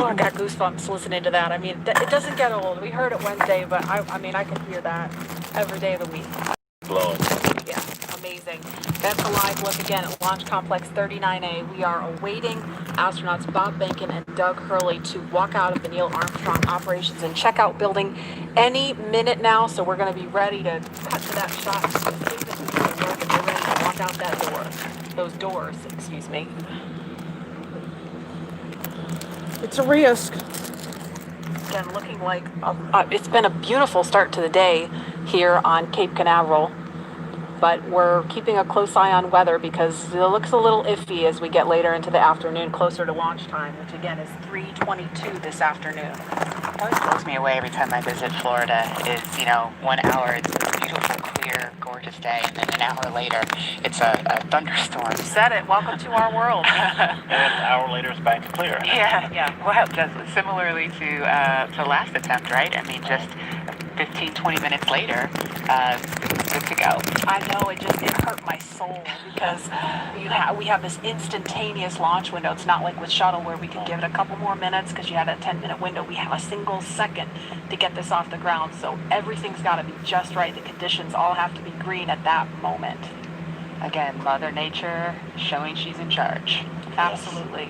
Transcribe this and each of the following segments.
Oh, I got goosebumps listening to that. I mean, it doesn't get old. We heard it Wednesday, but I mean, I can hear that every day of the week. Blowing. Yeah, amazing. That's a live look again at Launch Complex 39A. We are awaiting astronauts Bob Behnken and Doug Hurley to walk out of the Neil Armstrong Operations and Checkout building any minute now. So we're going to be ready to cut to that shot. Take this to work and we're ready to walk out that door. Those doors, excuse me. It's a risk. Again, looking like it's been a beautiful start to the day here on Cape Canaveral, but we're keeping a close eye on weather because it looks a little iffy as we get later into the afternoon, closer to launch time, which again is 3:22 this afternoon. What always blows me away every time I visit Florida is, 1 hour it's a beautiful, clear, gorgeous day, and then an hour later it's a thunderstorm. You said it. Welcome to our world. And an hour later it's back to clear. Yeah. Well, just similarly to last attempt, right? I mean, just 15, 20 minutes later, good to go. I know, it hurt my soul because we have this instantaneous launch window. It's not like with shuttle where we can give it a couple more minutes because you have that 10-minute window. We have a single second to get this off the ground, so everything's got to be just right. The conditions all have to be green at that moment. Again, Mother Nature showing she's in charge. Absolutely.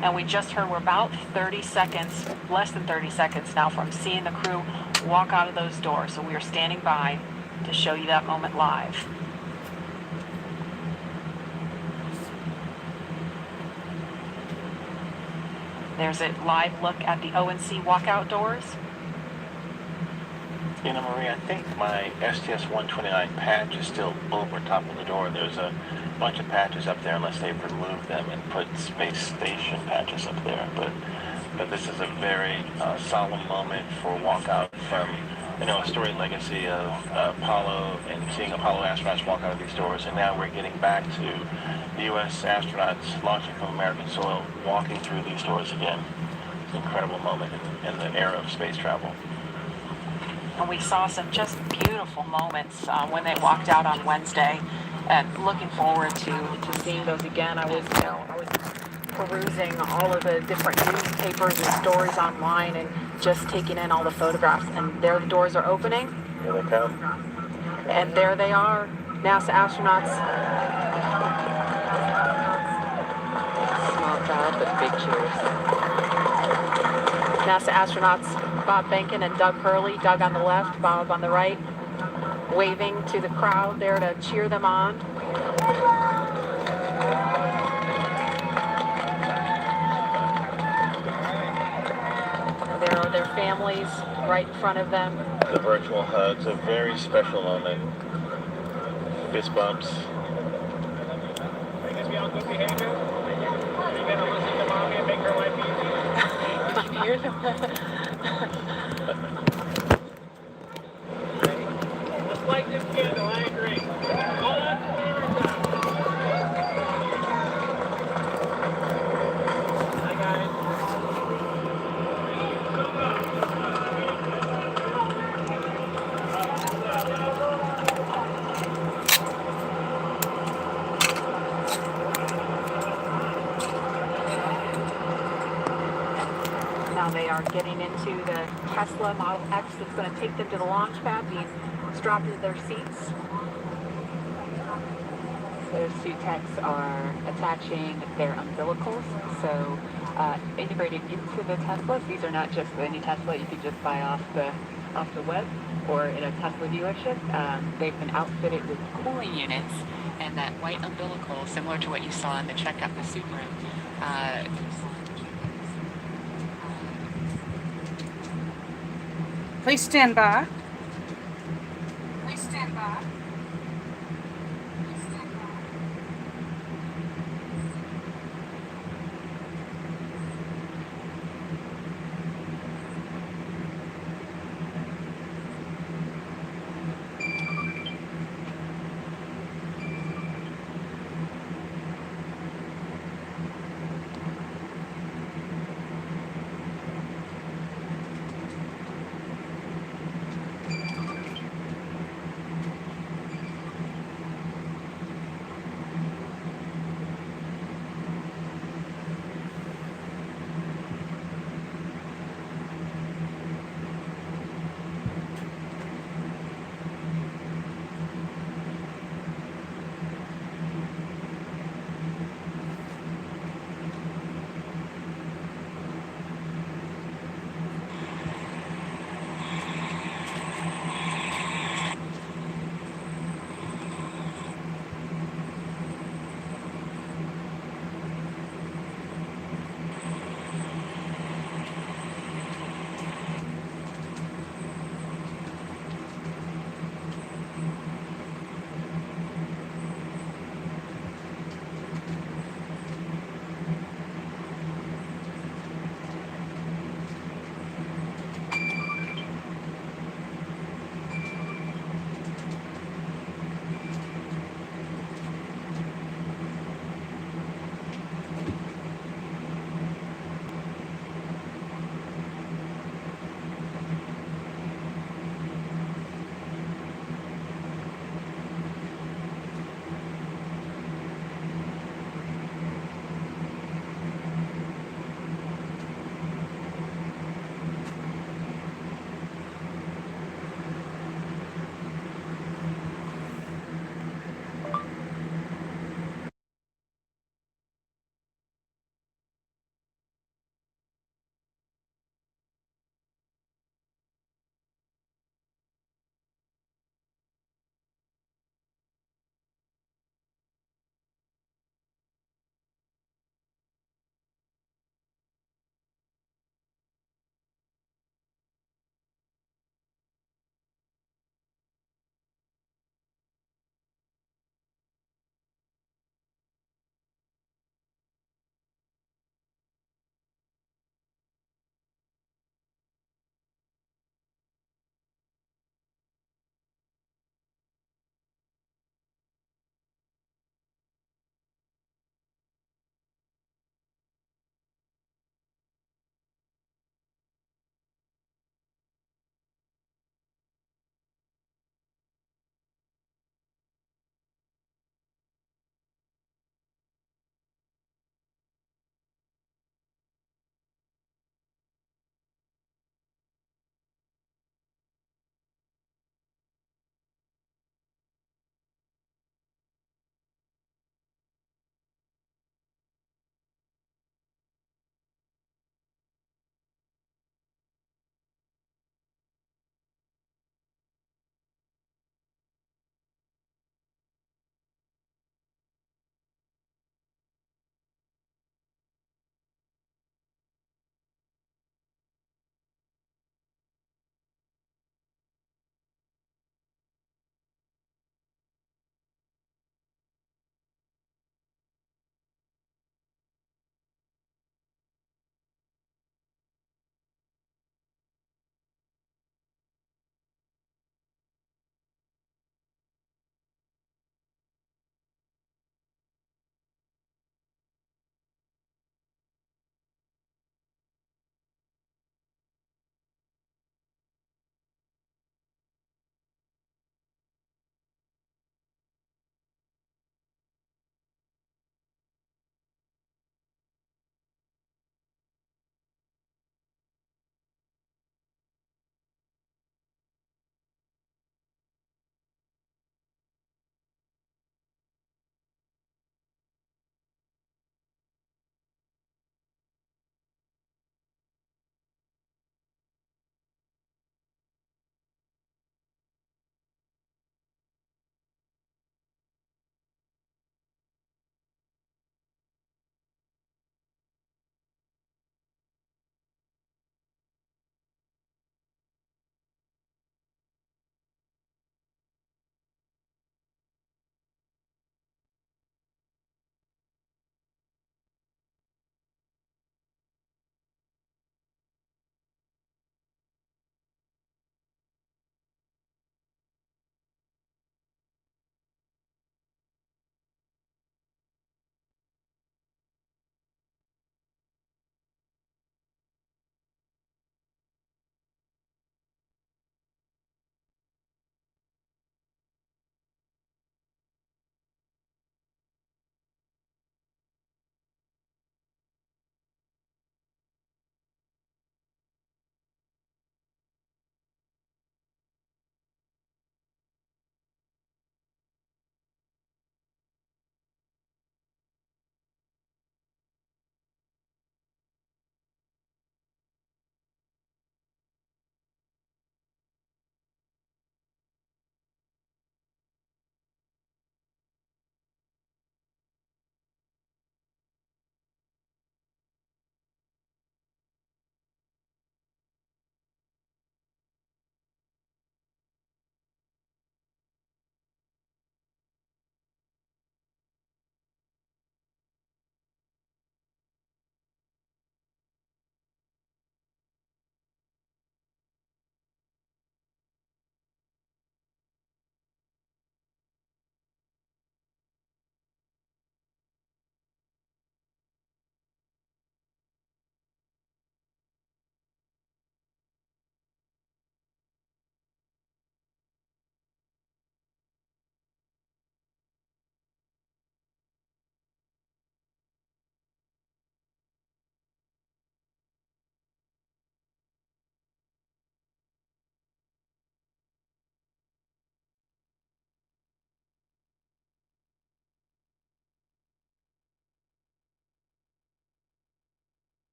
And we just heard we're about 30 seconds, less than 30 seconds now from seeing the crew walk out of those doors. So we are standing by to show you that moment live. There's a live look at the O&C walkout doors. Marie, I think my STS-129 patch is still over top of the door. There's a bunch of patches up there unless they've removed them and put space station patches up there. But this is a very solemn moment for walkout from, a storied legacy of Apollo and seeing Apollo astronauts walk out of these doors. And now we're getting back to the U.S. astronauts launching from American soil, walking through these doors again. It's an incredible moment in the era of space travel. And we saw some just beautiful moments when they walked out on Wednesday, and looking forward to seeing those again. I was perusing all of the different newspapers and stories online and just taking in all the photographs, and there the doors are opening. Here they come. And there they are, NASA astronauts. Small crowd, but big cheers. NASA astronauts Bob Behnken and Doug Hurley, Doug on the left, Bob on the right, waving to the crowd there to cheer them on. There are their families right in front of them. The virtual hugs, a very special moment. Fist bumps. I guess we all good behavior. Are you gonna listen to mommy and make her life easy? Hear them. Just like this candle, I agree. Hold on to the Hi guys. Now they are getting into the Tesla Model X that's going to take them to the launch pad, being strapped into their seats. Those suit techs are attaching their umbilicals, so integrated into the Teslas. These are not just any Tesla you could just buy off the web or in a Tesla dealership. They've been outfitted with cooling units and that white umbilical, similar to what you saw in the checkup, the suit room. Please stand by. Please stand by.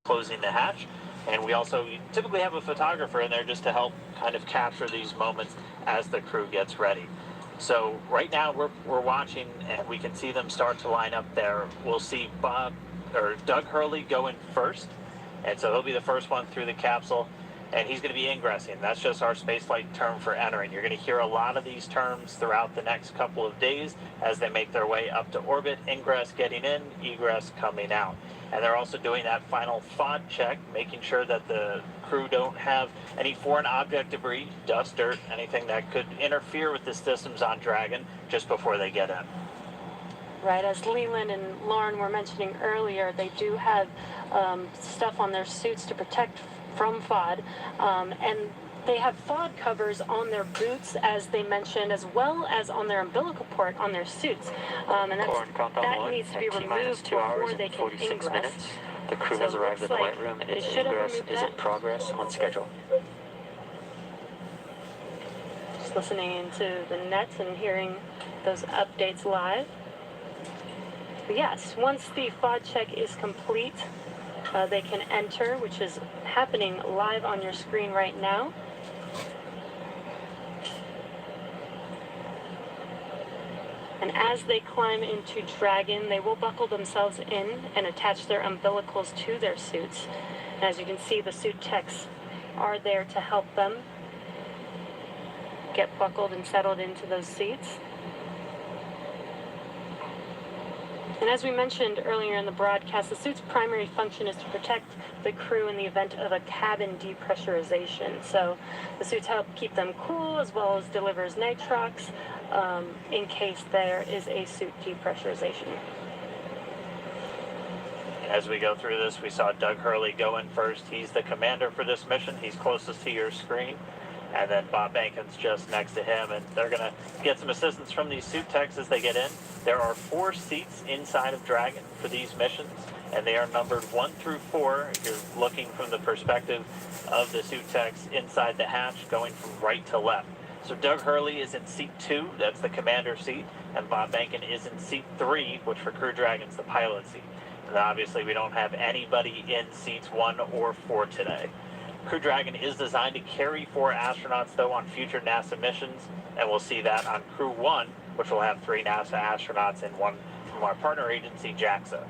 closing the hatch. And we also typically have a photographer in there just to help kind of capture these moments as the crew gets ready. So right now we're watching, and we can see them start to line up there. We'll see Doug Hurley go in first, and so he'll be the first one through the capsule, and he's going to be ingressing. That's just our spaceflight term for entering. You're going to hear a lot of these terms throughout the next couple of days as they make their way up to orbit. Ingress getting in, egress coming out. And they're also doing that final FOD check, making sure that the crew don't have any foreign object debris, dust, dirt, anything that could interfere with the systems on Dragon just before they get in. Right, as Leland and Lauren were mentioning earlier, they do have stuff on their suits to protect from FOD, and they have FOD covers on their boots, as they mentioned, as well as on their umbilical port on their suits, and that needs to be removed before they can ingress. The crew has arrived at the white room, and ingress is in progress on schedule. Just listening into the nets and hearing those updates live. But yes, once the FOD check is complete, they can enter, which is happening live on your screen right now. And as they climb into Dragon, they will buckle themselves in and attach their umbilicals to their suits. And as you can see, the suit techs are there to help them get buckled and settled into those seats. And as we mentioned earlier in the broadcast, the suit's primary function is to protect the crew in the event of a cabin depressurization. So the suits help keep them cool, as well as delivers nitrox in case there is a suit depressurization. As we go through this, we saw Doug Hurley go in first. He's the commander for this mission. He's closest to your screen. And then Bob Bankin's just next to him, and they're going to get some assistance from these suit techs as they get in. There are 4 seats inside of Dragon for these missions, and they are numbered 1 through 4. If you're looking from the perspective of the suit techs inside the hatch, going from right to left. So Doug Hurley is in seat 2, that's the commander seat, and Bob Bankin is in seat 3, which for Crew Dragon's the pilot seat. And obviously we don't have anybody in seats 1 or 4 today. Crew Dragon is designed to carry 4 astronauts, though, on future NASA missions, and we'll see that on Crew 1, which will have 3 NASA astronauts and 1 from our partner agency, JAXA.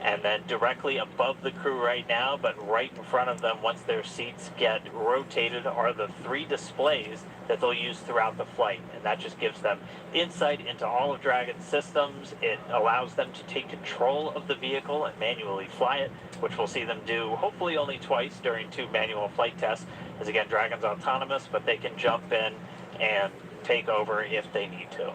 And then directly above the crew right now, but right in front of them, once their seats get rotated, are the 3 displays that they'll use throughout the flight. And that just gives them insight into all of Dragon's systems. It allows them to take control of the vehicle and manually fly it, which we'll see them do hopefully only twice during 2 manual flight tests. As again, Dragon's autonomous, but they can jump in and take over if they need to.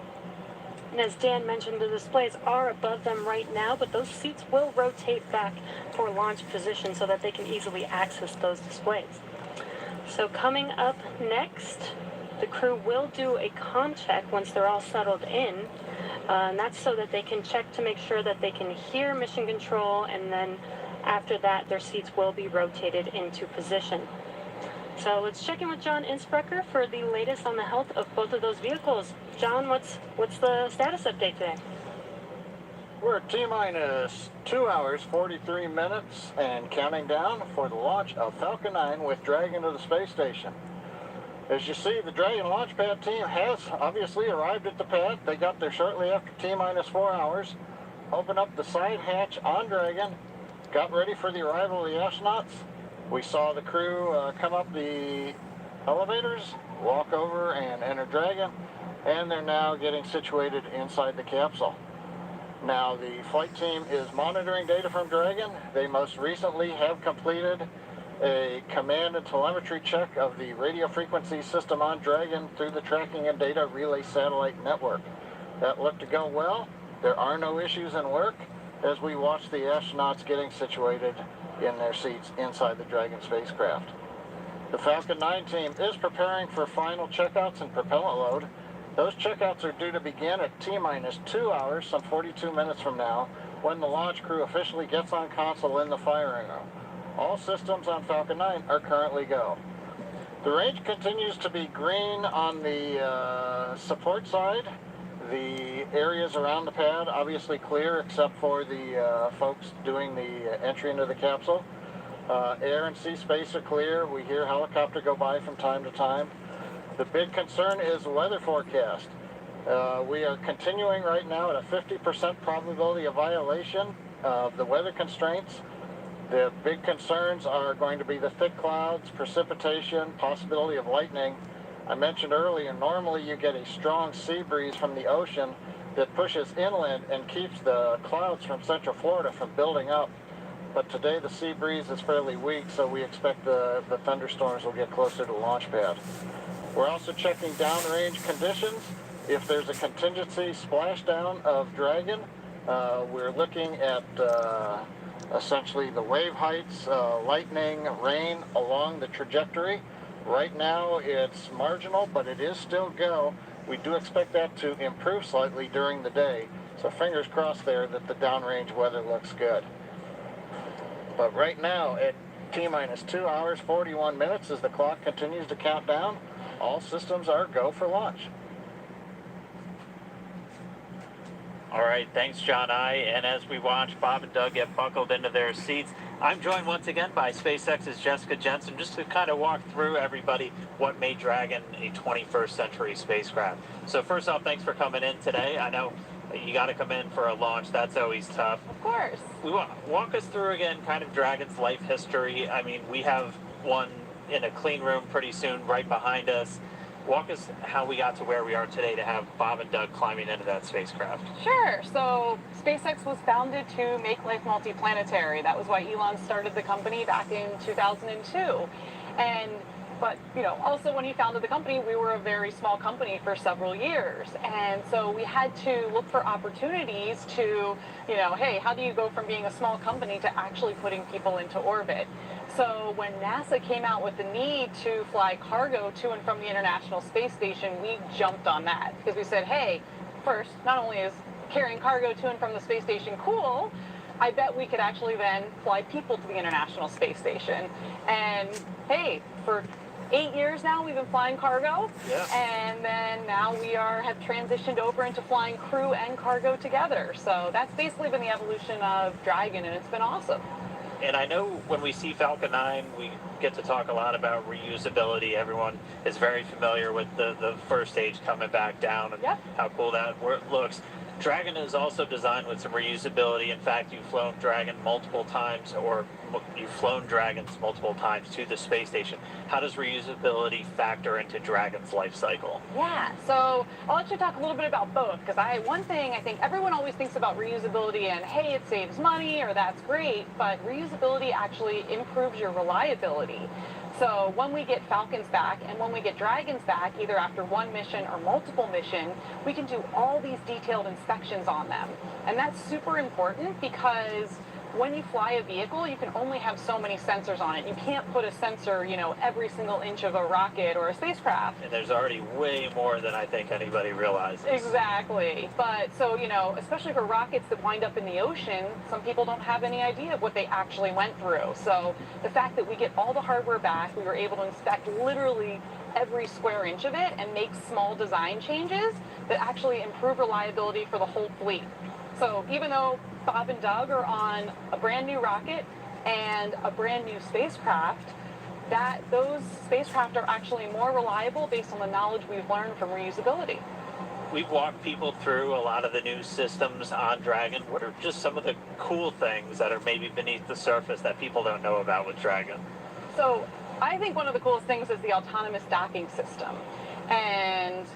And as Dan mentioned, the displays are above them right now, but those seats will rotate back for launch position so that they can easily access those displays. So coming up next, the crew will do a comm check once they're all settled in, and that's so that they can check to make sure that they can hear mission control, and then after that, their seats will be rotated into position. So let's check in with John Innsbrucker for the latest on the health of both of those vehicles. John, what's the status update today? We're at T-minus 2 hours, 43 minutes, and counting down for the launch of Falcon 9 with Dragon to the space station. As you see, the Dragon Launchpad team has obviously arrived at the pad. They got there shortly after T-minus 4 hours, opened up the side hatch on Dragon, got ready for the arrival of the astronauts. We saw the crew come up the elevators, walk over and enter Dragon, and they're now getting situated inside the capsule. Now the flight team is monitoring data from Dragon. They most recently have completed a command and telemetry check of the radio frequency system on Dragon through the Tracking and Data Relay Satellite Network. That looked to go well. There are no issues in work as we watch the astronauts getting situated in their seats inside the Dragon spacecraft. The Falcon 9 team is preparing for final checkouts and propellant load. Those checkouts are due to begin at T-minus 2 hours, some 42 minutes from now, when the launch crew officially gets on console in the firing room. All systems on Falcon 9 are currently go. The range continues to be green on the support side. The areas around the pad obviously clear except for the folks doing the entry into the capsule. Air and sea space are clear. We hear helicopter go by from time to time. The big concern is the weather forecast. We are continuing right now at a 50% probability of violation of the weather constraints. The big concerns are going to be the thick clouds, precipitation, possibility of lightning. I mentioned earlier, normally you get a strong sea breeze from the ocean that pushes inland and keeps the clouds from Central Florida from building up. But today the sea breeze is fairly weak, so we expect the thunderstorms will get closer to the launch pad. We're also checking downrange conditions. If there's a contingency splashdown of Dragon, we're looking at essentially the wave heights, lightning, rain along the trajectory. Right now it's marginal, but it is still go. We do expect that to improve slightly during the day. So fingers crossed there that the downrange weather looks good. But right now at T-minus 2 hours, 41 minutes as the clock continues to count down, all systems are go for launch. All right, thanks, John I. And as we watch Bob and Doug get buckled into their seats, I'm joined once again by SpaceX's Jessica Jensen, just to kind of walk through everybody what made Dragon a 21st century spacecraft. So first off, thanks for coming in today. I know you got to come in for a launch. That's always tough. Of course. Walk us through again kind of Dragon's life history. I mean, we have one in a clean room pretty soon right behind us. Walk us how we got to where we are today to have Bob and Doug climbing into that spacecraft. Sure. So SpaceX was founded to make life multiplanetary. That was why Elon started the company back in 2002. But, you know, also when he founded the company, we were a very small company for several years. And so we had to look for opportunities to, you know, hey, how do you go from being a small company to actually putting people into orbit? So when NASA came out with the need to fly cargo to and from the International Space Station, we jumped on that because we said, hey, first, not only is carrying cargo to and from the space station cool, I bet we could actually then fly people to the International Space Station. And hey, for 8 years now we've been flying cargo, and then now we have transitioned over into flying crew and cargo together. So that's basically been the evolution of Dragon, and it's been awesome. And I know when we see Falcon 9, we get to talk a lot about reusability. Everyone is very familiar with the first stage coming back down and how cool that looks. Dragon is also designed with some reusability. In fact, you've flown Dragon multiple times, or you've flown Dragons multiple times to the space station. How does reusability factor into Dragon's life cycle? Yeah, so I'll let you talk a little bit about both, because one thing I think everyone always thinks about reusability and, hey, it saves money, or that's great, but reusability actually improves your reliability. So when we get Falcons back and when we get Dragons back, either after one mission or multiple mission, we can do all these detailed inspections on them. And that's super important because when you fly a vehicle, you can only have so many sensors on it. You can't put a sensor, you know, every single inch of a rocket or a spacecraft. And there's already way more than I think anybody realizes. Exactly. But so, you know, especially for rockets that wind up in the ocean, some people don't have any idea of what they actually went through. So the fact that we get all the hardware back, we were able to inspect literally every square inch of it and make small design changes that actually improve reliability for the whole fleet. So even though Bob and Doug are on a brand new rocket and a brand new spacecraft, those spacecraft are actually more reliable based on the knowledge we've learned from reusability. We've walked people through a lot of the new systems on Dragon. What are just some of the cool things that are maybe beneath the surface that people don't know about with Dragon? So I think one of the coolest things is the autonomous docking system. And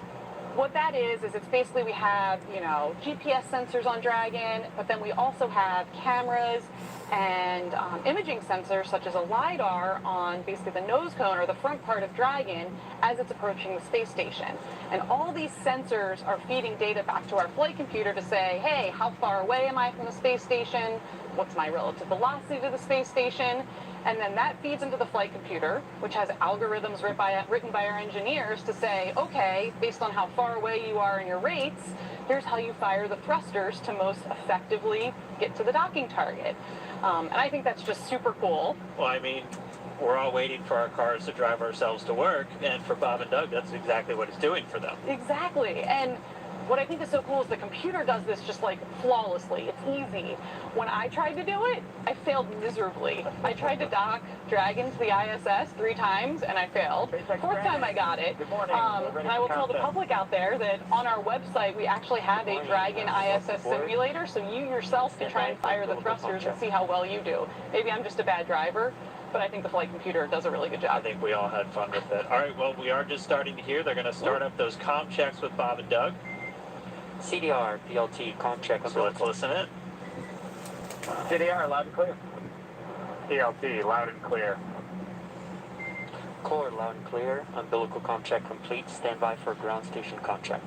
what that is it's basically we have, you know, GPS sensors on Dragon, but then we also have cameras and imaging sensors such as a LiDAR on basically the nose cone or the front part of Dragon as it's approaching the space station. And all these sensors are feeding data back to our flight computer to say, hey, how far away am I from the space station? What's my relative velocity to the space station? And then that feeds into the flight computer, which has algorithms written by our engineers to say, okay, based on how far away you are in your rates, here's how you fire the thrusters to most effectively get to the docking target. And I think that's just super cool. Well, I mean, we're all waiting for our cars to drive ourselves to work, and for Bob and Doug, that's exactly what it's doing for them. Exactly. And what I think is so cool is the computer does this just like flawlessly. It's easy. When I tried to do it, I failed miserably. I tried to dock Dragon to the ISS 3 times and I failed. 4th time I got it. And I will tell the public out there that on our website we actually have a Dragon ISS simulator, so you yourself can try and fire the thrusters and see how well you do. Maybe I'm just a bad driver, but I think the flight computer does a really good job. I think we all had fun with it. All right, well, we are just starting to hear. They're going to start up those comm checks with Bob and Doug. CDR, PLT, comm check. So let's listen in. CDR, loud and clear. PLT, loud and clear. Core, loud and clear. Umbilical comm check complete. Stand by for ground station comm check.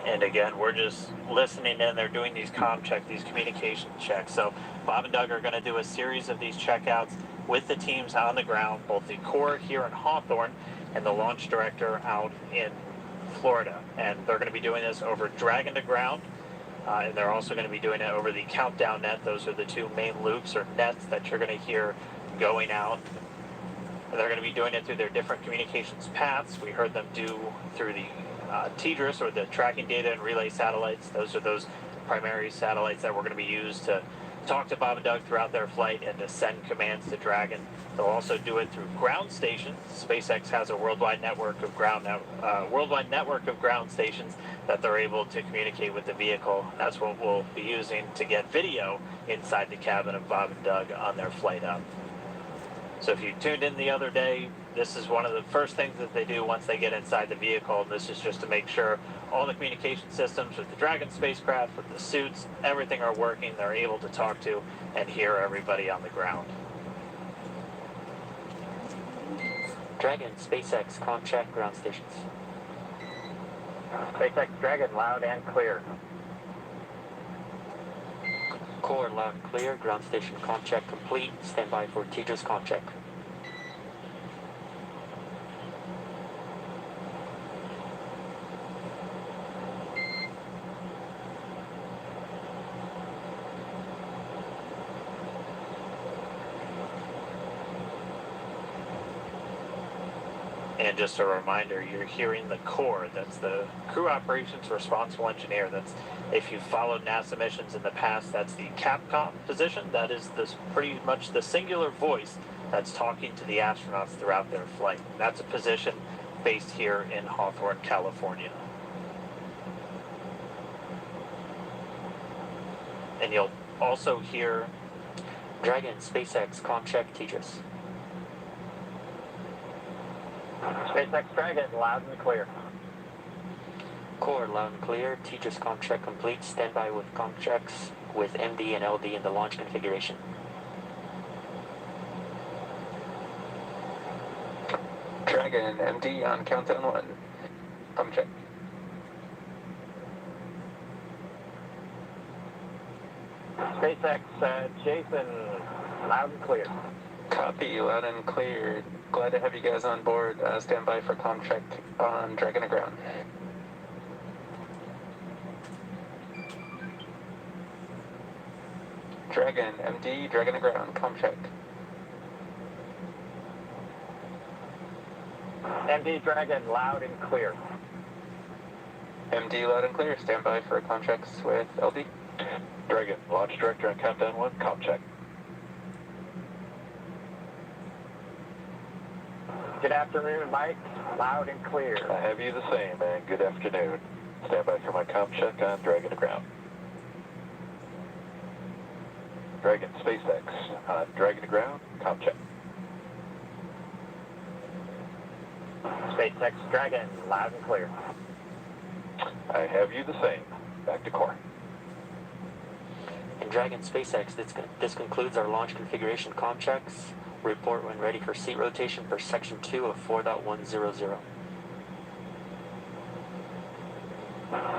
And again, we're just listening in. They're doing these comm checks, these communication checks. So Bob and Doug are going to do a series of these checkouts with the teams on the ground, both the Corps here in Hawthorne and the launch director out in Florida. And they're going to be doing this over Dragon to ground. And they're also going to be doing it over the countdown net. Those are the 2 main loops or nets that you're going to hear going out. And they're going to be doing it through their different communications paths. We heard them do through the TDRS, or the tracking data and relay satellites. Those are those primary satellites that we're going to be used to talk to Bob and Doug throughout their flight and to send commands to Dragon. They'll also do it through ground stations. SpaceX has a worldwide network of ground stations that they're able to communicate with the vehicle. That's what we'll be using to get video inside the cabin of Bob and Doug on their flight up. So if you tuned in the other day, this is one of the first things that they do once they get inside the vehicle, and this is just to make sure all the communication systems with the Dragon spacecraft, with the suits, everything are working. They're able to talk to and hear everybody on the ground. Dragon, SpaceX, comm check, ground stations. SpaceX Dragon, loud and clear. Core, loud and clear. Ground station comm check complete. Stand by for TDRS comm check. And just a reminder, you're hearing the Corps. That's the Crew Operations Responsible Engineer. That's, if you've followed NASA missions in the past, that's the Capcom position. That is this pretty much the singular voice that's talking to the astronauts throughout their flight. That's a position based here in Hawthorne, California. And you'll also hear Dragon, SpaceX, comm check, TDRS. SpaceX Dragon, loud and clear. Core, loud and clear. TDRS comm check complete. Stand by with comm checks with MD and LD in the launch configuration. Dragon, MD on countdown 1. Comm check. SpaceX Jason, loud and clear. Copy, loud and clear. Glad to have you guys on board. Stand by for comm check on Dragon to ground. Dragon, MD, Dragon to ground. Comm check. MD Dragon, loud and clear. MD, loud and clear. Stand by for comm checks with LD. Dragon, launch director on countdown 1. Comm check. Good afternoon, Mike. Loud and clear. I have you the same, and good afternoon. Stand by for my comm check on Dragon to ground. Dragon, SpaceX on Dragon to ground. Comm check. SpaceX Dragon, loud and clear. I have you the same. Back to core. And Dragon, SpaceX, this concludes our launch configuration comm checks. Report when ready for seat rotation for section 2 of 4.100.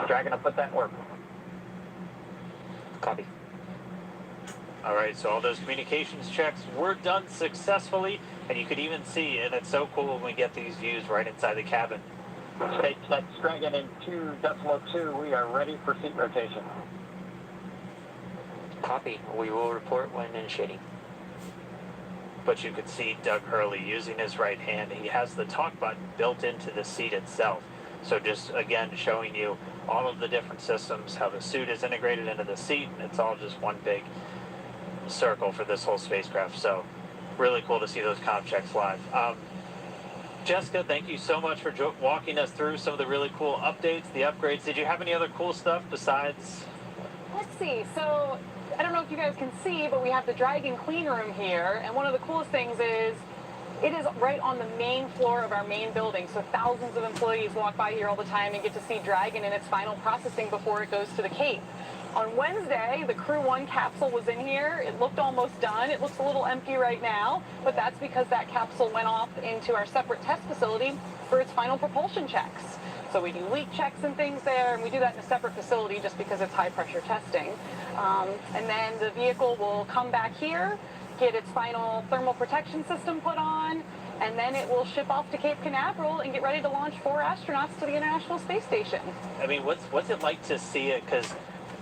Dragon, I'll put that in work. Copy. All right, so all those communications checks were done successfully, and you could even see, and it's so cool when we get these views right inside the cabin. SpaceX Dragon in 2.2, we are ready for seat rotation. Copy. We will report when initiating. But you can see Doug Hurley using his right hand. He has the talk button built into the seat itself. So just, again, showing you all of the different systems, how the suit is integrated into the seat, and it's all just one big circle for this whole spacecraft. So really cool to see those comm checks live. Jessica, thank you so much for walking us through some of the really cool updates, the upgrades. Did you have any other cool stuff besides? Let's see. So I don't know if you guys can see, but we have the Dragon clean room here. And one of the coolest things is it is right on the main floor of our main building. So thousands of employees walk by here all the time and get to see Dragon in its final processing before it goes to the Cape. On Wednesday, the Crew 1 capsule was in here. It looked almost done. It looks a little empty right now, but that's because that capsule went off into our separate test facility for its final propulsion checks. So we do leak checks and things there, and we do that in a separate facility just because it's high pressure testing. And then the vehicle will come back here, get its final thermal protection system put on, and then it will ship off to Cape Canaveral and get ready to launch 4 astronauts to the International Space Station. I mean, what's it like to see it? Because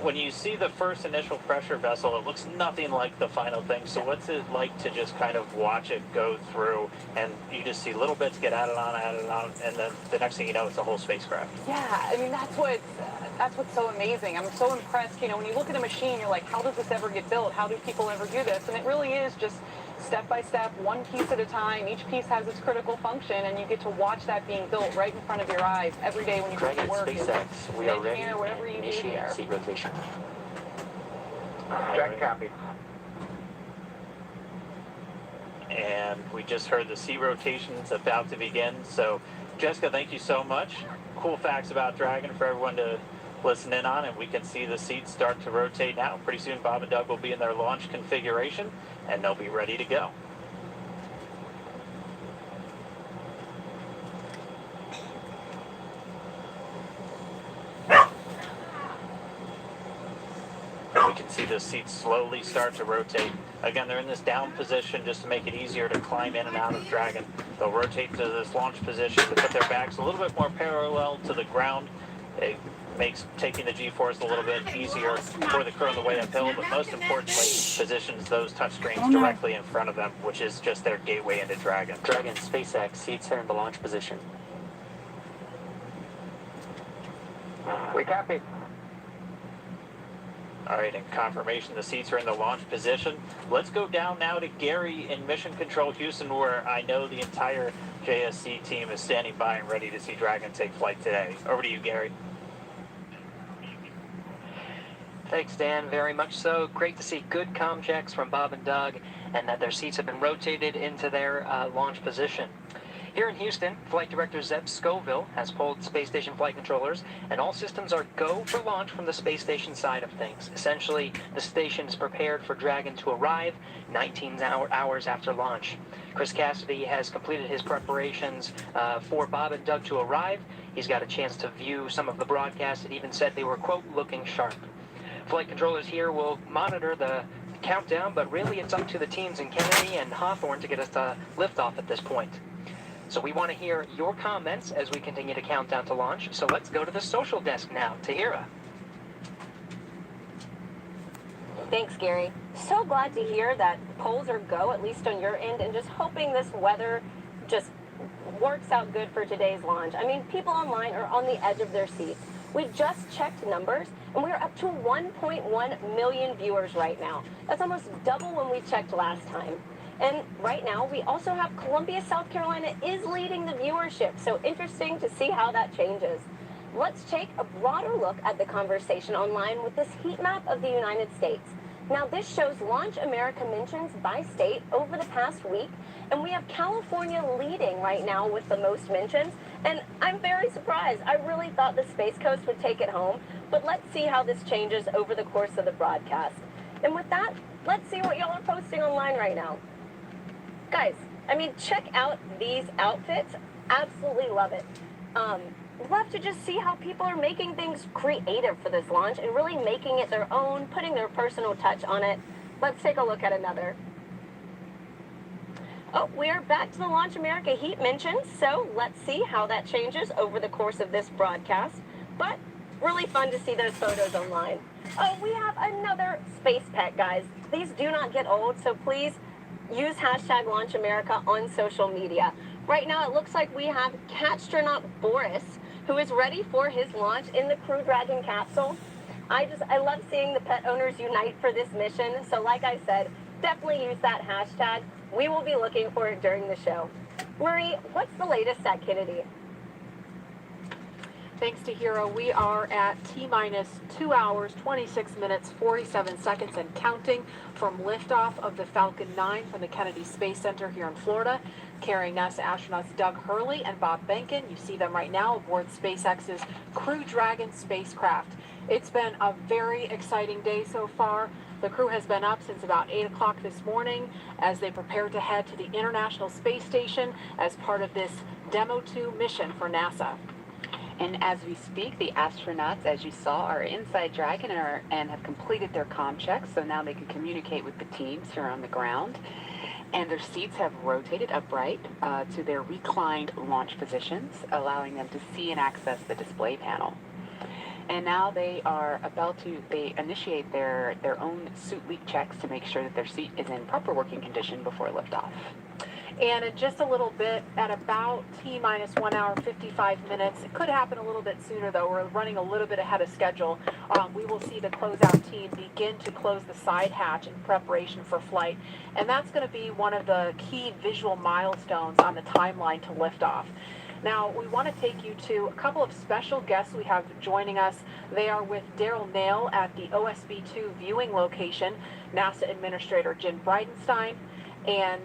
when you see the first initial pressure vessel, it looks nothing like the final thing. So what's it like to just kind of watch it go through, and you just see little bits get added on, and then the next thing you know, it's a whole spacecraft? Yeah, I mean, that's what's so amazing. I'm so impressed. You know, when you look at a machine, you're like, how does this ever get built? How do people ever do this? And it really is just step by step, one piece at a time. Each piece has its critical function, and you get to watch that being built right in front of your eyes every day when you go to work. SpaceX, we are ready whatever you do initiate here. seat rotation. Dragon copy. And we just heard the seat rotation's about to begin. So, Jessica, thank you so much. Cool facts about Dragon for everyone to listen in on, and we can see the seats start to rotate now. Pretty soon, Bob and Doug will be in their launch configuration, and they'll be ready to go. We can see the seats slowly start to rotate. Again, they're in this down position just to make it easier to climb in and out of Dragon. They'll rotate to this launch position to put their backs a little bit more parallel to the ground. It makes taking the G-force a little bit easier for the crew on the way uphill, but most importantly, positions those touchscreens directly in front of them, which is just their gateway into Dragon. Dragon, SpaceX, seats are in the launch position. We copy. All right, and confirmation the seats are in the launch position. Let's go down now to Gary in Mission Control Houston, where I know the entire JSC team is standing by and ready to see Dragon take flight today. Over to you, Gary. Thanks, Dan. Very much so. Great to see good comm checks from Bob and Doug, and that their seats have been rotated into their launch position. Here in Houston, Flight Director Zeb Scoville has polled space station flight controllers, and all systems are go for launch from the space station side of things. Essentially, the station is prepared for Dragon to arrive 19 hours after launch. Chris Cassidy has completed his preparations for Bob and Doug to arrive. He's got a chance to view some of the broadcasts. It even said they were, quote, looking sharp. Flight controllers here will monitor the countdown, but really it's up to the teams in Kennedy and Hawthorne to get us to liftoff at this point. So we want to hear your comments as we continue to count down to launch. So let's go to the social desk now. Tahira. Thanks, Gary. So glad to hear that polls are go, at least on your end, and just hoping this weather just works out good for today's launch. I mean, people online are on the edge of their seats. We just checked numbers, and we're up to 1.1 million viewers right now. That's almost double when we checked last time. And right now, we also have Columbia, South Carolina is leading the viewership, so interesting to see how that changes. Let's take a broader look at the conversation online with this heat map of the United States. Now, this shows Launch America mentions by state over the past week, and we have California leading right now with the most mentions, and I'm very surprised. I really thought the Space Coast would take it home, but let's see how this changes over the course of the broadcast. And with that, let's see what y'all are posting online right now. Guys, I mean, check out these outfits. Absolutely love it. Love to just see how people are making things creative for this launch and really making it their own, putting their personal touch on it. Let's take a look at another. Oh, we're back to the Launch America heat mentions, so let's see how that changes over the course of this broadcast. But really fun to see those photos online. Oh, we have another space pet, guys. These do not get old, so please use hashtag Launch America on social media. Right now, it looks like we have Catstronaut Boris, who is ready for his launch in the Crew Dragon capsule. I love seeing the pet owners unite for this mission. So like I said, definitely use that hashtag. We will be looking for it during the show. Marie, what's the latest at Kennedy? Thanks to Hero, we are at T-minus 2 hours, 26 minutes, 47 seconds and counting from liftoff of the Falcon 9 from the Kennedy Space Center here in Florida, carrying NASA astronauts Doug Hurley and Bob Behnken. You see them right now aboard SpaceX's Crew Dragon spacecraft. It's been a very exciting day so far. The crew has been up since about 8 o'clock this morning as they prepare to head to the International Space Station as part of this Demo 2 mission for NASA. And as we speak, the astronauts, as you saw, are inside Dragon and have completed their comm checks, so now they can communicate with the teams here on the ground. And their seats have rotated upright to their reclined launch positions, allowing them to see and access the display panel. And now they are about to, initiate their own suit leak checks to make sure that their seat is in proper working condition before liftoff. And in just a little bit, at about T-minus 1 hour, 55 minutes, it could happen a little bit sooner though, we're running a little bit ahead of schedule, we will see the closeout team begin to close the side hatch in preparation for flight. And that's going to be one of the key visual milestones on the timeline to liftoff. Now, we want to take you to a couple of special guests we have joining us. They are with Daryl Nail at the OSB-2 viewing location, NASA Administrator Jim Bridenstine, and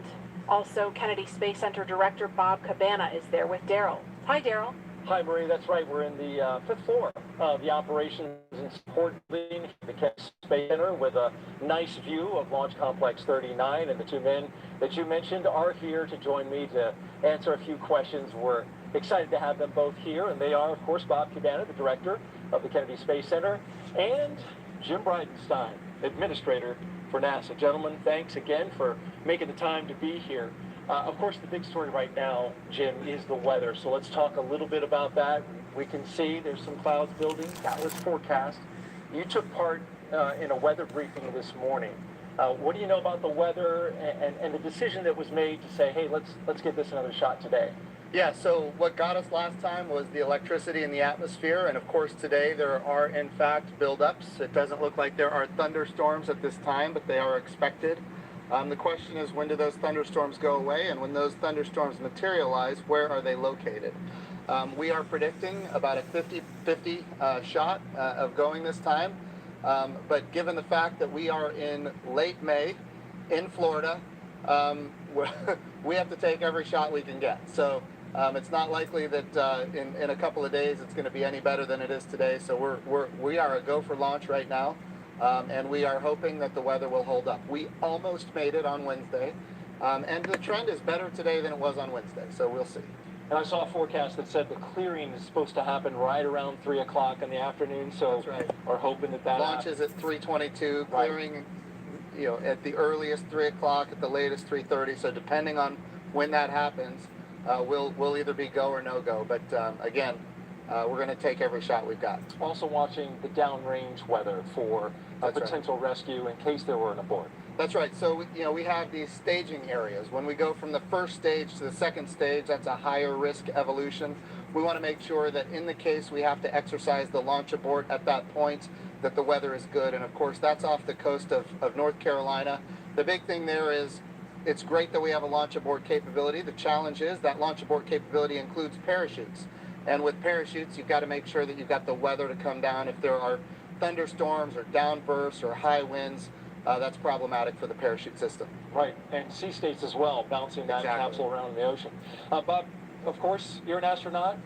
also Kennedy Space Center Director Bob Cabana is there with Daryl. Hi, Daryl. Hi, Marie. That's right. We're in the fifth floor of the Operations and Support Building, the Kennedy Space Center, with a nice view of Launch Complex 39. And the two men that you mentioned are here to join me to answer a few questions. We're excited to have them both here. And they are, of course, Bob Cabana, the director of the Kennedy Space Center, and Jim Bridenstine, administrator for NASA. Gentlemen, thanks again for making the time to be here. Of course, the big story right now, Jim, is the weather. So let's talk a little bit about that. We can see there's some clouds building. That was forecast. You took part in a weather briefing this morning. What do you know about the weather and the decision that was made to say, hey, let's give this another shot today? Yeah, so what got us last time was the electricity in the atmosphere, and of course today there are in fact buildups. It doesn't look like there are thunderstorms at this time, but they are expected. The question is, when do those thunderstorms go away, and when those thunderstorms materialize, where are they located? We are predicting about a 50-50 shot of going this time, but given the fact that we are in late May in Florida, we have to take every shot we can get. So it's not likely that in a couple of days it's going to be any better than it is today. So we are a go for launch right now, and we are hoping that the weather will hold up. We almost made it on Wednesday, and the trend is better today than it was on Wednesday. So we'll see. And I saw a forecast that said the clearing is supposed to happen right around 3 o'clock in the afternoon. So that's right. We're hoping that launch is at 3:22. Clearing. Right. You know, at the earliest 3 o'clock, at the latest 3:30. So depending on when that happens, we'll either be go or no go. But again, we're going to take every shot we've got. Also watching the downrange weather for potential rescue in case there were an abort. That's right. So we have these staging areas. When we go from the first stage to the second stage, that's a higher risk evolution. We want to make sure that in the case we have to exercise the launch abort at that point, that the weather is good. And of course, that's off the coast of North Carolina. The big thing there is it's great that we have a launch abort capability. The challenge is that launch abort capability includes parachutes. And with parachutes, you've got to make sure that you've got the weather to come down. If there are thunderstorms or downbursts or high winds, that's problematic for the parachute system. Right, and sea states as well, bouncing that capsule around the ocean. Bob, of course, you're an astronaut.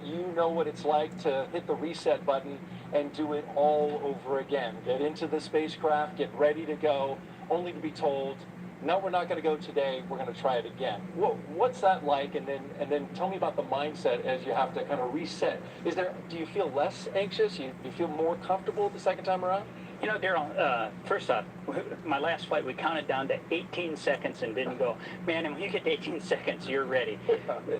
You know what it's like to hit the reset button and do it all over again. Get into the spacecraft, get ready to go, only to be told, no, we're not going to go today, we're going to try it again. What's that like? And then tell me about the mindset as you have to kind of reset. Do you feel less anxious? Do you feel more comfortable the second time around? You know, Daryl, first off, my last flight, we counted down to 18 seconds and didn't go, man, and when you get to 18 seconds, you're ready.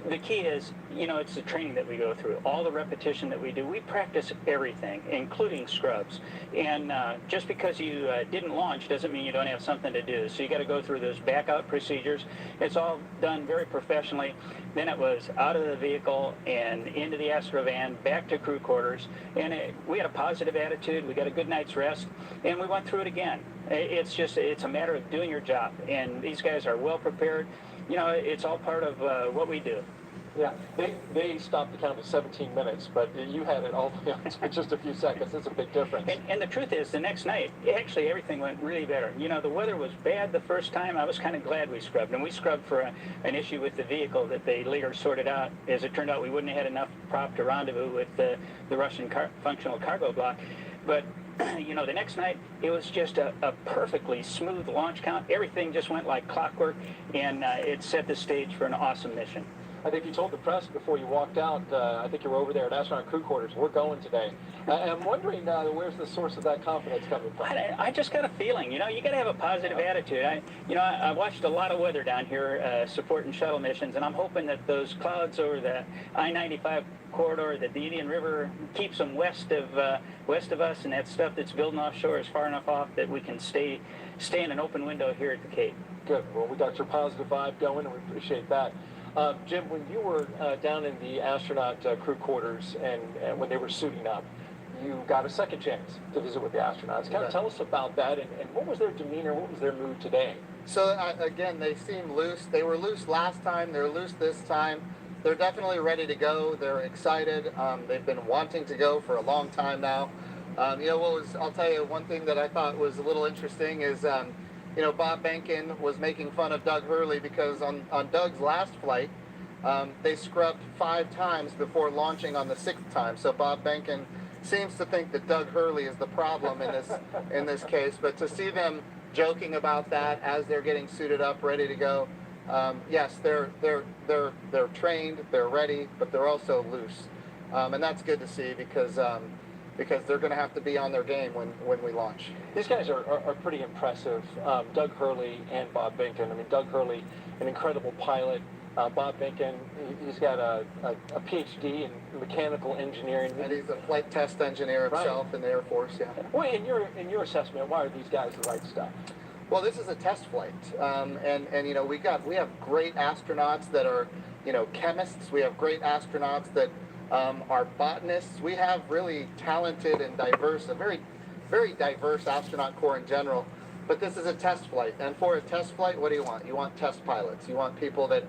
The key is, you know, it's the training that we go through, all the repetition that we do. We practice everything, including scrubs. And just because you didn't launch doesn't mean you don't have something to do. So you got to go through those back-out procedures. It's all done very professionally. Then it was out of the vehicle and into the Astrovan, back to crew quarters. And we had a positive attitude. We got a good night's rest. And we went through it again. It's a matter of doing your job. And these guys are well prepared. You know, it's all part of what we do. Yeah, they stopped the count at 17 minutes, but you had it all the way up to just a few seconds. It's a big difference. And the truth is, the next night, actually everything went really better. You know, the weather was bad the first time. I was kind of glad we scrubbed. And we scrubbed for an issue with the vehicle that they later sorted out. As it turned out, we wouldn't have had enough prop to rendezvous with the Russian functional cargo block. But you know, the next night, it was just a perfectly smooth launch count. Everything just went like clockwork, and it set the stage for an awesome mission. I think you told the press before you walked out, I think you were over there at astronaut crew quarters, we're going today. I'm wondering, where's the source of that confidence coming from? I just got a feeling, you know, you got to have a positive attitude. I watched a lot of weather down here supporting shuttle missions, and I'm hoping that those clouds over the I-95 corridor, that the Indian River keeps them west of us, and that stuff that's building offshore is far enough off that we can stay in an open window here at the Cape. Good. Well, we got your positive vibe going, and we appreciate that. Jim, when you were down in the astronaut crew quarters and when they were suiting up, you got a second chance to visit with the astronauts. Kind of tell us about that, and what was their demeanor, what was their mood today? So, again, they seem loose. They were loose last time, they're loose this time. They're definitely ready to go. They're excited. They've been wanting to go for a long time now. I'll tell you, one thing that I thought was a little interesting is, Bob Behnken was making fun of Doug Hurley because on Doug's last flight, they scrubbed 5 times before launching on the 6th time. So Bob Behnken seems to think that Doug Hurley is the problem in this case. But to see them joking about that as they're getting suited up, ready to go, yes, they're trained, they're ready, but they're also loose, and that's good to see because they're going to have to be on their game when we launch. These guys are pretty impressive. Doug Hurley and Bob Behnken. I mean, Doug Hurley, an incredible pilot. Bob Behnken, he's got a PhD in mechanical engineering. And he's a flight test engineer himself in the Air Force, yeah. Well, in your assessment, why are these guys the right stuff? Well, this is a test flight, and we have great astronauts that are chemists. We have great astronauts that are botanists. We have really talented and diverse, a very, very diverse astronaut corps in general. But this is a test flight, and for a test flight, what do you want? You want test pilots. You want people that,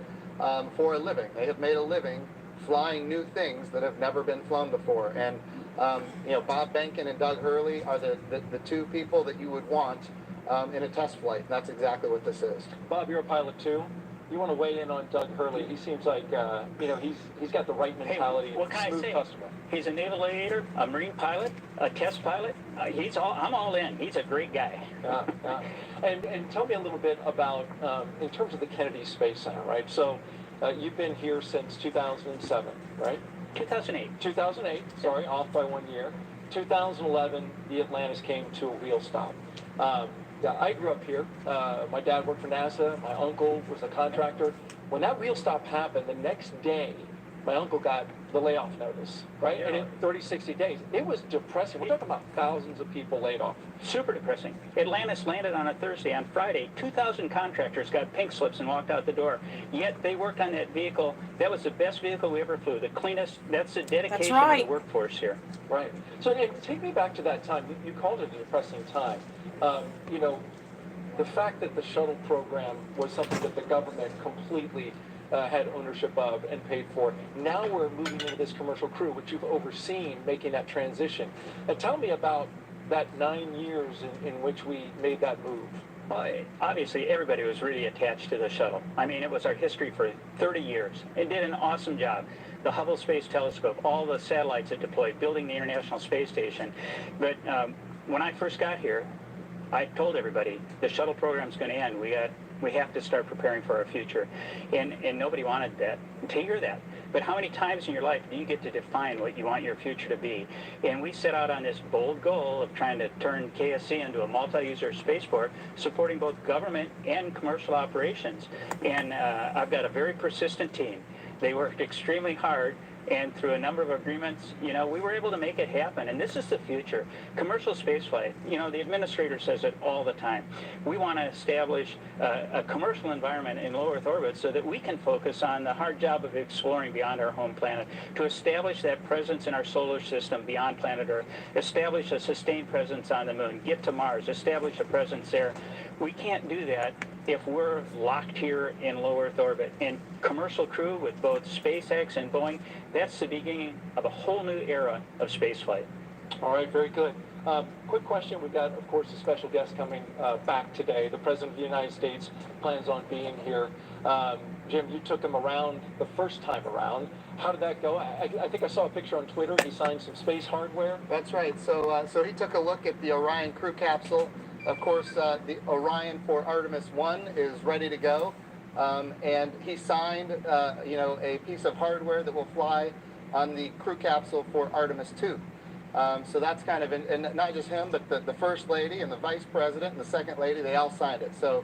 for a living, they have made a living flying new things that have never been flown before. And Bob Behnken and Doug Hurley are the two people that you would want in a test flight. And that's exactly what this is. Bob, you're a pilot too. You want to weigh in on Doug Hurley? He seems like he's got the right mentality. Hey, what can smooth I say? Customer. He's a naval aviator, a marine pilot, a test pilot. I'm all in. He's a great guy. And tell me a little bit about in terms of the Kennedy Space Center, right? So you've been here since 2007, right? 2008. 2008. Sorry, off by 1 year. 2011, the Atlantis came to a wheel stop. Yeah, I grew up here. My dad worked for NASA. My uncle was a contractor. When that wheel stop happened, the next day, my uncle got the layoff notice, right? And in 30, 60 days, it was depressing. We're talking about thousands of people laid off. Super depressing. Atlantis landed on a Thursday. On Friday, 2,000 contractors got pink slips and walked out the door. Yet they worked on that vehicle. That was the best vehicle we ever flew. The cleanest. That's the dedication of the workforce here. Right. So take me back to that time. You called it a depressing time. The fact that the shuttle program was something that the government completely had ownership of and paid for. Now we're moving into this commercial crew, which you've overseen making that transition. And tell me about that 9 years in which we made that move. Well, obviously, everybody was really attached to the shuttle. I mean, it was our history for 30 years. It did an awesome job. The Hubble Space Telescope, all the satellites it deployed, building the International Space Station. But when I first got here, I told everybody the shuttle program's going to end. We have to start preparing for our future, and nobody wanted to hear that. But how many times in your life do you get to define what you want your future to be? And we set out on this bold goal of trying to turn KSC into a multi-user spaceport, supporting both government and commercial operations. And I've got a very persistent team. They worked extremely hard, and through a number of agreements, we were able to make it happen. And this is the future. Commercial spaceflight, the administrator says it all the time. We want to establish a commercial environment in low Earth orbit so that we can focus on the hard job of exploring beyond our home planet, to establish that presence in our solar system beyond planet Earth, establish a sustained presence on the moon, get to Mars, establish a presence there. We can't do that if we're locked here in low Earth orbit. And commercial crew with both SpaceX and Boeing, that's the beginning of a whole new era of spaceflight. All right, very good. Quick question. We've got, of course, a special guest coming back today. The President of the United States plans on being here. Jim, you took him around the first time around. How did that go? I think I saw a picture on Twitter. He signed some space hardware. That's right. So he took a look at the Orion crew capsule. Of course, the Orion for Artemis 1 is ready to go. And he signed, a piece of hardware that will fly on the crew capsule for Artemis 2. So that's kind of, and not just him, but the First Lady and the Vice President and the Second Lady, they all signed it. So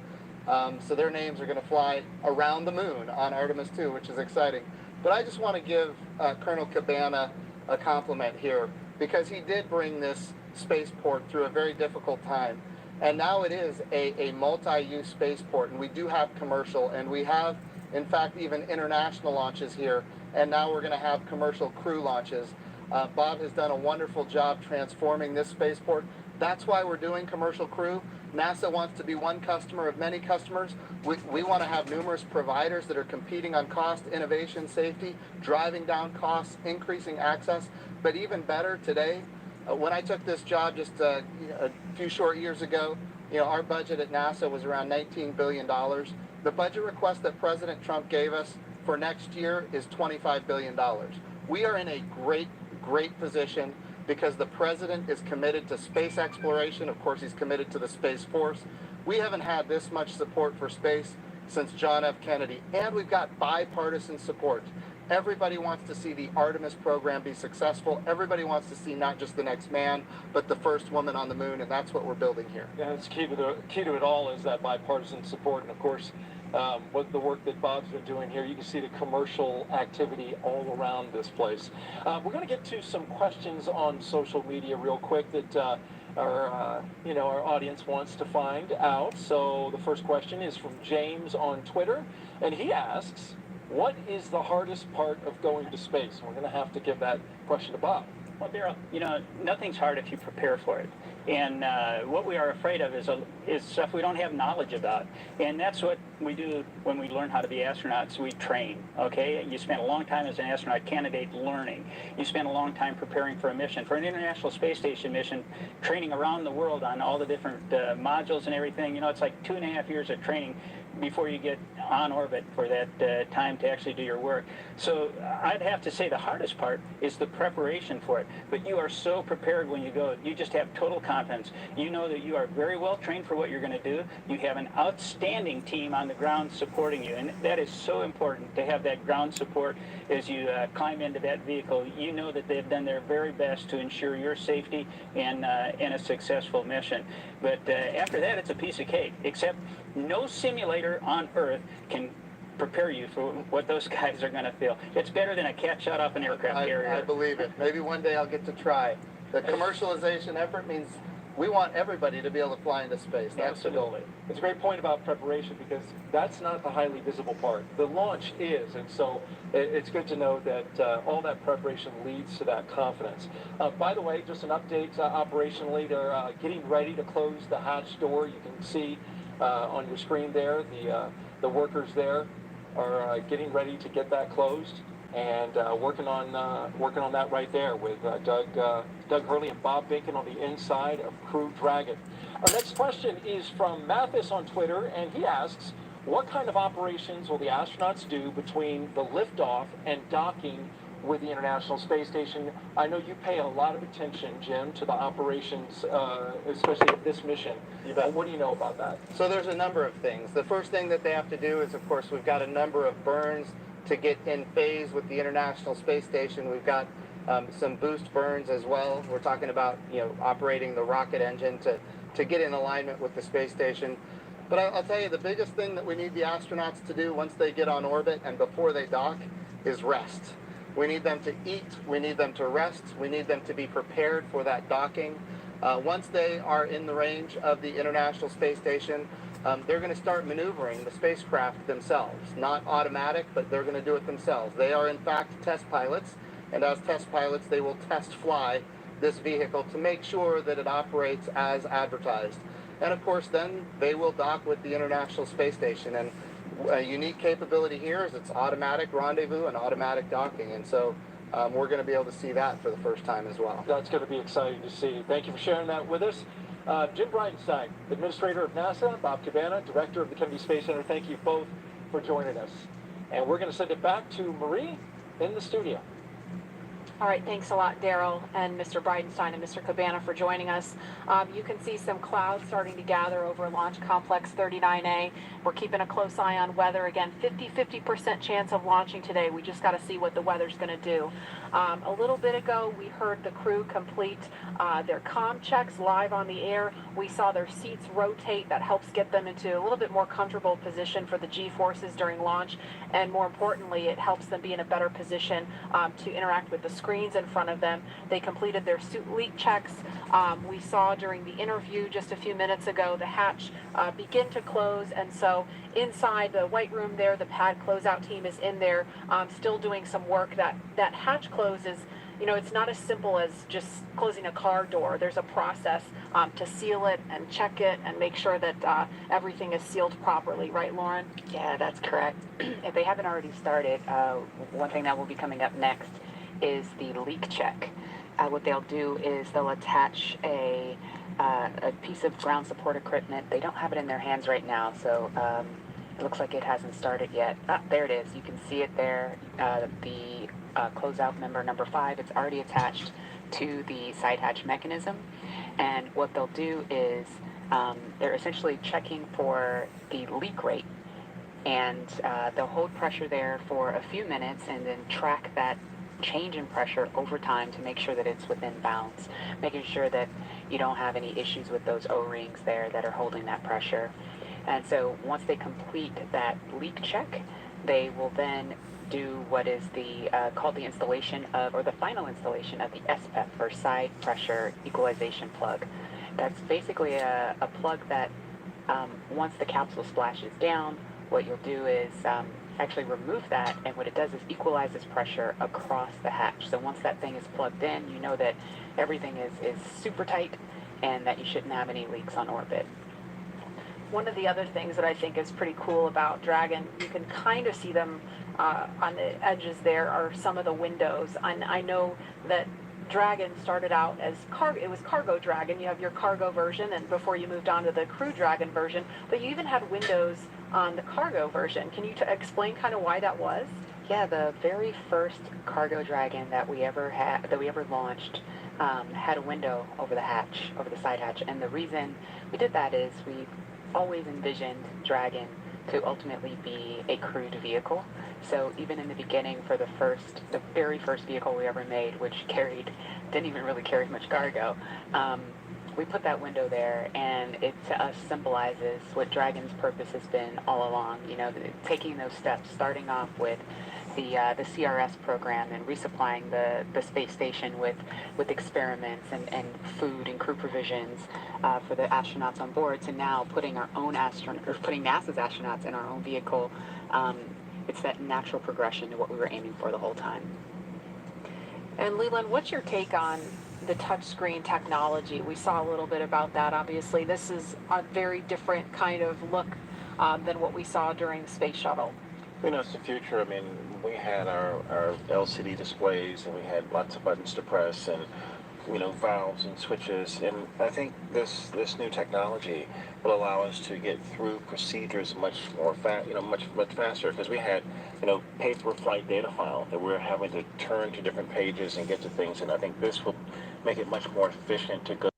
their names are going to fly around the moon on Artemis 2, which is exciting. But I just want to give Colonel Cabana a compliment here, because he did bring this spaceport through a very difficult time. And now it is a multi-use spaceport, and we do have commercial, and we have, in fact, even international launches here, and now we're going to have commercial crew launches. Bob has done a wonderful job transforming this spaceport. That's why we're doing commercial crew. NASA wants to be one customer of many customers. We want to have numerous providers that are competing on cost, innovation, safety, driving down costs, increasing access. But even better today, when I took this job just a few short years ago, our budget at NASA was around $19 billion. The budget request that President Trump gave us for next year is $25 billion. We are in a great position because the President is committed to space exploration. Of course, he's committed to the Space Force. We haven't had this much support for space since John F. Kennedy, and we've got bipartisan support. Everybody wants to see the Artemis program be successful. Everybody wants to see not just the next man, but the first woman on the moon, and that's what we're building here. Yeah, it's key to it all is that bipartisan support, and of course, what the work that Bob's been doing here. You can see the commercial activity all around this place. We're going to get to some questions on social media real quick that our audience wants to find out. So the first question is from James on Twitter, and he asks, what is the hardest part of going to space? And we're going to have to give that question to Bob. Well, Daryl, nothing's hard if you prepare for it. And what we are afraid of is stuff we don't have knowledge about. And that's what we do when we learn how to be astronauts. We train, okay? You spend a long time as an astronaut candidate learning. You spend a long time preparing for a mission. For an International Space Station mission, training around the world on all the different modules and everything, it's like 2.5 years of training before you get on orbit for that time to actually do your work. So I'd have to say the hardest part is the preparation for it. But you are so prepared when you go. You just have total confidence. You know that you are very well trained for what you're going to do. You have an outstanding team on the ground supporting you. And that is so important to have that ground support as you climb into that vehicle. You know that they've done their very best to ensure your safety and a successful mission. But after that, it's a piece of cake, except no simulator on Earth can prepare you for what those guys are going to feel. It's better than a cat shot off an aircraft carrier. I believe it. Maybe one day I'll get to try. The commercialization effort means we want everybody to be able to fly into space. That's the goal. It's a great point about preparation, because that's not the highly visible part. The launch is, and so it's good to know that all that preparation leads to that confidence. By the way, just an update operationally, they're getting ready to close the hatch door. You can see on your screen there, the workers there are getting ready to get that closed, and working on that right there with Doug Hurley and Bob Bacon on the inside of Crew Dragon. Our next question is from Mathis on Twitter, and he asks, what kind of operations will the astronauts do between the liftoff and docking with the International Space Station. I know you pay a lot of attention, Jim, to the operations, especially of this mission. What do you know about that? So there's a number of things. The first thing that they have to do is, of course, we've got a number of burns to get in phase with the International Space Station. We've got some boost burns as well. We're talking about, operating the rocket engine to get in alignment with the space station. But I'll tell you, the biggest thing that we need the astronauts to do once they get on orbit and before they dock is rest. We need them to eat, we need them to rest, we need them to be prepared for that docking. Once they are in the range of the International Space Station, they're going to start maneuvering the spacecraft themselves. Not automatic, but they're going to do it themselves. They are in fact test pilots, and as test pilots they will test fly this vehicle to make sure that it operates as advertised. And of course then they will dock with the International Space Station. And a unique capability here is it's automatic rendezvous and automatic docking, and so we're going to be able to see that for the first time as well. That's going to be exciting to see. Thank you for sharing that with us. Jim Bridenstine, Administrator of NASA, Bob Cabana, Director of the Kennedy Space Center, thank you both for joining us. And we're going to send it back to Marie in the studio. All right, thanks a lot, Daryl and Mr. Bridenstine and Mr. Cabana for joining us. You can see some clouds starting to gather over Launch Complex 39A. We're keeping a close eye on weather. Again, 50% chance of launching today. We just got to see what the weather's going to do. A little bit ago, we heard the crew complete their comm checks live on the air. We saw their seats rotate. That helps get them into a little bit more comfortable position for the G-forces during launch. And more importantly, it helps them be in a better position to interact with the screens in front of them. They completed their suit leak checks. We saw during the interview just a few minutes ago the hatch begin to close, and so inside the white room there, the pad closeout team is in there still doing some work. That hatch close is, it's not as simple as just closing a car door. There's a process to seal it and check it and make sure that everything is sealed properly. Right, Lauren? Yeah, that's correct. If they haven't already started, one thing that will be coming up next is the leak check. What they'll do is they'll attach a piece of ground support equipment. They don't have it in their hands right now, so it looks like it hasn't started yet. There it is. You can see it there. The closeout member number 5, it's already attached to the side hatch mechanism. And what they'll do is they're essentially checking for the leak rate. And they'll hold pressure there for a few minutes and then track that change in pressure over time to make sure that it's within bounds, making sure that you don't have any issues with those O-rings there that are holding that pressure. And so once they complete that leak check, they will then do what is the called the installation of, or the final installation of the SPEP, or side pressure equalization plug. That's basically a plug that once the capsule splashes down, what you'll do is actually remove that, and what it does is equalizes pressure across the hatch. So once that thing is plugged in, you know that everything is super tight and that you shouldn't have any leaks on orbit. One of the other things that I think is pretty cool about Dragon, you can kind of see them on the edges there are some of the windows. And I know that Dragon started out as cargo. It was Cargo Dragon. You have your cargo version, and before you moved on to the Crew Dragon version, but you even had windows on the cargo version. Can you explain kind of why that was? Yeah, the very first Cargo Dragon that we ever launched had a window over the hatch, over the side hatch, and the reason we did that is we always envisioned Dragon to ultimately be a crewed vehicle. So even in the beginning, for the very first vehicle we ever made, which didn't even really carry much cargo, we put that window there, and it to us symbolizes what Dragon's purpose has been all along. Taking those steps, starting off with the CRS program and resupplying the space station with experiments and food and crew provisions for the astronauts on board, to now putting our own putting NASA's astronauts in our own vehicle. It's that natural progression to what we were aiming for the whole time. And Leland, what's your take on the touchscreen technology? We saw a little bit about that. Obviously, this is a very different kind of look than what we saw during the Space Shuttle. It's the future. I mean, we had our LCD displays, and we had lots of buttons to press, and valves and switches, and I think this new technology will allow us to get through procedures much more much faster, because we had paper flight data file that we're having to turn to different pages and get to things, and I think this will make it much more efficient to go.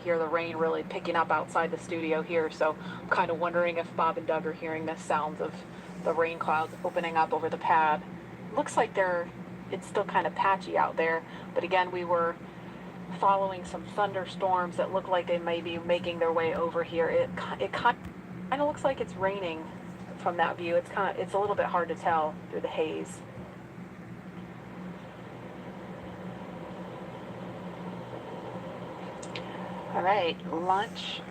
Hear the rain really picking up outside the studio here, so I'm kind of wondering if Bob and Doug are hearing the sounds of the rain clouds opening up over the pad. Looks like it's still kind of patchy out there, but again, we were following some thunderstorms that look like they may be making their way over here. It kind of looks like it's raining from that view. It's a little bit hard to tell through the haze. All right, launch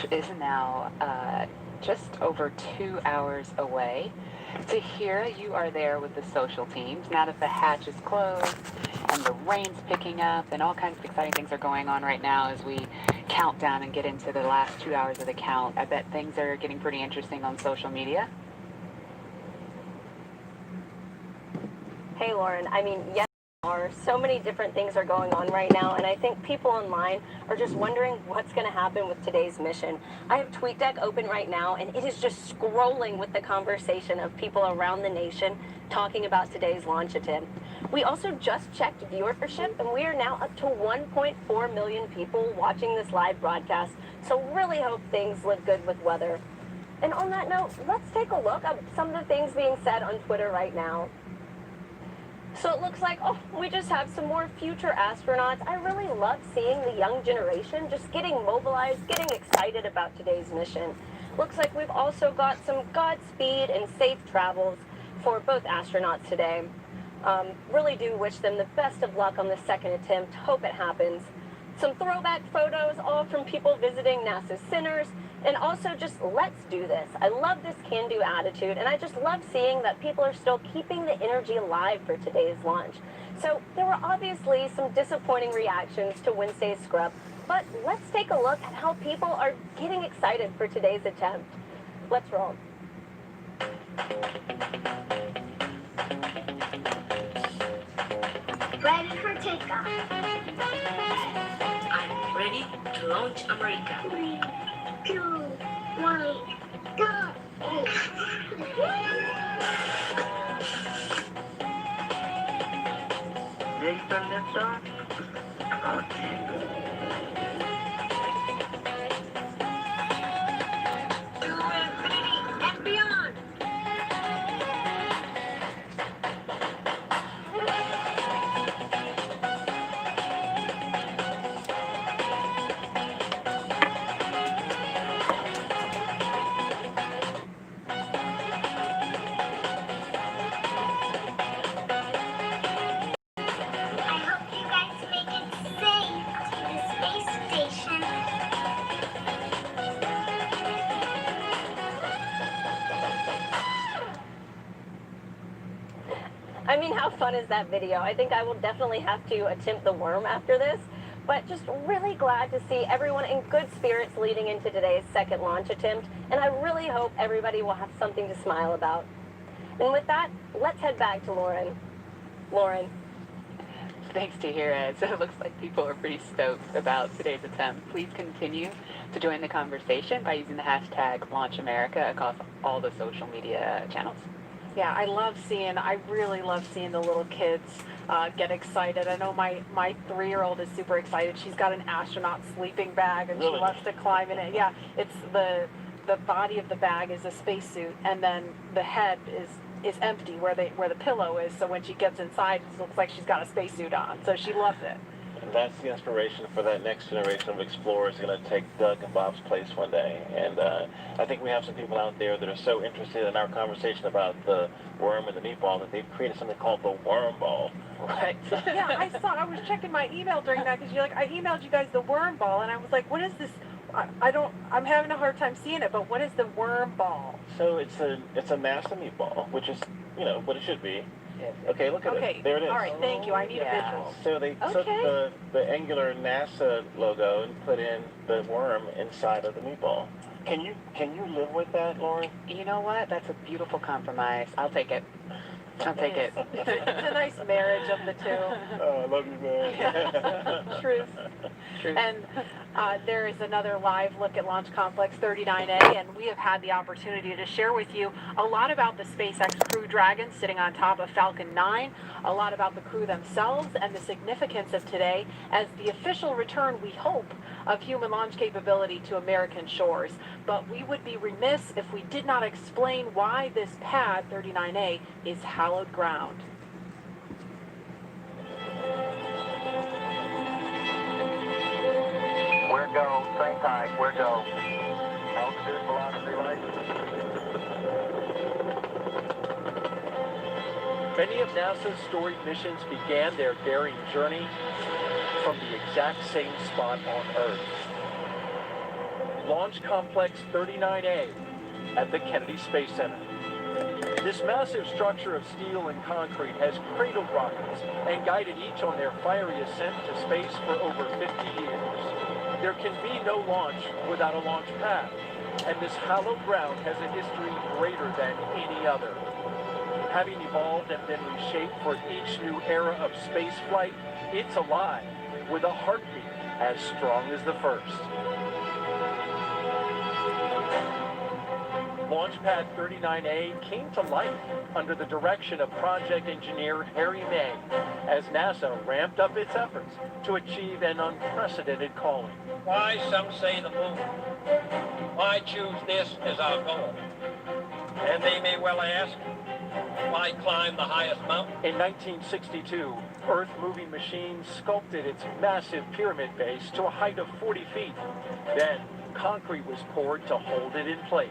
is now just over 2 hours away. To hear you are there with the social teams now that the hatch is closed and the rain's picking up and all kinds of exciting things are going on right now as we count down and get into the last 2 hours of the count. I bet things are getting pretty interesting on social media. Hey, Lauren. I mean, yes, so many different things are going on right now, and I think people online are just wondering what's going to happen with today's mission. I have TweetDeck open right now, and it is just scrolling with the conversation of people around the nation talking about today's launch attempt. We also just checked viewership, and we are now up to 1.4 million people watching this live broadcast, so really hope things look good with weather. And on that note, let's take a look at some of the things being said on Twitter right now. So it looks like, we just have some more future astronauts. I really love seeing the young generation just getting mobilized, getting excited about today's mission. Looks like we've also got some Godspeed and safe travels for both astronauts today. Really do wish them the best of luck on the second attempt. Hope it happens. Some throwback photos, all from people visiting NASA's centers, and also just let's do this. I love this can-do attitude, and I just love seeing that people are still keeping the energy alive for today's launch. So there were obviously some disappointing reactions to Wednesday's scrub, but let's take a look at how people are getting excited for today's attempt. Let's roll. Ready for takeoff. I'm ready to launch America. 3, 2, 1, go! Ready for liftoff? Okay. 2 infinity and beyond! I mean, how fun is that video? I think I will definitely have to attempt the worm after this, but just really glad to see everyone in good spirits leading into today's second launch attempt, and I really hope everybody will have something to smile about. And with that, let's head back to Lauren. Lauren. Thanks to hear it. So it looks like people are pretty stoked about today's attempt. Please continue to join the conversation by using the hashtag LaunchAmerica across all the social media channels. Yeah, I really love seeing the little kids get excited. I know my 3-year-old is super excited. She's got an astronaut sleeping bag and she loves to climb in it. Yeah, it's the body of the bag is a spacesuit, and then the head is empty where the pillow is. So when she gets inside, it looks like she's got a spacesuit on. So she loves it. And that's the inspiration for that next generation of explorers going to take Doug and Bob's place one day. And I think we have some people out there that are so interested in our conversation about the worm and the meatball that they've created something called the worm ball. Right. Yeah, I was checking my email during that because I emailed you guys the worm ball, and I was like, what is this? I'm having a hard time seeing it, but what is the worm ball? So it's a NASA meatball, which is, what it should be. Okay, look at it. There it is. All right, thank you. I need a visual. So they took the angular NASA logo and put in the worm inside of the meatball. Can you live with that, Lauren? You know what? That's a beautiful compromise. I'll take it. I'll take it. It's a nice marriage of the two. Oh, I love you, man. Truth. And there is another live look at Launch Complex 39A, and we have had the opportunity to share with you a lot about the SpaceX Crew Dragon sitting on top of Falcon 9, a lot about the crew themselves, and the significance of today as the official return, we hope, of human launch capability to American shores. But we would be remiss if we did not explain why this pad, 39A, is hallowed ground. Where go, train time, where go. Altitude, velocity, light. Many of NASA's storied missions began their daring journey from the exact same spot on Earth. Launch Complex 39A at the Kennedy Space Center. This massive structure of steel and concrete has cradled rockets and guided each on their fiery ascent to space for over 50 years. There can be no launch without a launch pad, and this hallowed ground has a history greater than any other. Having evolved and been reshaped for each new era of spaceflight, it's alive with a heartbeat as strong as the first. Launchpad 39A came to life under the direction of project engineer Harry May as NASA ramped up its efforts to achieve an unprecedented calling. Why, some say the moon. Why choose this as our goal? And they may well ask, why climb the highest mountain? In 1962, Earth-moving machines sculpted its massive pyramid base to a height of 40 feet. Then, concrete was poured to hold it in place.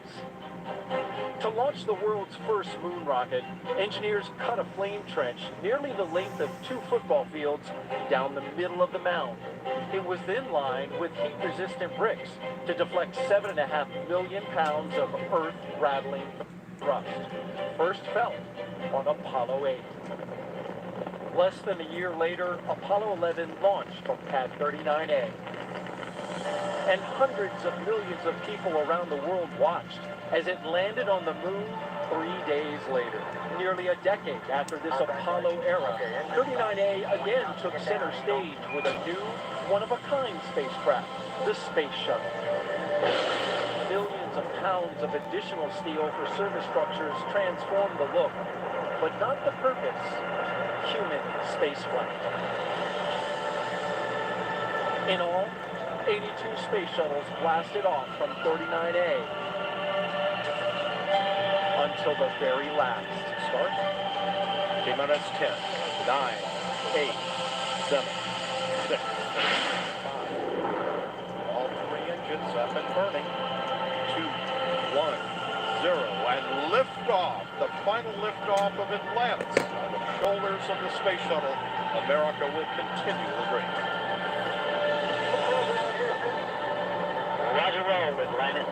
To launch the world's first moon rocket, engineers cut a flame trench nearly the length of 2 football fields down the middle of the mound. It was then lined with heat-resistant bricks to deflect 7.5 million pounds of earth-rattling thrust, first felt on Apollo 8. Less than a year later, Apollo 11 launched from Pad 39A. And hundreds of millions of people around the world watched as it landed on the moon 3 days later. Nearly a decade after this Apollo era, 39A again took center stage with a new, one-of-a-kind spacecraft, the Space Shuttle. Millions of pounds of additional steel for service structures transformed the look, but not the purpose: human spaceflight. In all, 82 space shuttles blasted off from 39A until the very last. Start. T-minus 10, 9, 8, 7, 6, 5. All 3 engines up and burning. 2, 1, 0, and liftoff. The final liftoff of Atlantis on the shoulders of the space shuttle. America will continue the dream. Roger, roll, Atlantis.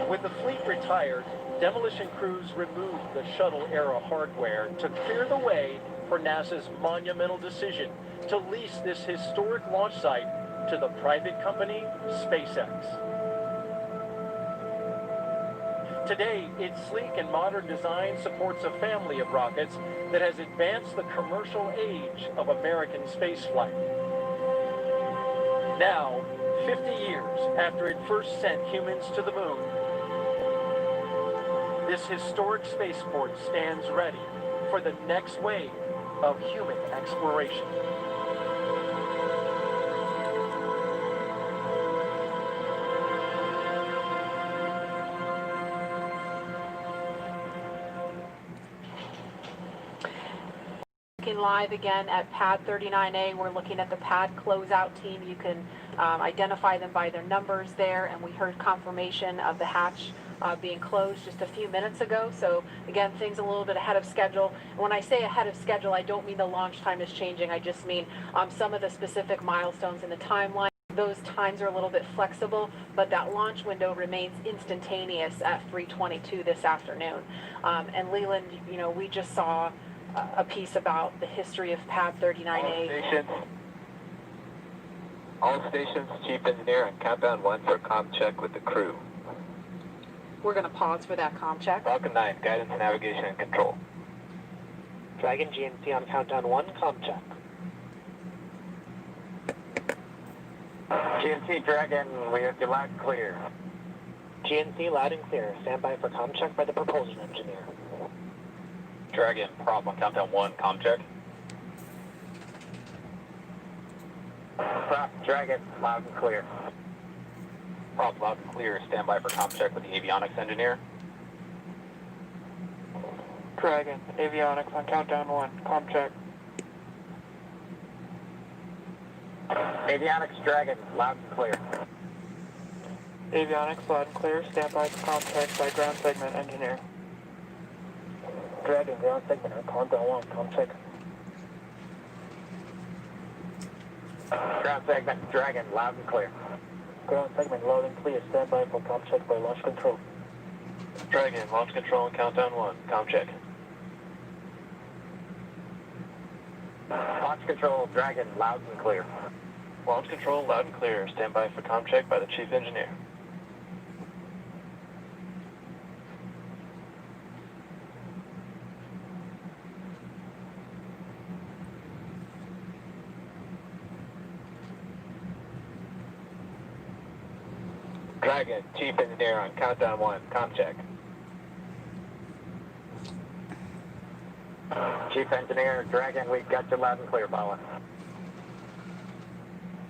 With the fleet retired, demolition crews removed the shuttle-era hardware to clear the way for NASA's monumental decision to lease this historic launch site to the private company SpaceX. Today, its sleek and modern design supports a family of rockets that has advanced the commercial age of American spaceflight. Now, 50 years after it first sent humans to the moon, this historic spaceport stands ready for the next wave of human exploration. Live again at Pad 39A. We're looking at the pad closeout team. You can identify them by their numbers there, and we heard confirmation of the hatch being closed just a few minutes ago. So again, things a little bit ahead of schedule. And when I say ahead of schedule, I don't mean the launch time is changing. I just mean some of the specific milestones in the timeline. Those times are a little bit flexible, but that launch window remains instantaneous at 3:22 this afternoon. And Leland, you know, we just saw a piece about the history of Pad 39A. All stations, Chief Engineer, and countdown 1 for comm check with the crew. We're going to pause for that comm check. Falcon 9, guidance, navigation, and control. Dragon GNC on countdown 1, comm check. GNC Dragon, we have you loud and clear. GNC loud and clear. Stand by for comm check by the propulsion engineer. Dragon, prop on countdown 1, comm check. Prop, Dragon, loud and clear. Prop loud and clear, stand by for comm check with the avionics engineer. Dragon, avionics on countdown 1, comm check. Avionics Dragon, loud and clear. Avionics loud and clear, stand by for comm check by ground segment engineer. Dragon, ground segment on countdown 1, comm check. Ground segment Dragon, loud and clear. Ground segment loud and clear, stand by for comm check by launch control. Dragon, launch control on countdown 1, comm check. Launch control Dragon, loud and clear. Launch control loud and clear, stand by for comm check by the chief engineer. Dragon, chief engineer on countdown 1, comm check. Chief engineer, Dragon, we've got you loud and clear, Bowen.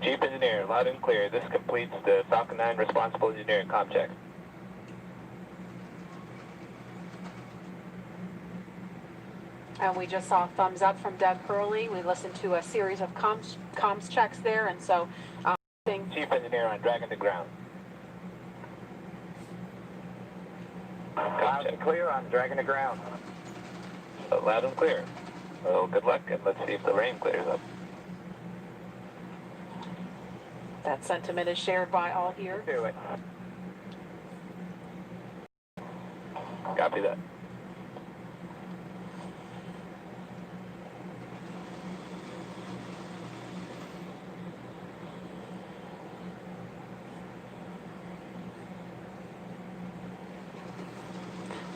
Chief engineer, loud and clear. This completes the Falcon 9 responsible engineering comm check. And we just saw a thumbs up from Deb Hurley. We listened to a series of comms checks there, and so Chief Engineer on Dragon to ground. Loud and clear on Dragon to ground. Loud and clear. Well, good luck, and let's see if the rain clears up. that sentiment is shared by all here. Do it. Copy that.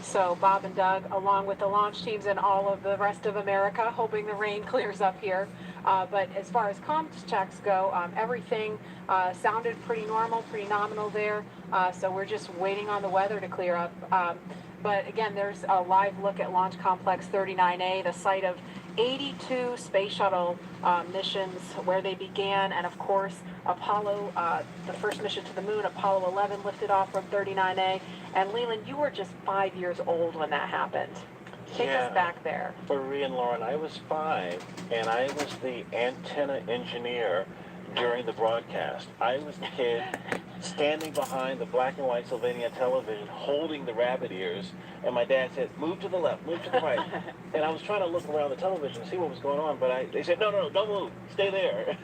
So Bob and Doug, along with the launch teams and all of the rest of America, hoping the rain clears up here. But as far as comms checks go, everything sounded pretty normal, pretty nominal there. So we're just waiting on the weather to clear up. But again, there's a live look at Launch Complex 39A, the site of 82 Space Shuttle missions where they began, and of course Apollo, the first mission to the moon, Apollo 11 lifted off from 39A. And Leland, you were just 5 years old when that happened. Take us back there. For Rhea and Lauren, I was 5, and I was the antenna engineer during the broadcast. I was the kid standing behind the black and white Sylvania television holding the rabbit ears, and my dad said, move to the left, move to the right. And I was trying to look around the television to see what was going on, but they said, no, don't move, stay there.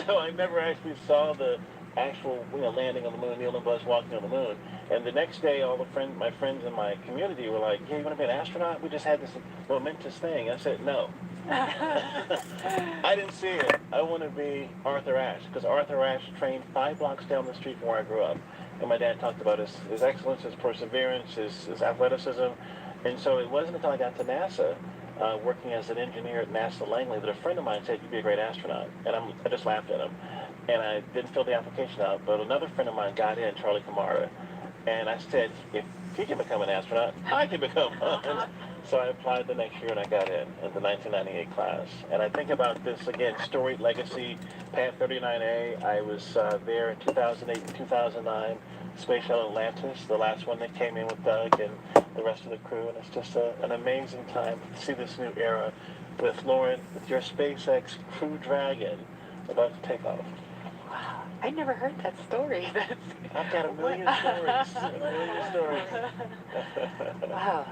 So I never actually saw the actual landing on the moon, Neil and Buzz walking on the moon. And the next day, all my friends in my community were like, yeah, you want to be an astronaut? We just had this momentous thing. I said, no. I didn't see it. I want to be Arthur Ashe, because Arthur Ashe trained 5 blocks down the street from where I grew up. And my dad talked about his excellence, his perseverance, his athleticism. And so it wasn't until I got to NASA, working as an engineer at NASA Langley, that a friend of mine said, you'd be a great astronaut. And I just laughed at him. And I didn't fill the application out, but another friend of mine got in, Charlie Kamara. And I said, if he can become an astronaut, I can become one. So I applied the next year and I got in the 1998 class. And I think about this, again, storied legacy, Pad 39A. I was there in 2008 and 2009, Space Shuttle Atlantis, the last one that came in with Doug and the rest of the crew. And it's just an amazing time to see this new era with Lauren, with your SpaceX Crew Dragon about to take off. Wow, I never heard that story. I've got a million stories. Wow.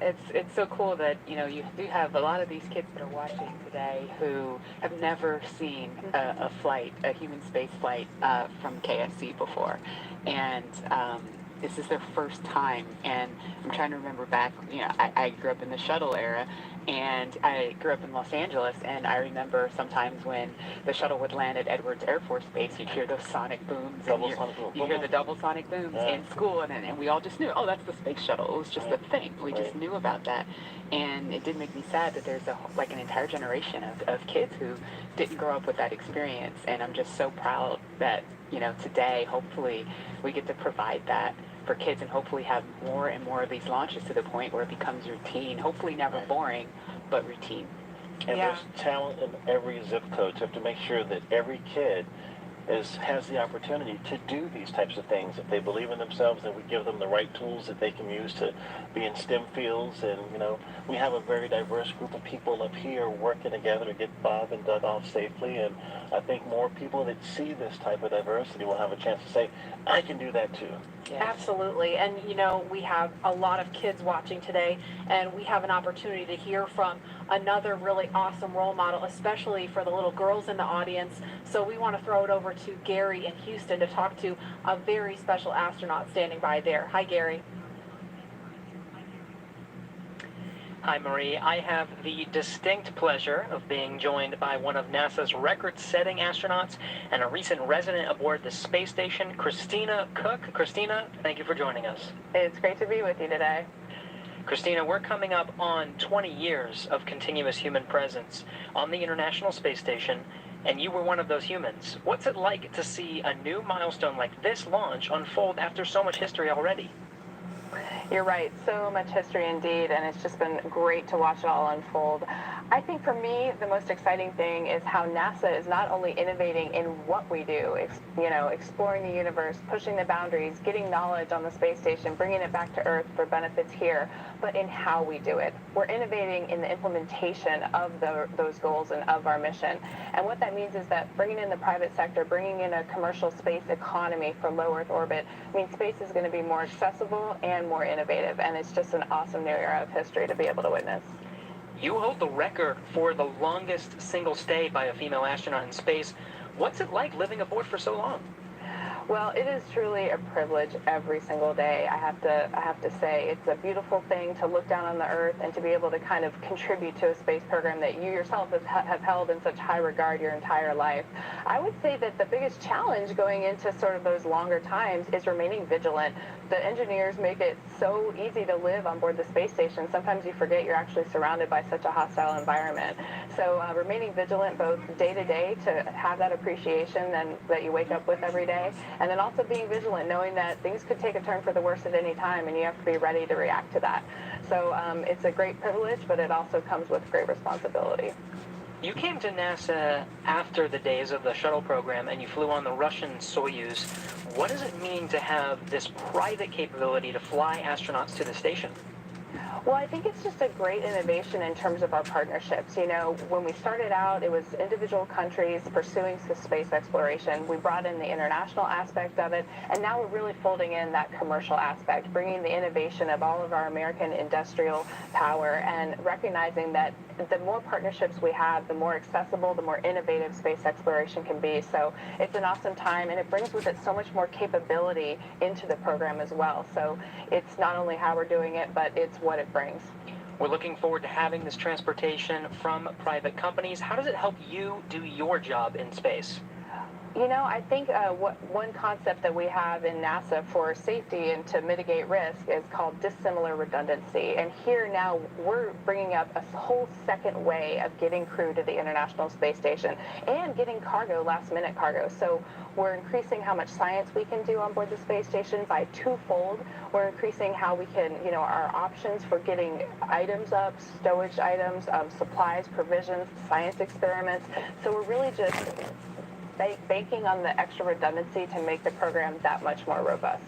It's so cool that, you do have a lot of these kids that are watching today who have never seen a flight, a human space flight from KSC before. And this is their first time. And I'm trying to remember back, I grew up in the shuttle era, and I grew up in Los Angeles, and I remember sometimes when the shuttle would land at Edwards Air Force Base, you'd hear those sonic booms, you hear the double sonic booms in school, and we all just knew, oh, that's the space shuttle. It was just a thing. We just knew about that. And it did make me sad that there's an entire generation of kids who didn't grow up with that experience, and I'm just so proud that, today, hopefully, we get to provide that for kids and hopefully have more and more of these launches to the point where it becomes routine, hopefully never boring, but routine. And there's talent in every zip code, so you have to make sure that every kid has the opportunity to do these types of things. If they believe in themselves, then we give them the right tools that they can use to be in STEM fields. And, we have a very diverse group of people up here working together to get Bob and Doug off safely. And I think more people that see this type of diversity will have a chance to say, I can do that too. Yes. Absolutely. And, we have a lot of kids watching today, and we have an opportunity to hear from another really awesome role model, especially for the little girls in the audience. So we want to throw it over to Gary in Houston to talk to a very special astronaut standing by there. Hi, Gary. Hi, Marie. I have the distinct pleasure of being joined by one of NASA's record-setting astronauts and a recent resident aboard the space station, Christina Cook. Christina, thank you for joining us. It's great to be with you today. Christina, we're coming up on 20 years of continuous human presence on the International Space Station, and you were one of those humans. What's it like to see a new milestone like this launch unfold after so much history already? You're right, so much history indeed, and it's just been great to watch it all unfold. I think for me, the most exciting thing is how NASA is not only innovating in what we do, exploring the universe, pushing the boundaries, getting knowledge on the space station, bringing it back to Earth for benefits here, but in how we do it. We're innovating in the implementation of those goals and of our mission. And what that means is that bringing in the private sector, bringing in a commercial space economy for low Earth orbit, means space is going to be more accessible and more innovative. And it's just an awesome new era of history to be able to witness. You hold the record for the longest single stay by a female astronaut in space. What's it like living aboard for so long? Well, it is truly a privilege every single day. I have to say it's a beautiful thing to look down on the Earth and to be able to kind of contribute to a space program that you yourself have held in such high regard your entire life. I would say that the biggest challenge going into sort of those longer times is remaining vigilant. The engineers make it so easy to live on board the space station. Sometimes you forget you're actually surrounded by such a hostile environment. So remaining vigilant both day to day to have that appreciation and that you wake up with every day, and then also being vigilant, knowing that things could take a turn for the worse at any time, and you have to be ready to react to that. So it's a great privilege, but it also comes with great responsibility. You came to NASA after the days of the shuttle program, and you flew on the Russian Soyuz. What does it mean to have this private capability to fly astronauts to the station? Well, I think it's just a great innovation in terms of our partnerships. You know, when we started out, it was individual countries pursuing space exploration. We brought in the international aspect of it, and now we're really folding in that commercial aspect, bringing the innovation of all of our American industrial power and recognizing that the more partnerships we have, the more accessible, the more innovative space exploration can be. So it's an awesome time, and it brings with it so much more capability into the program as well. So it's not only how we're doing it, but it's what it brings. We're looking forward to having this transportation from private companies. How does it help you do your job in space? You know, I think one concept that we have in NASA for safety and to mitigate risk is called dissimilar redundancy. And here now we're bringing up a whole second way of getting crew to the International Space Station and getting cargo, last-minute cargo. So we're increasing how much science we can do on board the space station by twofold. We're increasing how we can, our options for getting items up, stowage items, supplies, provisions, science experiments. So we're really just banking on the extra redundancy to make the program that much more robust.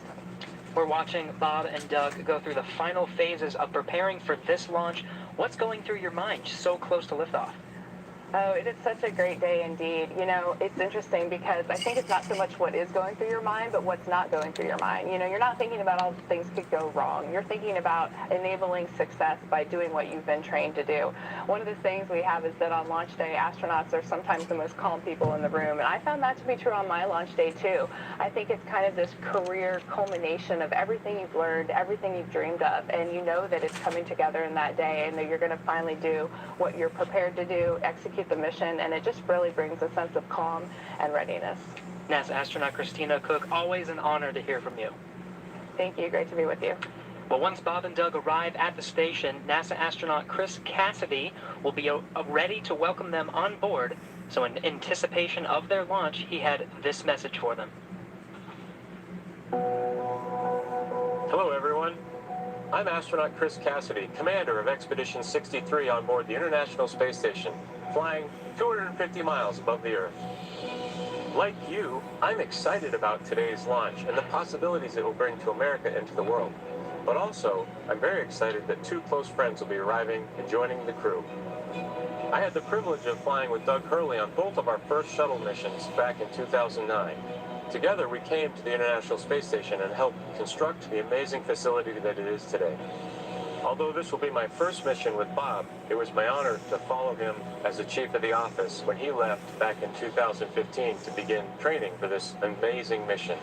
We're watching Bob and Doug go through the final phases of preparing for this launch. What's going through your mind so close to liftoff? Oh, it is such a great day indeed. You know, it's interesting because I think it's not so much what is going through your mind, but what's not going through your mind. You know, you're not thinking about all the things could go wrong. You're thinking about enabling success by doing what you've been trained to do. One of the things we have is that on launch day, astronauts are sometimes the most calm people in the room, and I found that to be true on my launch day too. I think it's kind of this career culmination of everything you've learned, everything you've dreamed of, and you know that it's coming together in that day, and that you're going to finally do what you're prepared to do, execute the mission, and it just really brings a sense of calm and readiness. NASA astronaut Christina Cook, always an honor to hear from you. Thank you. Great to be with you. Well, once Bob and Doug arrive at the station, NASA astronaut Chris Cassidy will be ready to welcome them on board. So in anticipation of their launch, he had this message for them. Hello, everyone. I'm astronaut Chris Cassidy, commander of Expedition 63 on board the International Space Station, flying 250 miles above the Earth. Like you, I'm excited about today's launch and the possibilities it will bring to America and to the world. But also, I'm very excited that two close friends will be arriving and joining the crew. I had the privilege of flying with Doug Hurley on both of our first shuttle missions back in 2009. Together, we came to the International Space Station and helped construct the amazing facility that it is today. Although this will be my first mission with Bob, it was my honor to follow him as the chief of the office when he left back in 2015 to begin training for this amazing mission.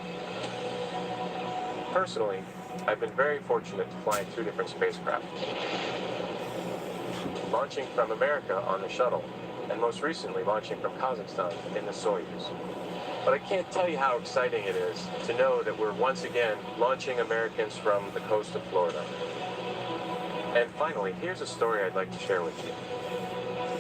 Personally, I've been very fortunate to fly in two different spacecraft. Launching from America on the shuttle, and most recently launching from Kazakhstan in the Soyuz. But I can't tell you how exciting it is to know that we're once again launching Americans from the coast of Florida. And finally, here's a story I'd like to share with you.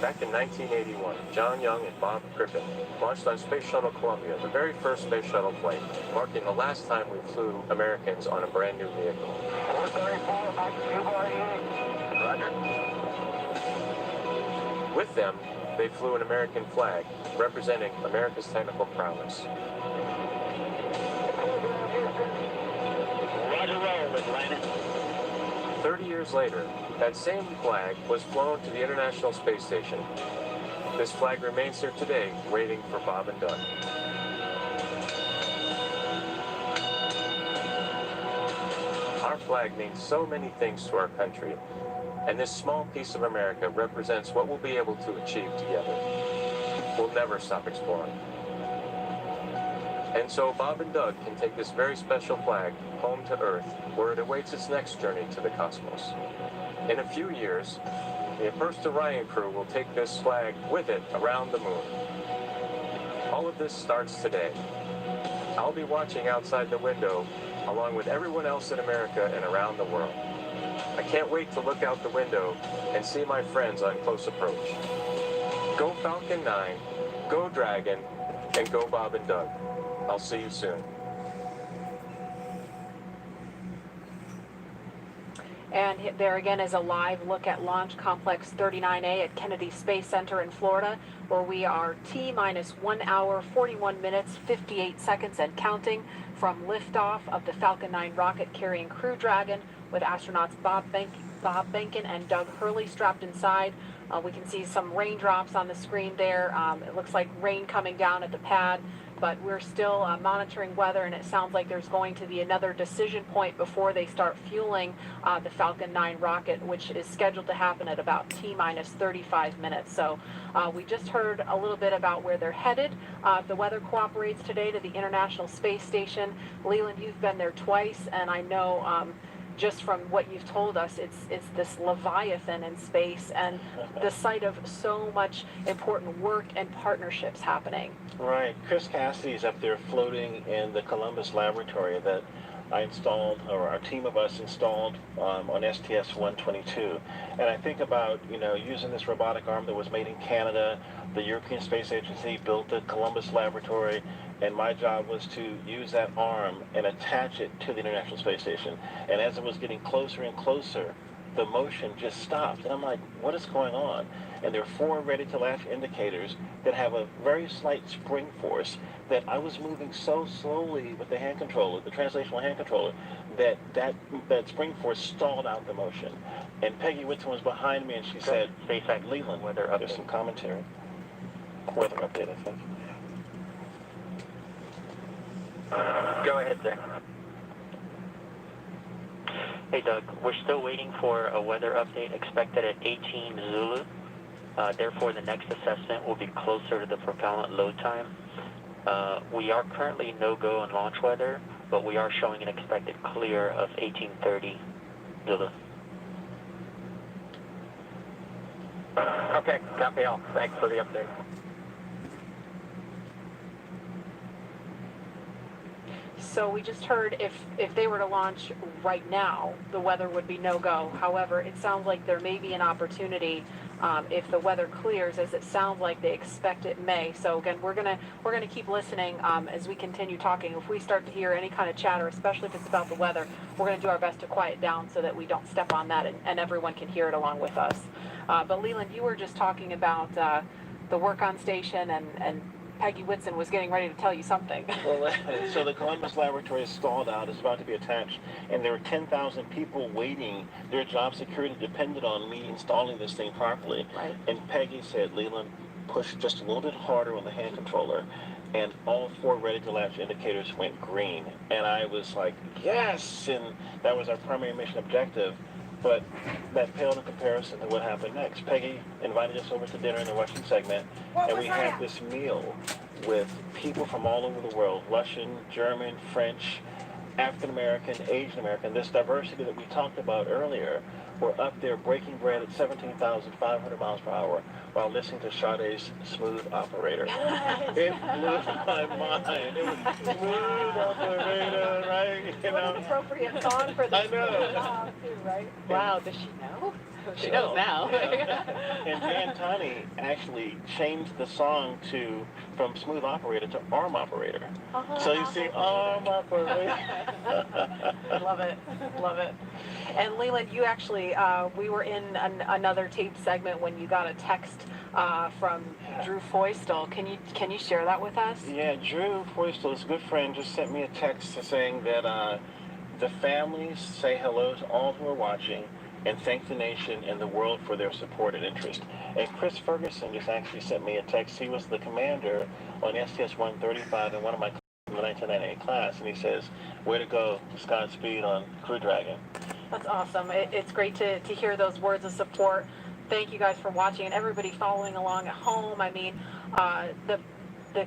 Back in 1981, John Young and Bob Griffin launched on Space Shuttle Columbia, the very first Space Shuttle flight, marking the last time we flew Americans on a brand new vehicle. 434, back to 248. Roger. with them, they flew an American flag, representing America's technical prowess. Roger roll, Atlanta. 30 years later, that same flag was flown to the International Space Station. This flag remains here today, waiting for Bob and Doug. Our flag means so many things to our country, and this small piece of America represents what we'll be able to achieve together. We'll never stop exploring. And so Bob and Doug can take this very special flag home to Earth, where it awaits its next journey to the cosmos. In a few years, the first Orion crew will take this flag with it around the moon. All of this starts today. I'll be watching outside the window along with everyone else in America and around the world. I can't wait to look out the window and see my friends on close approach. Go Falcon 9, go Dragon, and go Bob and Doug. I'll see you soon. And there again is a live look at Launch Complex 39A at Kennedy Space Center in Florida, where we are T-minus 1 hour, 41 minutes, 58 seconds and counting from liftoff of the Falcon 9 rocket carrying Crew Dragon with astronauts Bob Behnken and Doug Hurley strapped inside. We can see some raindrops on the screen there. It looks like rain coming down at the pad, but we're still monitoring weather, and it sounds like there's going to be another decision point before they start fueling the Falcon 9 rocket, which is scheduled to happen at about T-minus 35 minutes. So we just heard a little bit about where they're headed. The weather cooperates today to the International Space Station. Leland, you've been there twice, and I know just from what you've told us, it's this Leviathan in space and the site of so much important work and partnerships happening. Right. Chris Cassidy's up there floating in the Columbus laboratory that I installed, or our team of us installed on STS-122. And I think about, using this robotic arm that was made in Canada. The European Space Agency built the Columbus laboratory, and my job was to use that arm and attach it to the International Space Station. And as it was getting closer and closer, the motion just stopped. And I'm like, what is going on? And there are 4 ready-to-latch indicators that have a very slight spring force that I was moving so slowly with the hand controller, the translational hand controller, that spring force stalled out the motion. And Peggy Whitson was behind me, and she said, Leland, there's some commentary. Weather update, I think. Go ahead, sir. Hey, Doug, we're still waiting for a weather update expected at 18 Zulu. Therefore, the next assessment will be closer to the propellant load time. We are currently no-go on launch weather, but we are showing an expected clear of 1830 Zulu. Okay, copy all. Thanks for the update. So we just heard if they were to launch right now, the weather would be no-go. However, it sounds like there may be an opportunity if the weather clears, as it sounds like they expect it may. So again, we're gonna keep listening as we continue talking. If we start to hear any kind of chatter, especially if it's about the weather, we're gonna do our best to quiet down so that we don't step on that and everyone can hear it along with us. But Leland, you were just talking about the work on station, and Peggy Whitson was getting ready to tell you something. Well, so the Columbus laboratory is stalled out. It's about to be attached, and there were 10,000 people waiting. Their job security depended on me installing this thing properly. Right. And Peggy said, Leland, push just a little bit harder on the hand controller. And all 4 ready-to-latch indicators went green. And I was like, yes! And that was our primary mission objective. But that paled in comparison to what happened next. Peggy invited us over to dinner in the Russian segment, and we had this meal with people from all over the world, Russian, German, French, African American, Asian American. This diversity that we talked about earlier, were up there breaking bread at 17,500 miles per hour while listening to Sade's Smooth Operator. It blew my mind. It was Smooth Operator, right? What an appropriate song for this job too, right? Wow, does she know? She knows now. And Dan Tani actually changed the song from Smooth Operator to Arm Operator. So you see, Arm Operator. Love it. Love it. And Leland, you actually, we were in another taped segment when you got a text from Drew Foystel. Can you share that with us? Yeah, Drew Foystel, his good friend, just sent me a text saying that the families say hello to all who are watching and thank the nation and the world for their support and interest. And Chris Ferguson just actually sent me a text. He was the commander on STS-135 in one of my 1998 class, and he says, way to go, Godspeed on Crew Dragon. That's awesome. It's great to hear those words of support. Thank you guys for watching, and everybody following along at home. I mean, the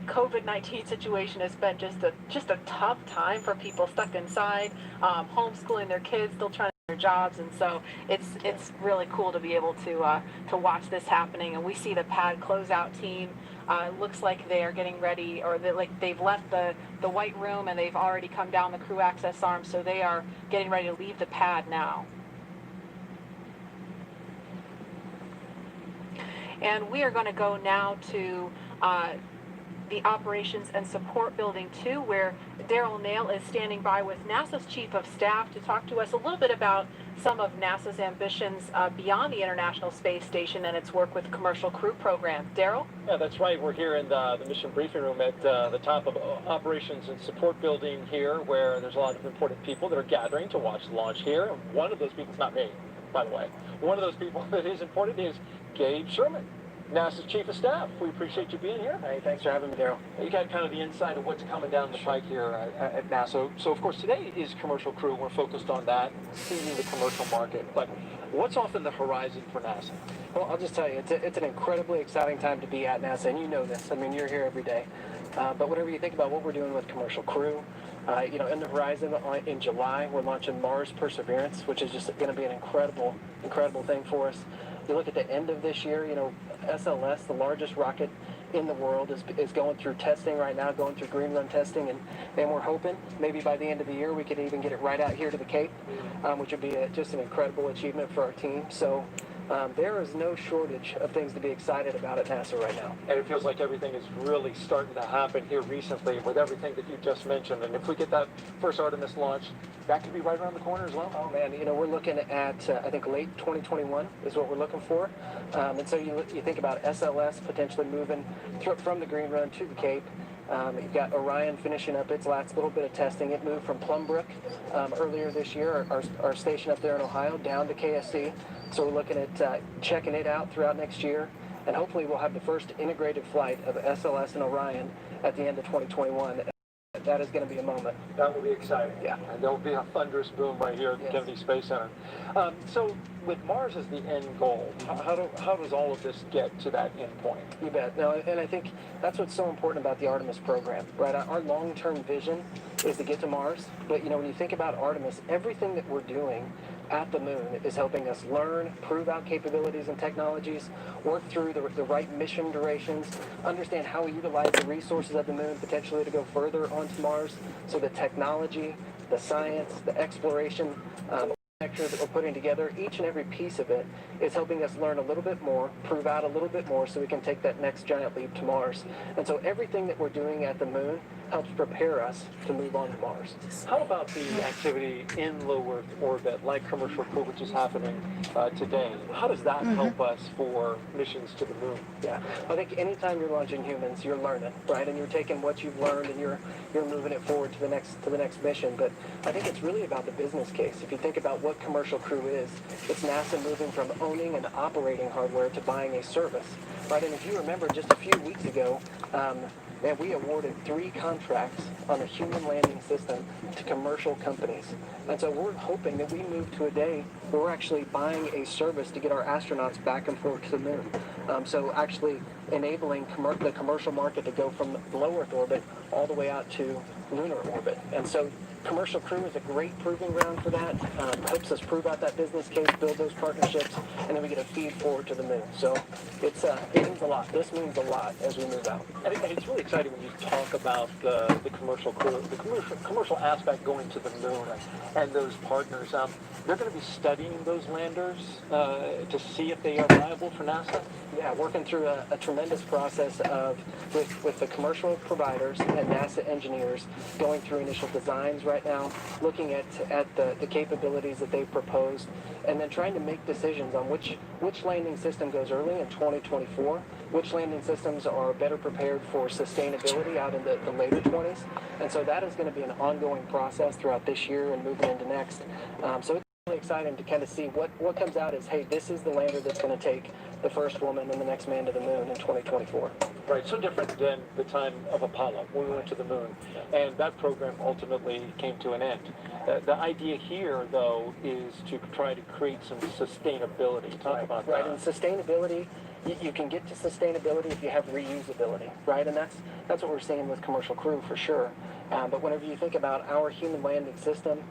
COVID-19 situation has been just a tough time for people stuck inside, homeschooling their kids, still trying to do their jobs, and so it's really cool to be able to watch this happening. And we see the pad closeout team. Looks like they are getting ready, or they've left the white room and they've already come down the crew access arm, so they are getting ready to leave the pad now. And we are going to go now to the Operations and Support Building 2, where Daryl Nail is standing by with NASA's Chief of Staff to talk to us a little bit about some of NASA's ambitions beyond the International Space Station and its work with the Commercial Crew Program. Daryl? Yeah, that's right. We're here in the mission briefing room at the top of Operations and Support Building here, where there's a lot of important people that are gathering to watch the launch here. And one of those people is not me, by the way. One of those people that is important is Gabe Sherman, NASA's Chief of Staff. We appreciate you being here. Hey, thanks for having me, Daryl. You got kind of the insight of what's coming down the pike here at NASA. So, of course, today is Commercial Crew. We're focused on that, seizing the commercial market. But what's off in the horizon for NASA? Well, I'll just tell you, it's an incredibly exciting time to be at NASA, and you know this. I mean, you're here every day. But whenever you think about what we're doing with Commercial Crew, in the horizon in July, we're launching Mars Perseverance, which is just going to be an incredible thing for us. You look at the end of this year, SLS, the largest rocket in the world, is going through testing right now, going through green run testing, and we're hoping maybe by the end of the year we could even get it right out here to the Cape, which would be just an incredible achievement for our team. So there is no shortage of things to be excited about at NASA right now. And it feels like everything is really starting to happen here recently with everything that you just mentioned. And if we get that first Artemis launch, that could be right around the corner as well. Oh man, we're looking at I think late 2021 is what we're looking for. And so you think about SLS potentially moving from the green run to the Cape. You've got Orion finishing up its last little bit of testing. It moved from Plumbrook earlier this year, our station up there in Ohio, down to KSC. So we're looking at checking it out throughout next year, and hopefully we'll have the first integrated flight of SLS and Orion at the end of 2021. That is going to be a moment. That will be exciting. Yeah. And there will be a thunderous boom right here at the Kennedy Space Center. So with Mars as the end goal, how does all of this get to that end point? You bet. No, and I think that's what's so important about the Artemis program, right? Our long-term vision is to get to Mars. But, when you think about Artemis, everything that we're doing at the moon is helping us learn, prove out capabilities and technologies, work through the right mission durations, understand how we utilize the resources of the moon potentially to go further onto Mars. So the technology, the science, the exploration, that we're putting together, each and every piece of it is helping us learn a little bit more, prove out a little bit more so we can take that next giant leap to Mars. And so everything that we're doing at the moon helps prepare us to move on to Mars. How about the activity in low Earth orbit, like Commercial Crew, which is happening today? How does that help us for missions to the moon? Yeah, I think anytime you're launching humans, you're learning, right? And you're taking what you've learned and you're moving it forward to the next mission. But I think it's really about the business case. If you think about what Commercial Crew is, it's NASA moving from owning and operating hardware to buying a service, right? And if you remember, just a few weeks ago, and we awarded 3 contracts on a human landing system to commercial companies. And so we're hoping that we move to a day where we're actually buying a service to get our astronauts back and forth to the moon. So actually enabling the commercial market to go from low Earth orbit all the way out to lunar orbit. And so Commercial Crew is a great proving ground for that. Helps us prove out that business case, build those partnerships, and then we get a feed forward to the moon. So it means a lot. This means a lot as we move out. And it's really exciting when you talk about the Commercial Crew, the commercial aspect going to the moon and those partners. They're going to be studying those landers to see if they are viable for NASA. Yeah, working through a tremendous tremendous process of, with the commercial providers and NASA engineers going through initial designs right now, looking at the capabilities that they've proposed, and then trying to make decisions on which landing system goes early in 2024, which landing systems are better prepared for sustainability out in the later 20s. And so that is going to be an ongoing process throughout this year and moving into next. So it's really exciting to kind of see what comes out as, hey, this is the lander that's going to take the first woman and the next man to the moon in 2024. Right, so different than the time of Apollo when we went to the moon, and that program ultimately came to an end. The idea here, though, is to try to create some sustainability. Talk about that. Right, and sustainability, you can get to sustainability if you have reusability, right? And that's what we're seeing with Commercial Crew for sure. But whenever you think about our human landing system,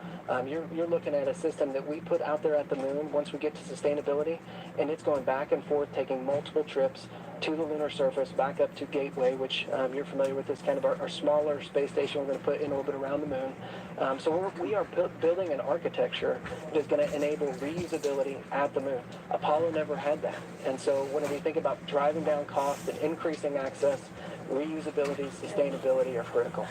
you're looking at a system that we put out there at the moon once we get to sustainability, and it's going back and forth, taking multiple trips to the lunar surface, back up to Gateway, which you're familiar with. This kind of our smaller space station we're going to put in orbit around the moon. So we are building an architecture that is going to enable reusability at the moon. Apollo never had that. And so whenever you think about driving down cost and increasing access, reusability, sustainability are critical.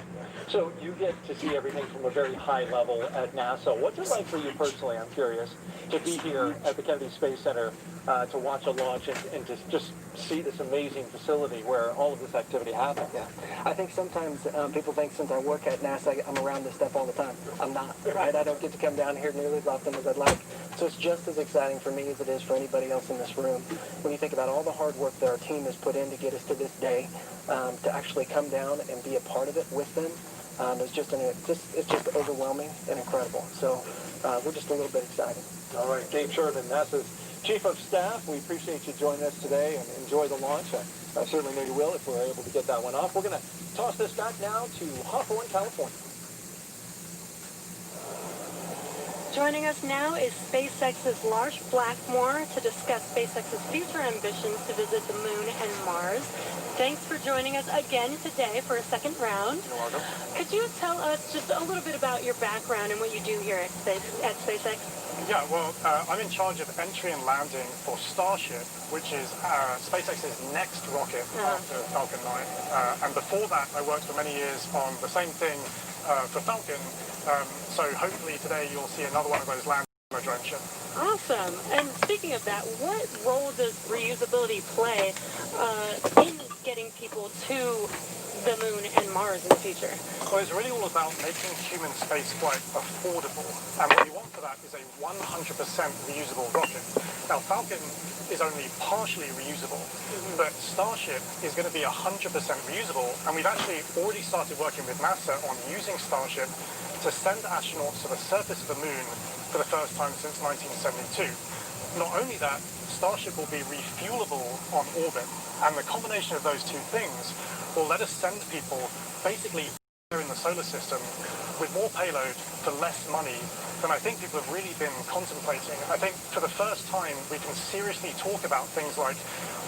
So you get to see everything from a very high level at NASA. What's it like for you personally, I'm curious, to be here at the Kennedy Space Center to watch a launch and to just see this amazing facility where all of this activity happens? Yeah, I think sometimes people think since I work at NASA, I'm around this stuff all the time. I'm not, right? I don't get to come down here nearly as often as I'd like. So it's just as exciting for me as it is for anybody else in this room. When you think about all the hard work that our team has put in to get us to this day, to actually come down and be a part of it with them, it's just overwhelming and incredible. So we're just a little bit excited. All right, Gabe Sherman, NASA's Chief of Staff, we appreciate you joining us today and enjoy the launch. I certainly know you will if we're able to get that one off. We're going to toss this back now to Hawthorne, California. Joining us now is SpaceX's Lars Blackmore to discuss SpaceX's future ambitions to visit the moon and Mars. Thanks for joining us again today for a second round. You're welcome. Could you tell us just a little bit about your background and what you do here at SpaceX? Yeah, well, I'm in charge of entry and landing for Starship, which is SpaceX's next rocket after Falcon 9. And before that, I worked for many years on the same thing for Falcon. So hopefully today you'll see another one of those landings on a drone ship. Awesome. And speaking of that, what role does reusability play in getting people to the moon and Mars in the future? Well, it's really all about making human spaceflight affordable. And what you want for that is a 100% reusable rocket. Now, Falcon is only partially reusable, but Starship is going to be 100% reusable. And we've actually already started working with NASA on using Starship to send astronauts to the surface of the moon for the first time since 1972. Not only that, Starship will be refuelable on orbit, and the combination of those two things will let us send people basically in the solar system with more payload for less money than I think people have really been contemplating. I think for the first time we can seriously talk about things like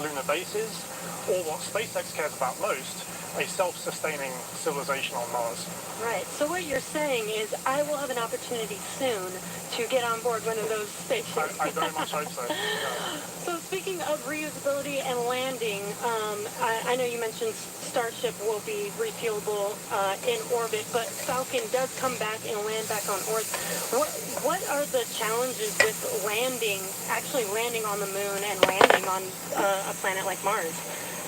lunar bases, or what SpaceX cares about most, a self-sustaining civilization on Mars. Right, so what you're saying is I will have an opportunity soon to get on board one of those spaceships. I very much hope so. So speaking of reusability and landing, I know you mentioned Starship will be refuelable in orbit, but Falcon does come back and land back on Earth. What are the challenges with actually landing on the moon and landing on a planet like Mars?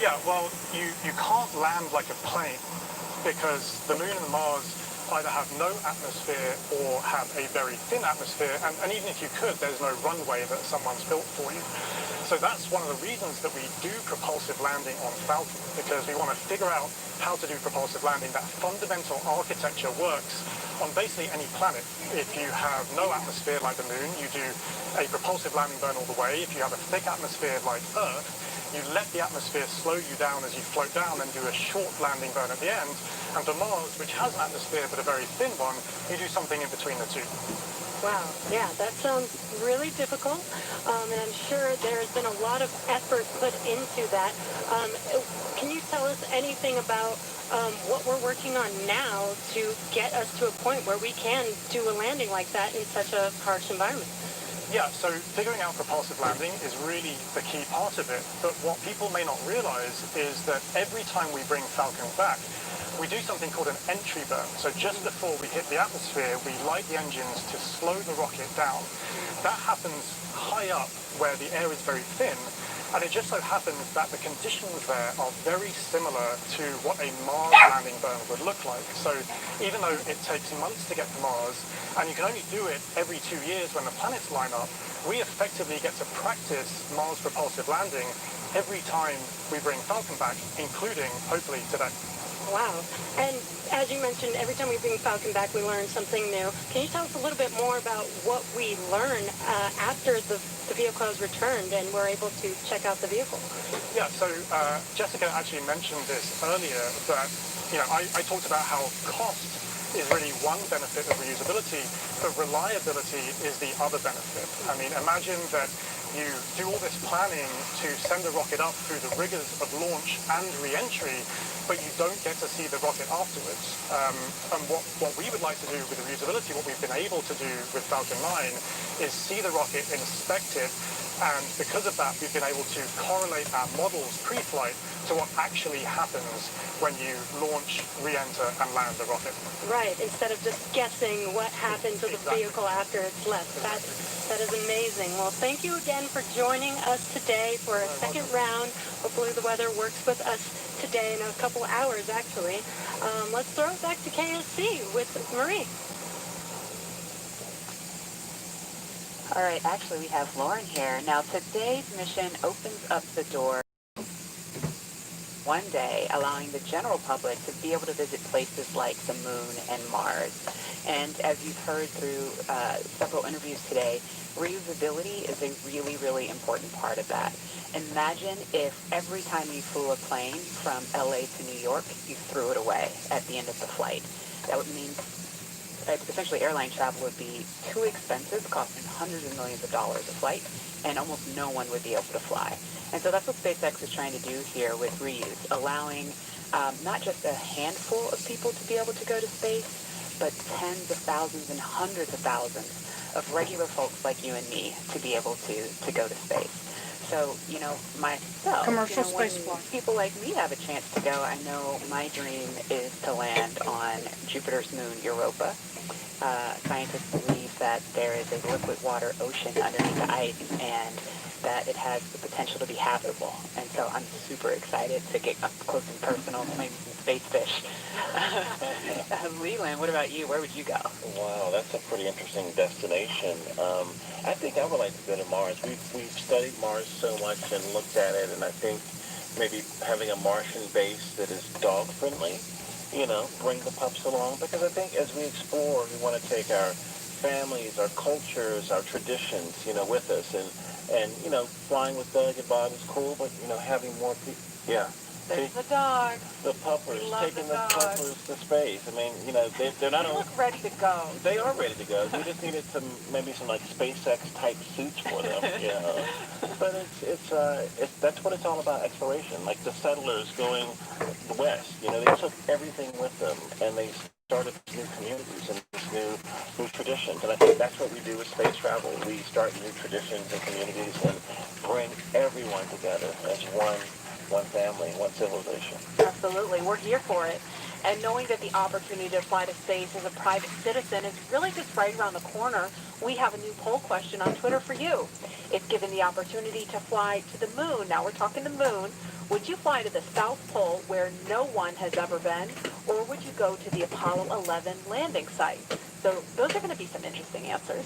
Yeah, well, you can't land like a plane because the moon and Mars either have no atmosphere or have a very thin atmosphere, and even if you could, there's no runway that someone's built for you. So that's one of the reasons that we do propulsive landing on Falcon, because we want to figure out how to do propulsive landing. That fundamental architecture works on basically any planet. If you have no atmosphere like the moon, you do a propulsive landing burn all the way. If you have a thick atmosphere like Earth, you let the atmosphere slow you down as you float down and do a short landing burn at the end. And for Mars, which has an atmosphere but a very thin one, you do something in between the two. Wow, yeah, that sounds really difficult, and I'm sure there's been a lot of effort put into that. Can you tell us anything about what we're working on now to get us to a point where we can do a landing like that in such a harsh environment? Yeah, so figuring out propulsive landing is really the key part of it. But what people may not realize is that every time we bring Falcon back, we do something called an entry burn. So just before we hit the atmosphere, we light the engines to slow the rocket down. That happens high up where the air is very thin. And it just so happens that the conditions there are very similar to what a Mars landing burn would look like. So even though it takes months to get to Mars, and you can only do it every 2 years when the planets line up, we effectively get to practice Mars propulsive landing every time we bring Falcon back, including, hopefully, today. Wow. And as you mentioned, every time we bring Falcon back, we learn something new. Can you tell us a little bit more about what we learn after the vehicle has returned and we're able to check out the vehicle? Yeah, so Jessica actually mentioned this earlier, that, I talked about how cost is really one benefit of reusability, but reliability is the other benefit. I mean, imagine that you do all this planning to send a rocket up through the rigors of launch and re-entry, but you don't get to see the rocket afterwards. And what we would like to do with the reusability, what we've been able to do with Falcon 9, is see the rocket, inspect it, and because of that, we've been able to correlate our models pre-flight to what actually happens when you launch, re-enter, and land the rocket. Right, instead of just guessing what happened to the vehicle after it's left. That is amazing. Well, thank you again for joining us today for a second round. Hopefully the weather works with us today in a couple hours, actually. Let's throw it back to KSC with Marie. All right, actually we have Lauren here. Now today's mission opens up the door one day, allowing the general public to be able to visit places like the moon and Mars. And as you've heard through several interviews today, reusability is a really, really important part of that. Imagine if every time you flew a plane from LA to New York, you threw it away at the end of the flight. That would mean essentially airline travel would be too expensive, costing hundreds of millions of dollars a flight, and almost no one would be able to fly. And so that's what SpaceX is trying to do here with reuse, allowing not just a handful of people to be able to go to space, but tens of thousands and hundreds of thousands of regular folks like you and me to be able to go to space. So, myself, Commercial when spaceflight. people like me have a chance to go, I know my dream is to land on Jupiter's moon, Europa. Scientists believe that there is a liquid water ocean underneath the ice and that it has the potential to be habitable. And so I'm super excited to get up close and personal with my space fish. Leland, what about you? Where would you go? Wow, that's a pretty interesting destination. I think I would like to go to Mars. We've studied Mars so much and looked at it, and I think maybe having a Martian base that is dog-friendly, bring the pups along, because I think as we explore, we want to take our families, our cultures, our traditions, with us, and flying with Doug and Bob is cool, but, having more people, yeah. There's the dog. The puppers, taking the puppers to space. I mean, they're not. They look ready to go. They are ready to go. We just needed maybe some like SpaceX type suits for them, But it's that's what it's all about, exploration. Like the settlers going west, they took everything with them and they started new communities and new traditions. And I think that's what we do with space travel. We start new traditions and communities and bring everyone together as one family, one civilization. Absolutely. We're here for it. And knowing that the opportunity to fly to space as a private citizen is really just right around the corner, we have a new poll question on Twitter for you. If given the opportunity to fly to the moon, now we're talking the moon, would you fly to the South Pole where no one has ever been, or would you go to the Apollo 11 landing site? So those are going to be some interesting answers.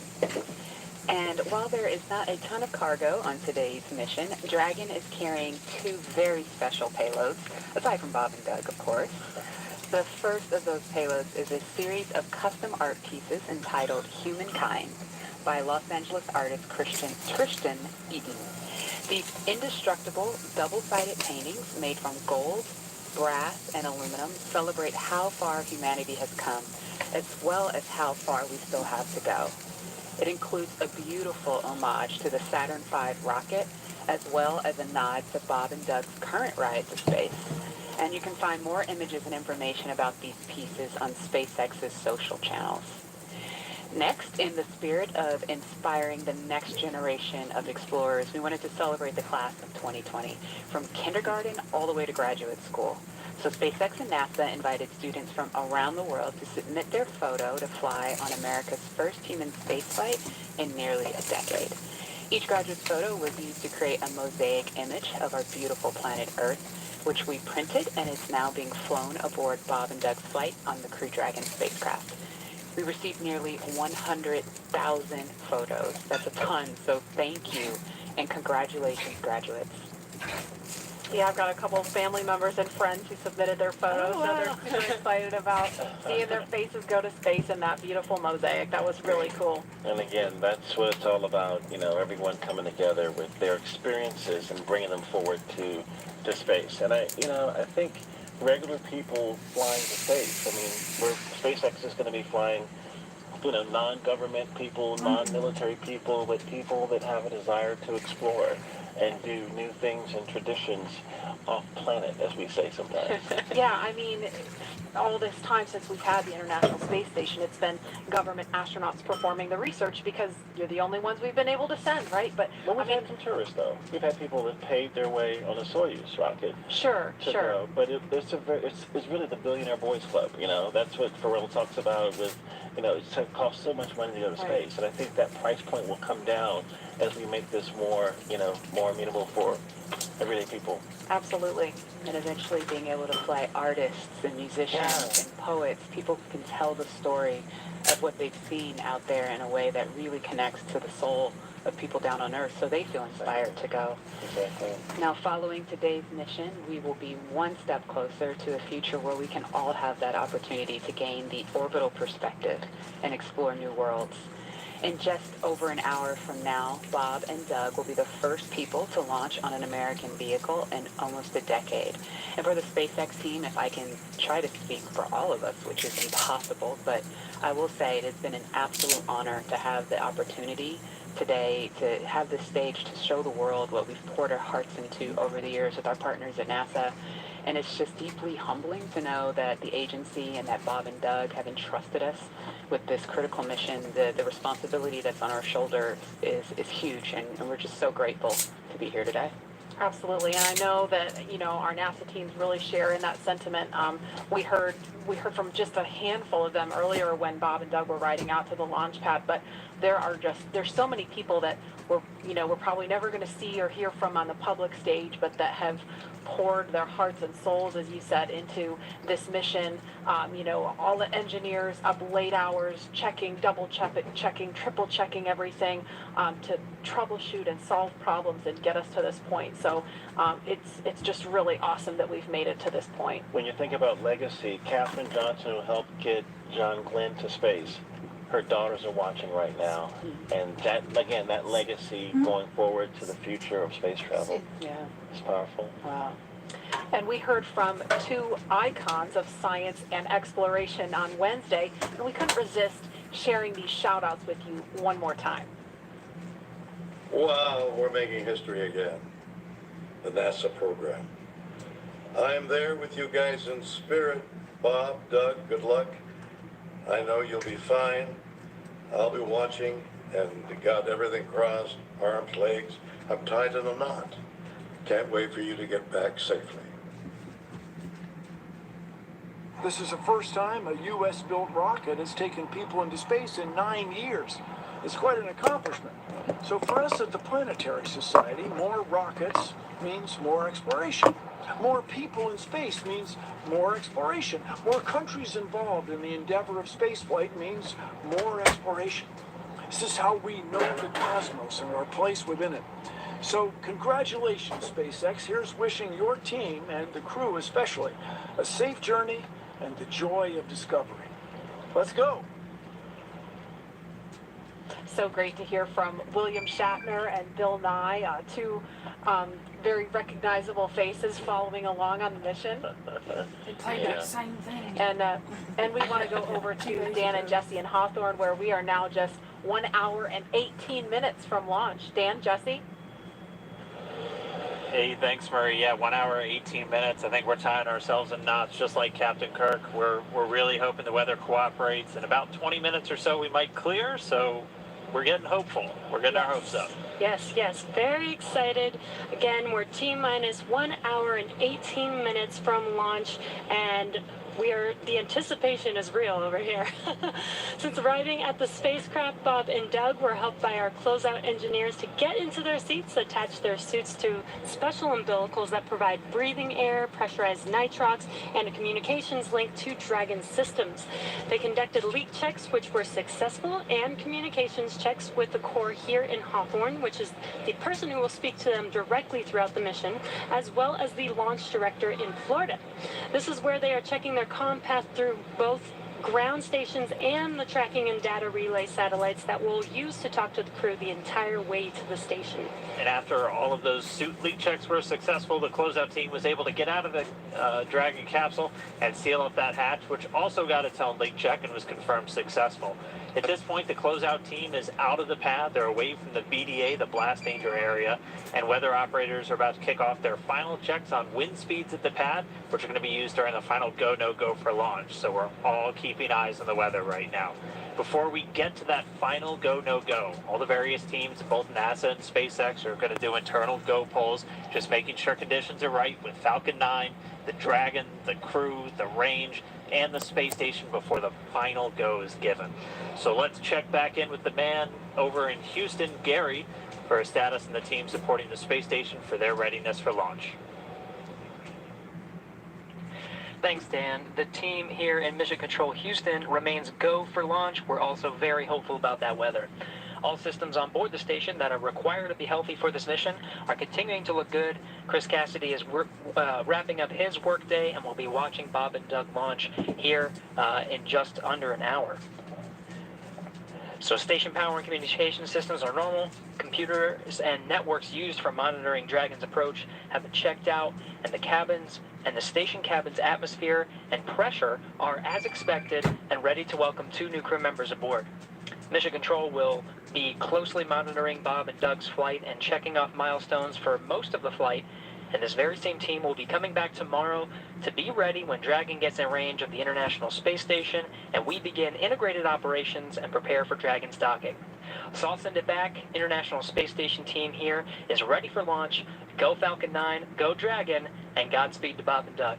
And while there is not a ton of cargo on today's mission, Dragon is carrying two very special payloads, aside from Bob and Doug, of course. The first of those payloads is a series of custom art pieces entitled Humankind by Los Angeles artist Tristan Eaton. These indestructible double-sided paintings made from gold, brass, and aluminum celebrate how far humanity has come, as well as how far we still have to go. It includes a beautiful homage to the Saturn V rocket, as well as a nod to Bob and Doug's current ride to space. And you can find more images and information about these pieces on SpaceX's social channels. Next, in the spirit of inspiring the next generation of explorers, we wanted to celebrate the class of 2020, from kindergarten all the way to graduate school. So SpaceX and NASA invited students from around the world to submit their photo to fly on America's first human spaceflight in nearly a decade. Each graduate's photo was used to create a mosaic image of our beautiful planet Earth, which we printed and is now being flown aboard Bob and Doug's flight on the Crew Dragon spacecraft. We received nearly 100,000 photos. That's a ton, so thank you and congratulations, graduates. Yeah, I've got a couple of family members and friends who submitted their photos, so they're super excited about seeing their faces go to space in that beautiful mosaic. That was really cool. And again, that's what it's all about, you know, everyone coming together with their experiences and bringing them forward to space. And I think regular people flying to space, I mean, SpaceX is going to be flying, you know, non-government people, non-military people, but people that have a desire to explore and do new things and traditions off planet, as we say sometimes. Yeah, I mean, all this time since we've had the International Space Station, it's been government astronauts performing the research because you're the only ones we've been able to send, right? But well, we've had some tourists, though. We've had people that paved their way on a Soyuz rocket. Sure. Go. But it's really the Billionaire Boys Club, you know. That's what Pharrell talks about with, you know, it costs so much money to go to space. And I think that price point will come down as we make this more, you know, more amenable for everyday people. Absolutely. And eventually being able to fly artists and musicians and poets, people can tell the story of what they've seen out there in a way that really connects to the soul of people down on Earth, so they feel inspired to go. Exactly. Now, following today's mission, we will be one step closer to a future where we can all have that opportunity to gain the orbital perspective and explore new worlds. In just over an hour from now, Bob and Doug will be the first people to launch on an American vehicle in almost a decade. And for the SpaceX team, if I can try to speak for all of us, which is impossible, but I will say it has been an absolute honor to have the opportunity today to have this stage to show the world what we've poured our hearts into over the years with our partners at NASA. And it's just deeply humbling to know that the agency and that Bob and Doug have entrusted us with this critical mission. The responsibility that's on our shoulders is huge, and we're just so grateful to be here today. Absolutely, and I know that, you know, our NASA teams really share in that sentiment. We heard from just a handful of them earlier when Bob and Doug were riding out to the launch pad, but there's so many people that we're probably never going to see or hear from on the public stage, but that have poured their hearts and souls, as you said, into this mission. All the engineers up late hours, double checking, triple checking everything to troubleshoot and solve problems and get us to this point. So it's just really awesome that we've made it to this point. When you think about legacy, Katherine Johnson, who helped get John Glenn to space, her daughters are watching right now. And that legacy going forward to the future of space travel is powerful. Wow. And we heard from two icons of science and exploration on Wednesday, and we couldn't resist sharing these shout-outs with you one more time. Wow, we're making history again. The NASA program. I'm there with you guys in spirit. Bob, Doug, good luck. I know you'll be fine. I'll be watching and got everything crossed, arms, legs. I'm tied in a knot. Can't wait for you to get back safely. This is the first time a U.S.-built rocket has taken people into space in 9 years. It's quite an accomplishment. So for us at the Planetary Society, more rockets means more exploration. More people in space means more exploration. More countries involved in the endeavor of spaceflight means more exploration. This is how we know the cosmos and our place within it. So congratulations, SpaceX. Here's wishing your team, and the crew especially, a safe journey and the joy of discovery. Let's go. So great to hear from William Shatner and Bill Nye, two very recognizable faces following along on the mission. They played the same thing. And we want to go over to Dan and Jesse in Hawthorne, where we are now just 1 hour and 18 minutes from launch. Dan, Jesse? Hey, thanks, Murray. Yeah, 1 hour, 18 minutes. I think we're tying ourselves in knots, just like Captain Kirk. We're really hoping the weather cooperates. In about 20 minutes or so, we might clear, so we're getting hopeful. We're getting our hopes up. Yes, yes, very excited. Again, we're T-minus 1 hour and 18 minutes from launch, and the anticipation is real over here. Since arriving at the spacecraft, Bob and Doug were helped by our closeout engineers to get into their seats, attach their suits to special umbilicals that provide breathing air, pressurized nitrox, and a communications link to Dragon systems. They conducted leak checks, which were successful, and communications checks with the core here in Hawthorne, which is the person who will speak to them directly throughout the mission, as well as the launch director in Florida. This is where they are checking their comm path through both ground stations and the tracking and data relay satellites that we'll use to talk to the crew the entire way to the station. And after all of those suit leak checks were successful, the closeout team was able to get out of the Dragon capsule and seal up that hatch, which also got its own leak check and was confirmed successful. At this point, the closeout team is out of the pad. They're away from the BDA, the blast danger area, and weather operators are about to kick off their final checks on wind speeds at the pad, which are going to be used during the final go, no go for launch. So we're all keeping eyes on the weather right now. Before we get to that final go, no go, all the various teams, both NASA and SpaceX, are going to do internal go polls, just making sure conditions are right with Falcon 9, the Dragon, the crew, the range, and the space station before the final go is given. So let's check back in with the man over in Houston, Gary, for a status and the team supporting the space station for their readiness for launch. Thanks, Dan. The team here in Mission Control Houston remains go for launch. We're also very hopeful about that weather. All systems on board the station that are required to be healthy for this mission are continuing to look good. Chris Cassidy is wrapping up his workday, and we'll be watching Bob and Doug launch here in just under an hour. So station power and communication systems are normal. Computers and networks used for monitoring Dragon's approach have been checked out, and the cabins and the station cabin's atmosphere and pressure are as expected and ready to welcome 2 new crew members aboard. Mission Control will be closely monitoring Bob and Doug's flight and checking off milestones for most of the flight, and this very same team will be coming back tomorrow to be ready when Dragon gets in range of the International Space Station and we begin integrated operations and prepare for Dragon's docking. So I'll send it back. International Space Station team here is ready for launch. Go Falcon 9, go Dragon, and Godspeed to Bob and Doug.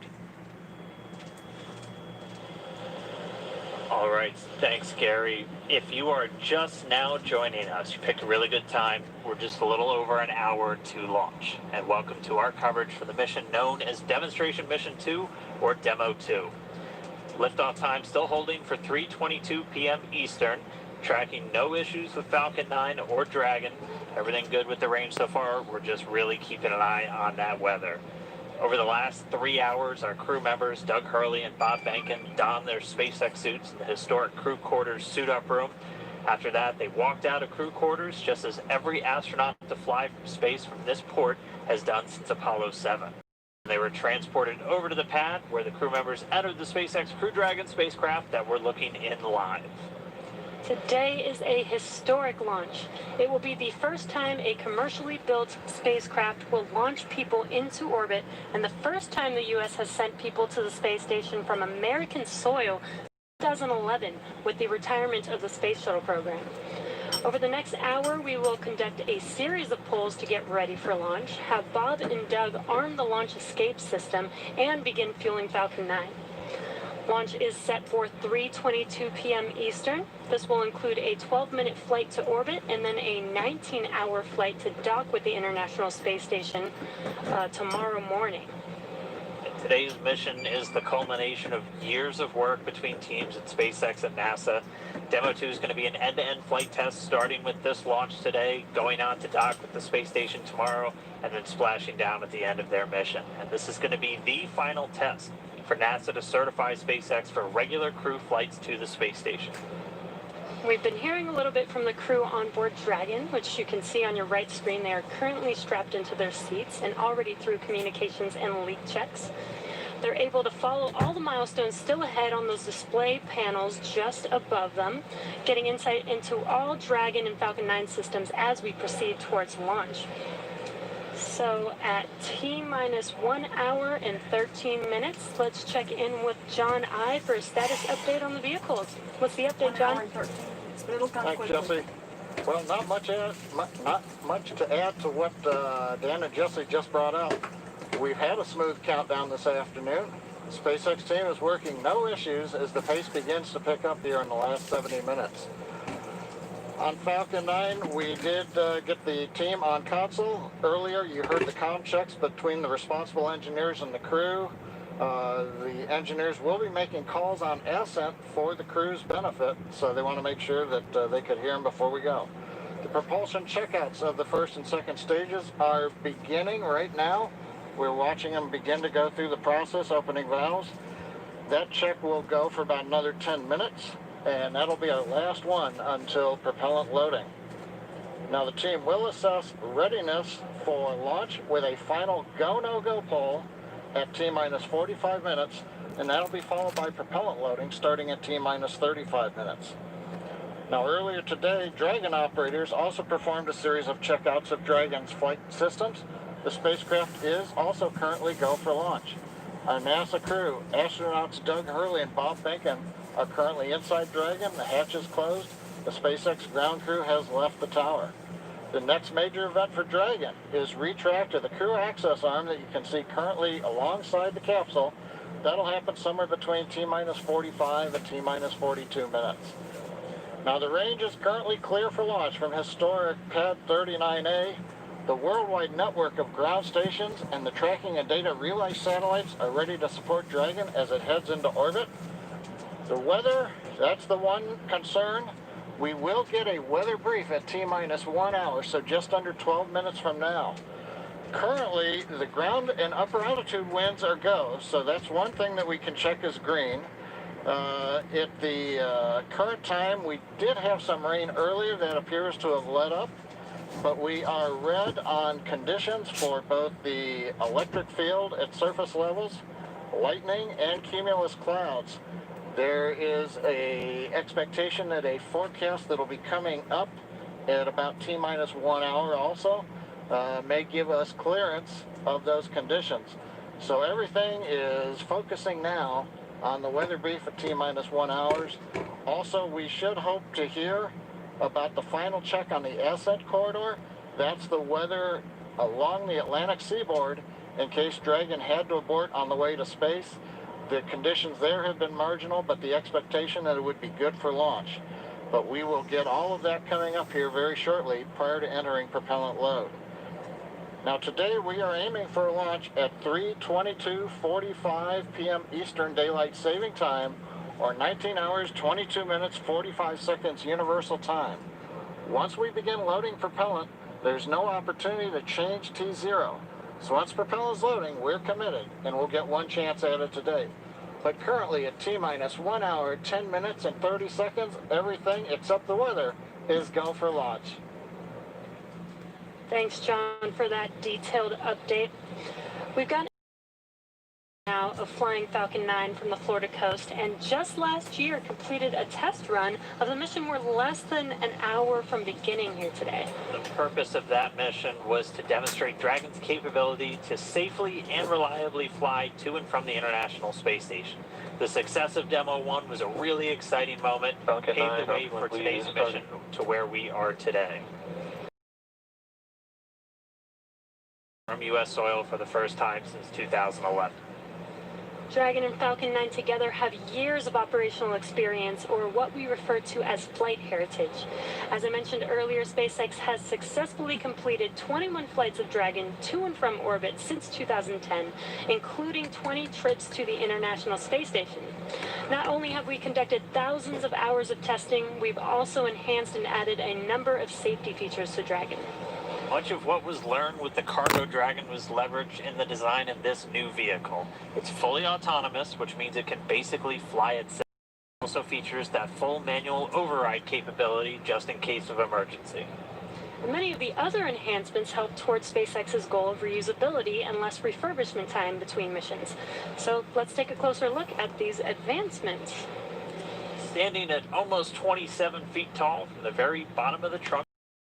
All right, thanks, Gary. If you are just now joining us, you picked a really good time. We're just a little over an hour to launch. And welcome to our coverage for the mission known as Demonstration Mission 2, or Demo 2. Liftoff time still holding for 3:22 p.m. Eastern. Tracking no issues with Falcon 9 or Dragon. Everything good with the range so far. We're just really keeping an eye on that weather. Over the last 3 hours, our crew members, Doug Hurley and Bob Behnken, donned their SpaceX suits in the historic crew quarters suit-up room. After that, they walked out of crew quarters, just as every astronaut to fly from space from this port has done since Apollo 7. They were transported over to the pad, where the crew members entered the SpaceX Crew Dragon spacecraft that we're looking in live. Today is a historic launch. It will be the first time a commercially built spacecraft will launch people into orbit, and the first time the U.S. has sent people to the space station from American soil in 2011 with the retirement of the Space Shuttle program. Over the next hour, we will conduct a series of polls to get ready for launch, have Bob and Doug arm the launch escape system, and begin fueling Falcon 9. Launch is set for 3:22 p.m. Eastern. This will include a 12-minute flight to orbit and then a 19-hour flight to dock with the International Space Station tomorrow morning. Today's mission is the culmination of years of work between teams at SpaceX and NASA. Demo 2 is going to be an end-to-end flight test starting with this launch today, going on to dock with the space station tomorrow, and then splashing down at the end of their mission. And this is going to be the final test for NASA to certify SpaceX for regular crew flights to the space station. We've been hearing a little bit from the crew on board Dragon, which you can see on your right screen. They are currently strapped into their seats and already through communications and leak checks. They're able to follow all the milestones still ahead on those display panels just above them, getting insight into all Dragon and Falcon 9 systems as we proceed towards launch. So at T-minus 1 hour and 13 minutes, let's check in with John I for a status update on the vehicles. What's the update, John? Thanks, Jesse. Well, not much to add to what Dan and Jesse just brought up. We've had a smooth countdown this afternoon. The SpaceX team is working no issues as the pace begins to pick up here in the last 70 minutes. On Falcon 9, we did get the team on console. Earlier, you heard the comm checks between the responsible engineers and the crew. The engineers will be making calls on Ascent for the crew's benefit, so they want to make sure that they could hear them before we go. The propulsion checkouts of the first and second stages are beginning right now. We're watching them begin to go through the process, opening valves. That check will go for about another 10 minutes, and that'll be our last one until propellant loading. Now the team will assess readiness for launch with a final go-no-go poll at T-minus 45 minutes, and that'll be followed by propellant loading starting at T-minus 35 minutes. Now earlier today, Dragon operators also performed a series of checkouts of Dragon's flight systems. The spacecraft is also currently go for launch. Our NASA crew, astronauts Doug Hurley and Bob Behnken, are currently inside Dragon. The hatch is closed. The SpaceX ground crew has left the tower. The next major event for Dragon is retract of the crew access arm that you can see currently alongside the capsule. That'll happen somewhere between T-minus 45 and T-minus 42 minutes. Now the range is currently clear for launch from historic Pad 39A. The worldwide network of ground stations and the tracking and data relay satellites are ready to support Dragon as it heads into orbit. The weather, that's the one concern. We will get a weather brief at T-minus 1 hour, so just under 12 minutes from now. Currently, the ground and upper altitude winds are go, so that's one thing that we can check as green. At the current time, we did have some rain earlier that appears to have let up, but we are red on conditions for both the electric field at surface levels, lightning, and cumulus clouds. There is an expectation that a forecast that will be coming up at about T-minus 1 hour also may give us clearance of those conditions. So everything is focusing now on the weather brief at T-minus 1 hour. Also, we should hope to hear about the final check on the Ascent corridor. That's the weather along the Atlantic seaboard in case Dragon had to abort on the way to space. The conditions there have been marginal, but the expectation that it would be good for launch. But we will get all of that coming up here very shortly prior to entering propellant load. Now today we are aiming for a launch at 3:22:45 p.m. Eastern Daylight Saving Time, or 19 hours, 22 minutes, 45 seconds Universal Time. Once we begin loading propellant, there's no opportunity to change T0. So once propellant is loading, we're committed, and we'll get one chance at it today. But currently at T-minus 1 hour, 10 minutes, and 30 seconds, everything except the weather is go for launch. Thanks, John, for that detailed update. We've got now of flying Falcon 9 from the Florida coast, and just last year completed a test run of the mission. We're less than an hour from beginning here today. The purpose of that mission was to demonstrate Dragon's capability to safely and reliably fly to and from the International Space Station. The success of Demo 1 was a really exciting moment, paved the way for today's mission to where we are today. From U.S. soil for the first time since 2011. Dragon and Falcon 9 together have years of operational experience, or what we refer to as flight heritage. As I mentioned earlier, SpaceX has successfully completed 21 flights of Dragon to and from orbit since 2010, including 20 trips to the International Space Station. Not only have we conducted thousands of hours of testing, we've also enhanced and added a number of safety features to Dragon. Much of what was learned with the cargo Dragon was leveraged in the design of this new vehicle. It's fully autonomous, which means it can basically fly itself. It also features that full manual override capability just in case of emergency. Many of the other enhancements help towards SpaceX's goal of reusability and less refurbishment time between missions. So let's take a closer look at these advancements. Standing at almost 27 feet tall from the very bottom of the trunk,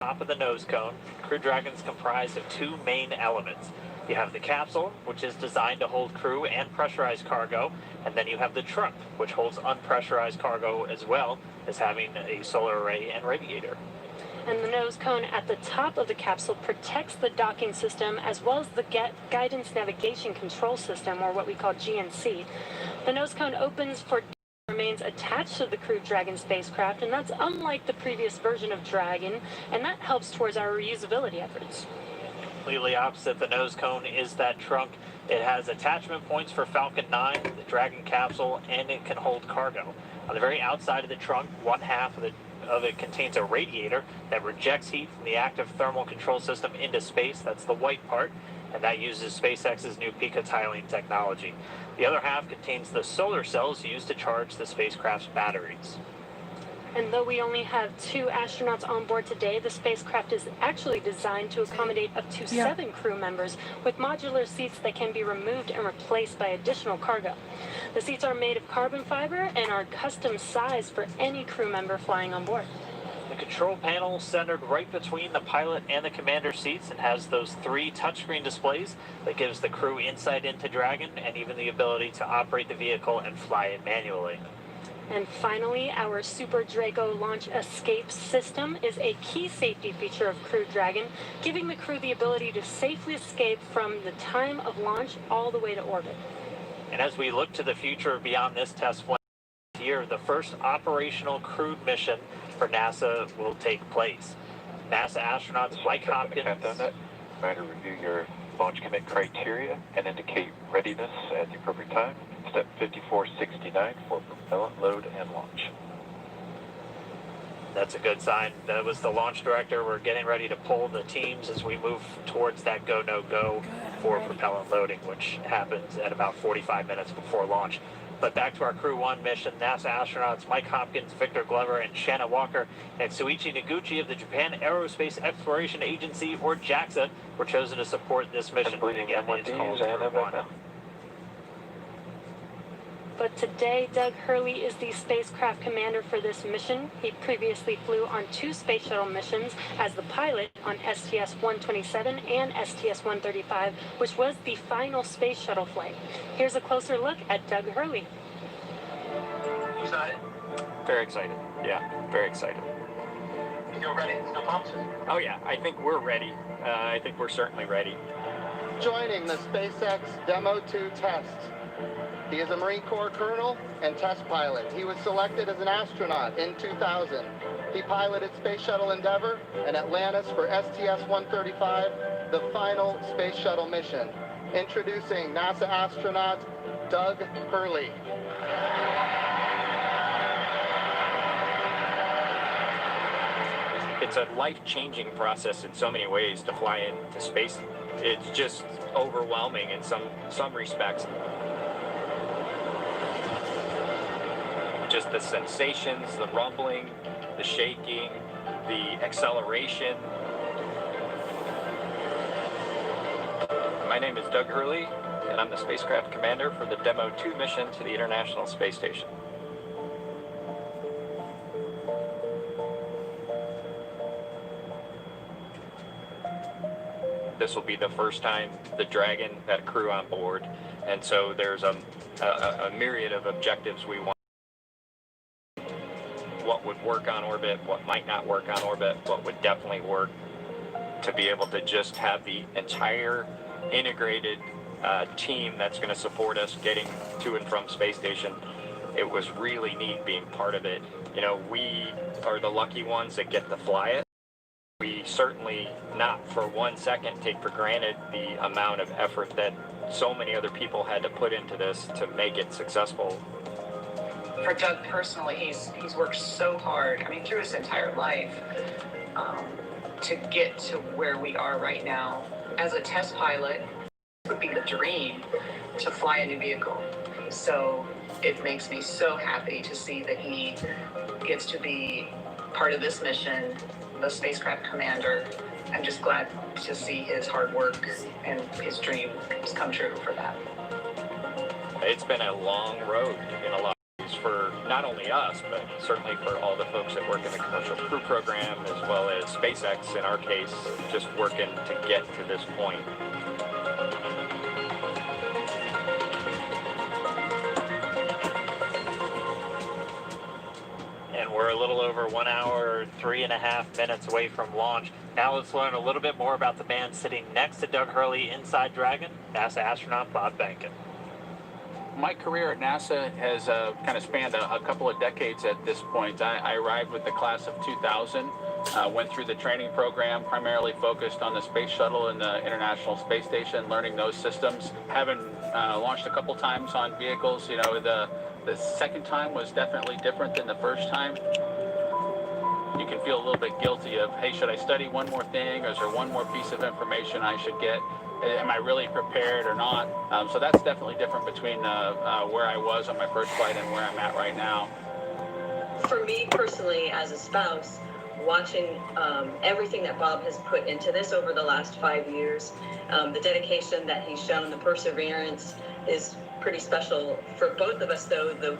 top of the nose cone, Crew Dragon's comprised of two main elements. You have the capsule, which is designed to hold crew and pressurized cargo, and then you have the trunk, which holds unpressurized cargo as well as having a solar array and radiator. And the nose cone at the top of the capsule protects the docking system as well as the guidance navigation control system, or what we call GNC. The nose cone opens for remains attached to the Crew Dragon spacecraft, and that's unlike the previous version of Dragon, and that helps towards our reusability efforts. Completely opposite the nose cone is that trunk. It has attachment points for Falcon 9, the Dragon capsule, and it can hold cargo. On the very outside of the trunk, one half of it contains a radiator that rejects heat from the active thermal control system into space. That's the white part, and that uses SpaceX's new picotiling technology. The other half contains the solar cells used to charge the spacecraft's batteries. And though we only have 2 astronauts on board today, the spacecraft is actually designed to accommodate up to 7 crew members with modular seats that can be removed and replaced by additional cargo. The seats are made of carbon fiber and are custom sized for any crew member flying on board. The control panel centered right between the pilot and the commander seats and has those 3 touchscreen displays that gives the crew insight into Dragon and even the ability to operate the vehicle and fly it manually. And finally, our Super Drago launch escape system is a key safety feature of Crew Dragon, giving the crew the ability to safely escape from the time of launch all the way to orbit. And as we look to the future beyond this test flight year, the first operational crewed mission for NASA will take place. NASA astronauts Mike Hopkins. Try to review your launch commit criteria and indicate readiness at the appropriate time. Step 5469 for propellant load and launch. That's a good sign. That was the launch director. We're getting ready to pull the teams as we move towards that go, no go for propellant loading, which happens at about 45 minutes before launch. But back to our Crew 1 mission, NASA astronauts Mike Hopkins, Victor Glover, and Shanna Walker, and Suichi Noguchi of the Japan Aerospace Exploration Agency, or JAXA, were chosen to support this mission. Again, it's called Crew 1. But today, Doug Hurley is the spacecraft commander for this mission. He previously flew on 2 space shuttle missions as the pilot on STS-127 and STS-135, which was the final space shuttle flight. Here's a closer look at Doug Hurley. Excited? Very excited. Yeah, very excited. You feel ready? No pumps? Oh yeah, I think we're ready. I think we're certainly ready. Joining the SpaceX Demo 2 test. He is a Marine Corps colonel and test pilot. He was selected as an astronaut in 2000. He piloted Space Shuttle Endeavour and Atlantis for STS-135, the final Space Shuttle mission. Introducing NASA astronaut Doug Hurley. It's a life-changing process in so many ways to fly into space. It's just overwhelming in some respects. Just the sensations, the rumbling, the shaking, the acceleration. My name is Doug Hurley, and I'm the spacecraft commander for the Demo 2 mission to the International Space Station. This will be the first time the Dragon had a crew on board, and so there's a myriad of objectives we want. What would work on orbit, what might not work on orbit, what would definitely work, to be able to just have the entire integrated team that's going to support us getting to and from space station. It was really neat being part of it. You know, we are the lucky ones that get to fly it. We certainly not for 1 second take for granted the amount of effort that so many other people had to put into this to make it successful. For Doug personally, he's worked so hard, I mean, through his entire life, to get to where we are right now. As a test pilot, it would be the dream to fly a new vehicle. So it makes me so happy to see that he gets to be part of this mission, the spacecraft commander. I'm just glad to see his hard work and his dreams come true for that. It's been a long road in a lot of ways for not only us, but certainly for all the folks that work in the commercial crew program, as well as SpaceX, in our case, just working to get to this point. And we're a little over 1 hour, 3.5 minutes away from launch. Now let's learn a little bit more about the man sitting next to Doug Hurley inside Dragon, NASA astronaut Bob Behnken. My career at NASA has kind of spanned a couple of decades at this point. I arrived with the class of 2000, went through the training program, primarily focused on the Space Shuttle and the International Space Station, learning those systems. Having launched a couple times on vehicles, you know, the second time was definitely different than the first time. You can feel a little bit guilty of, hey, should I study one more thing, or is there one more piece of information I should get? Am I really prepared or not? So that's definitely different between where I was on my first flight and where I'm at right now. For me personally, as a spouse, watching everything that Bob has put into this over the last 5 years, the dedication that he's shown, the perseverance is pretty special for both of us, though.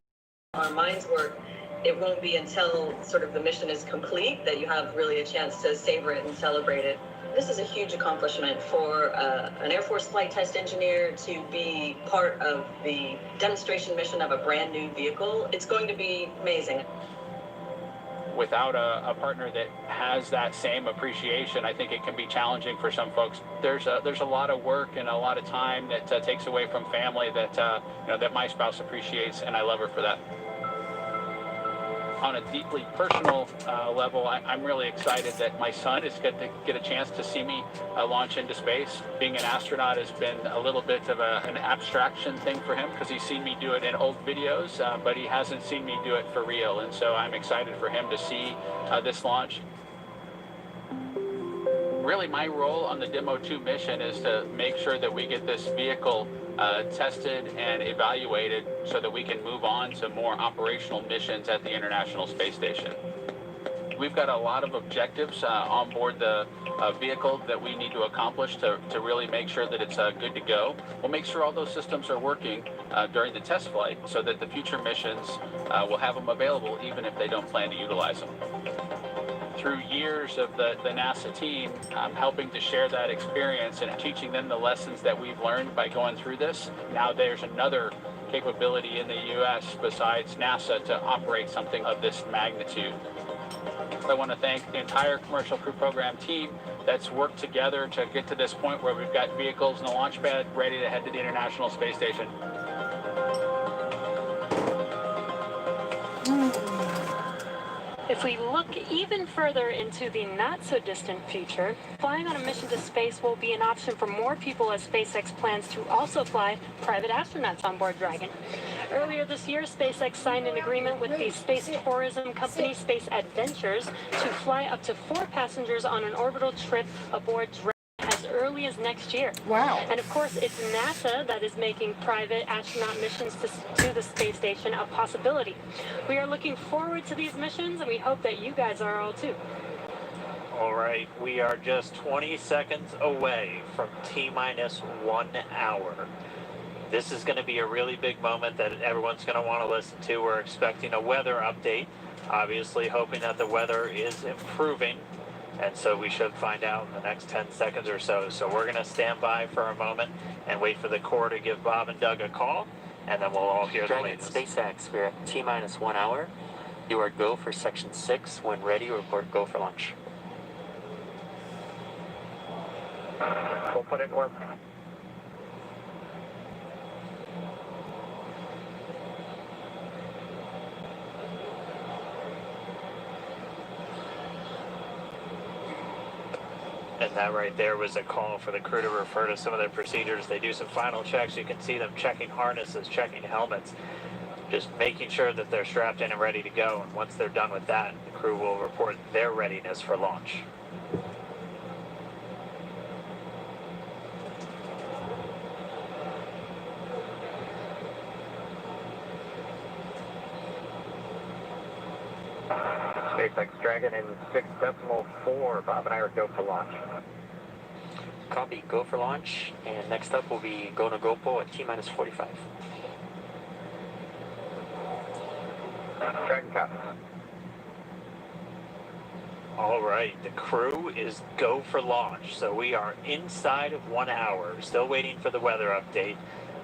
Our minds work. It won't be until sort of the mission is complete that you have really a chance to savor it and celebrate it. This is a huge accomplishment for an Air Force flight test engineer to be part of the demonstration mission of a brand new vehicle. It's going to be amazing. Without a partner that has that same appreciation, I think it can be challenging for some folks. There's a lot of work and a lot of time that takes away from family that that my spouse appreciates, and I love her for that. On a deeply personal level, I'm really excited that my son is going to get a chance to see me launch into space. Being an astronaut has been a little bit of an abstraction thing for him because he's seen me do it in old videos, but he hasn't seen me do it for real. And so I'm excited for him to see this launch. Really, my role on the Demo 2 mission is to make sure that we get this vehicle tested and evaluated so that we can move on to more operational missions at the International Space Station. We've got a lot of objectives on board the vehicle that we need to accomplish to really make sure that it's good to go. We'll make sure all those systems are working during the test flight so that the future missions will have them available even if they don't plan to utilize them. Through years of the NASA team, helping to share that experience and teaching them the lessons that we've learned by going through this. Now there's another capability in the U.S. besides NASA to operate something of this magnitude. I want to thank the entire Commercial Crew Program team that's worked together to get to this point where we've got vehicles in the launch pad ready to head to the International Space Station. If we look even further into the not-so-distant future, flying on a mission to space will be an option for more people as SpaceX plans to also fly private astronauts on board Dragon. Earlier this year, SpaceX signed an agreement with the space tourism company Space Adventures to fly up to 4 passengers on an orbital trip aboard Dragon as early as next year. Wow. And of course, it's NASA that is making private astronaut missions to the space station a possibility. We are looking forward to these missions, and we hope that you guys are all too. All right, we are just 20 seconds away from T-minus 1 hour. This is going to be a really big moment that everyone's going to want to listen to. We're expecting a weather update, obviously hoping that the weather is improving. And so we should find out in the next 10 seconds or so. So we're going to stand by for a moment and wait for the Corps to give Bob and Doug a call, and then we'll all hear the latest. SpaceX, we're at T-minus 1 hour. You are go for Section 6. When ready, report go for launch. We'll put it in work. And that right there was a call for the crew to refer to some of their procedures. They do some final checks. You can see them checking harnesses, checking helmets, just making sure that they're strapped in and ready to go. And once they're done with that, the crew will report their readiness for launch. SpaceX Dragon in 6.4. Bob and I are go for launch. Copy, go for launch. And next up will be go no GoPro at T-minus 45. Dragon Capsule. All right, the crew is go for launch. So we are inside of 1 hour, still waiting for the weather update.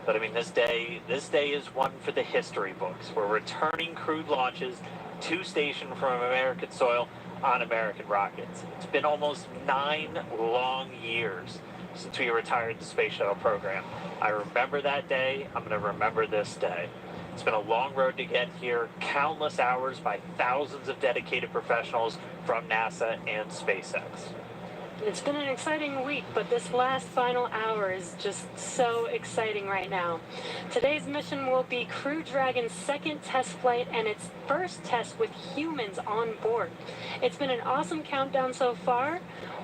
But I mean, this day is one for the history books. We're returning crewed launches to station from American soil on American rockets. It's been almost 9 long years since we retired the Space Shuttle program. I remember that day. I'm going to remember this day. It's been a long road to get here, countless hours by thousands of dedicated professionals from NASA and SpaceX. It's been an exciting week, but this last final hour is just so exciting right now. Today's mission will be Crew Dragon's second test flight and its first test with humans on board. It's been an awesome countdown so far.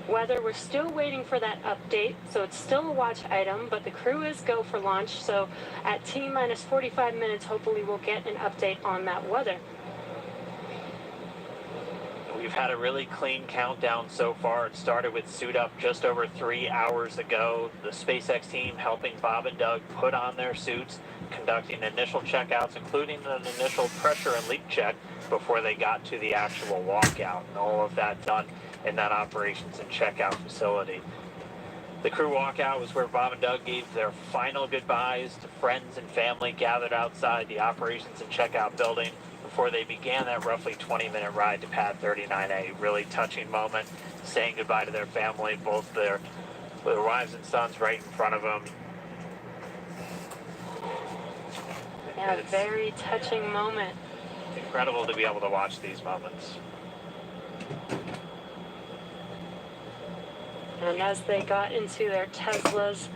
Weather, we're still waiting for that update, so it's still a watch item, but the crew is go for launch, so at T-minus 45 minutes, hopefully we'll get an update on that weather. We've had a really clean countdown so far. It started with suit up just over 3 hours ago. The SpaceX team helping Bob and Doug put on their suits, conducting initial checkouts, including an initial pressure and leak check before they got to the actual walkout. And all of that done in that operations and checkout facility. The crew walkout was where Bob and Doug gave their final goodbyes to friends and family gathered outside the operations and checkout building before they began that roughly 20-minute ride to Pad 39A. Really touching moment, saying goodbye to their family, both their wives and sons right in front of them. Yeah, a very touching moment. Incredible to be able to watch these moments. And as they got into their Teslas,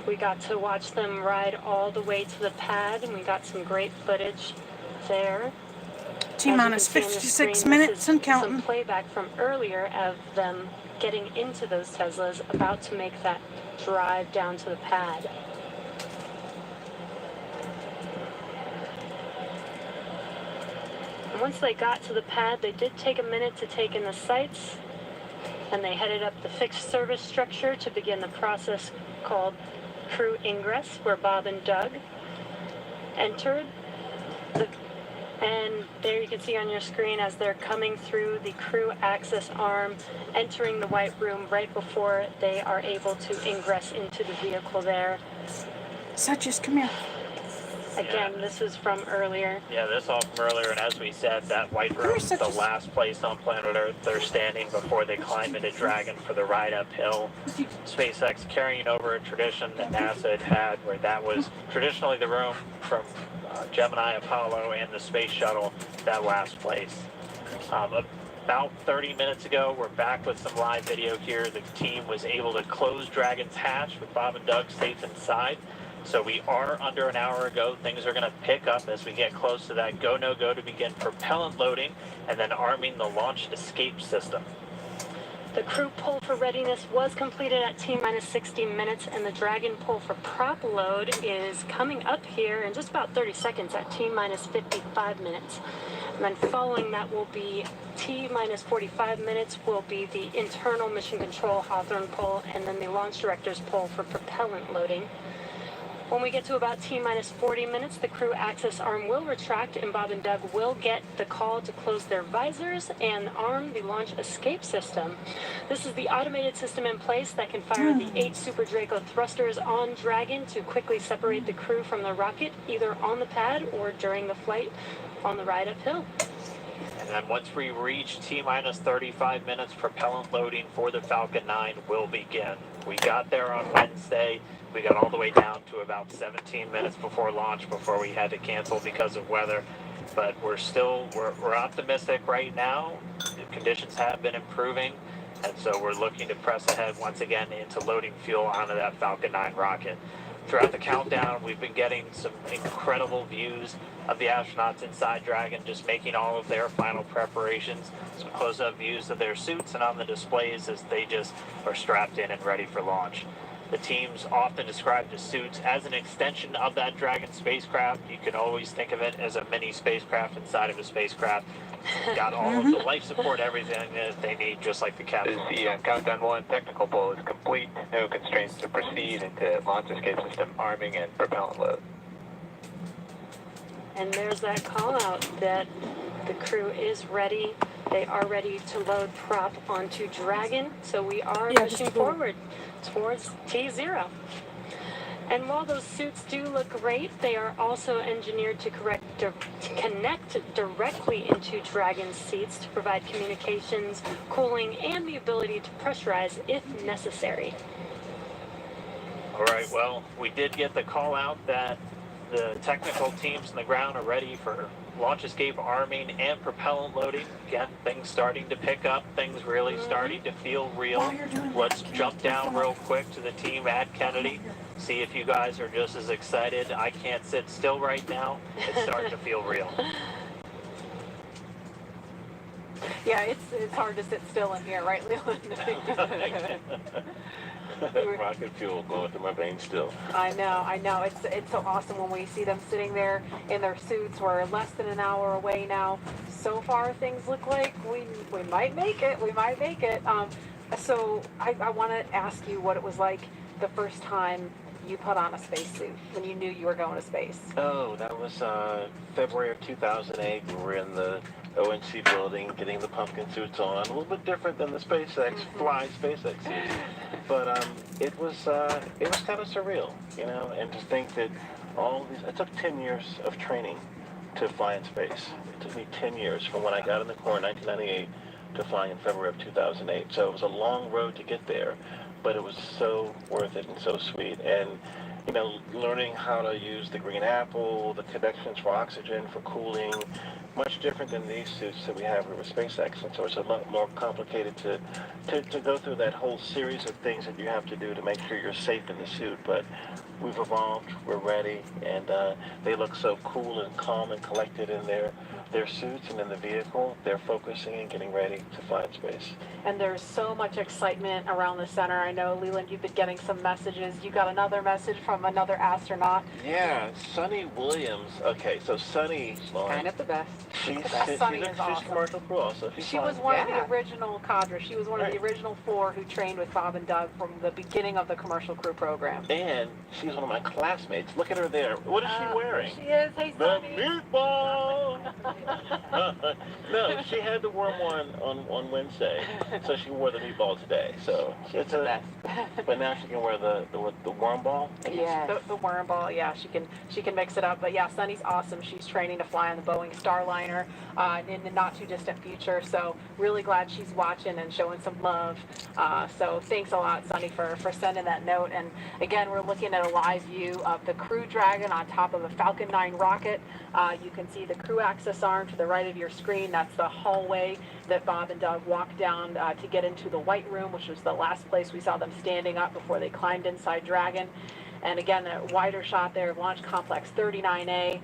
we got to watch them ride all the way to the pad, and we got some great footage there. T-minus 56 minutes and counting. Some playback from earlier of them getting into those Teslas, about to make that drive down to the pad. And once they got to the pad, they did take a minute to take in the sights, and they headed up the fixed service structure to begin the process called crew ingress, where Bob and Doug entered. And there you can see on your screen as they're coming through the crew access arm, entering the white room right before they are able to ingress into the vehicle there. So just come here. Again, this is from earlier. Yeah, this all from earlier, and as we said, that white room is the last place on planet Earth they're standing before they climb into Dragon for the ride uphill. SpaceX carrying over a tradition that NASA had, where that was traditionally the room from Gemini, Apollo, and the Space Shuttle, that last place. About 30 minutes ago, we're back with some live video here. The team was able to close Dragon's hatch with Bob and Doug safe inside. So we are under an hour ago. Things are going to pick up as we get close to that go, no go to begin propellant loading and then arming the launch escape system. The crew pull for readiness was completed at T-minus 60 minutes, and the Dragon pull for prop load is coming up here in just about 30 seconds at T-minus 55 minutes. And then following that will be T-minus 45 minutes will be the internal mission control Hawthorne pull, and then the launch director's pull for propellant loading. When we get to about T-minus 40 minutes, the crew access arm will retract, and Bob and Doug will get the call to close their visors and arm the launch escape system. This is the automated system in place that can fire the 8 Super Draco thrusters on Dragon to quickly separate the crew from the rocket, either on the pad or during the flight on the ride uphill. And then once we reach T-minus 35 minutes, propellant loading for the Falcon 9 will begin. We got there on Wednesday. We got all the way down to about 17 minutes before launch before we had to cancel because of weather. But we're optimistic right now. The conditions have been improving, and so we're looking to press ahead once again into loading fuel onto that Falcon 9 rocket. Throughout the countdown, we've been getting some incredible views of the astronauts inside Dragon, just making all of their final preparations, some close-up views of their suits and on the displays as they just are strapped in and ready for launch. The teams often describe the suits as an extension of that Dragon spacecraft. You can always think of it as a mini spacecraft inside of a spacecraft. Got all of the life support, everything that they need, just like the Capsule. The Countdown 1 technical pull is complete. No constraints to proceed into launch escape system arming and propellant load. And there's that call out that the crew is ready. They are ready to load prop onto Dragon. So we are pushing forward towards T0. And while those suits do look great, they are also engineered to connect directly into Dragon's seats to provide communications, cooling, and the ability to pressurize if necessary. All right, well, we did get the call out that the technical teams on the ground are ready for launch escape arming and propellant loading. Again, things starting to pick up, things really starting to feel real. Let's jump down real quick to the team at Kennedy. See if you guys are just as excited. I can't sit still right now. It's starting to feel real. Yeah, it's hard to sit still in here, right, Leland? Rocket fuel going through my veins still. I know. It's so awesome when we see them sitting there in their suits. We're less than an hour away now. So far, things look like we might make it. So I want to ask you what it was like the first time you put on a spacesuit when you knew you were going to space. Oh, that was February of 2008. We were in the ONC building getting the pumpkin suits on. A little bit different than the SpaceX fly SpaceX suits, but it was kind of surreal, you know. And to think that all these, it took 10 years of training to fly in space. It took me 10 years from when I got in the Corps in 1998 to flying in February of 2008. So it was a long road to get there, but it was so worth it and so sweet. And you know, learning how to use the green apple, the connections for oxygen, for cooling, much different than these suits that we have with SpaceX. And so it's a lot more complicated to go through that whole series of things that you have to do to make sure you're safe in the suit. But we've evolved, we're ready, and they look so cool and calm and collected in their suits and in the vehicle. They're focusing and getting ready to fly in space. And there's so much excitement around the center. I know, Leland, you've been getting some messages. You got another message from another astronaut. Yeah, Sonny Williams. Okay, so Sonny, Kind of the best. She's awesome. commercial crew also. She was one of the original cadre. She was one of the original 4 who trained with Bob and Doug from the beginning of the commercial crew program. And she's one of my classmates. Look at her there. What is she wearing? She is. Hey, the Sonny. meatball! No, she had the worm one on Wednesday, so she wore the meatball today. So it's the best. But now she can wear the worm ball. Yeah, the worm ball. Yeah, she can mix it up. But yeah, Sunny's awesome. She's training to fly on the Boeing Starliner in the not too distant future. So really glad she's watching and showing some love. So thanks a lot, Sunny, for sending that note. And again, we're looking at a live view of the Crew Dragon on top of a Falcon 9 rocket. You can see the crew access arm to the right of your screen. That's the hallway that Bob and Doug walked down to get into the White Room, which was the last place we saw them standing up before they climbed inside Dragon. And again, a wider shot there of Launch Complex 39A,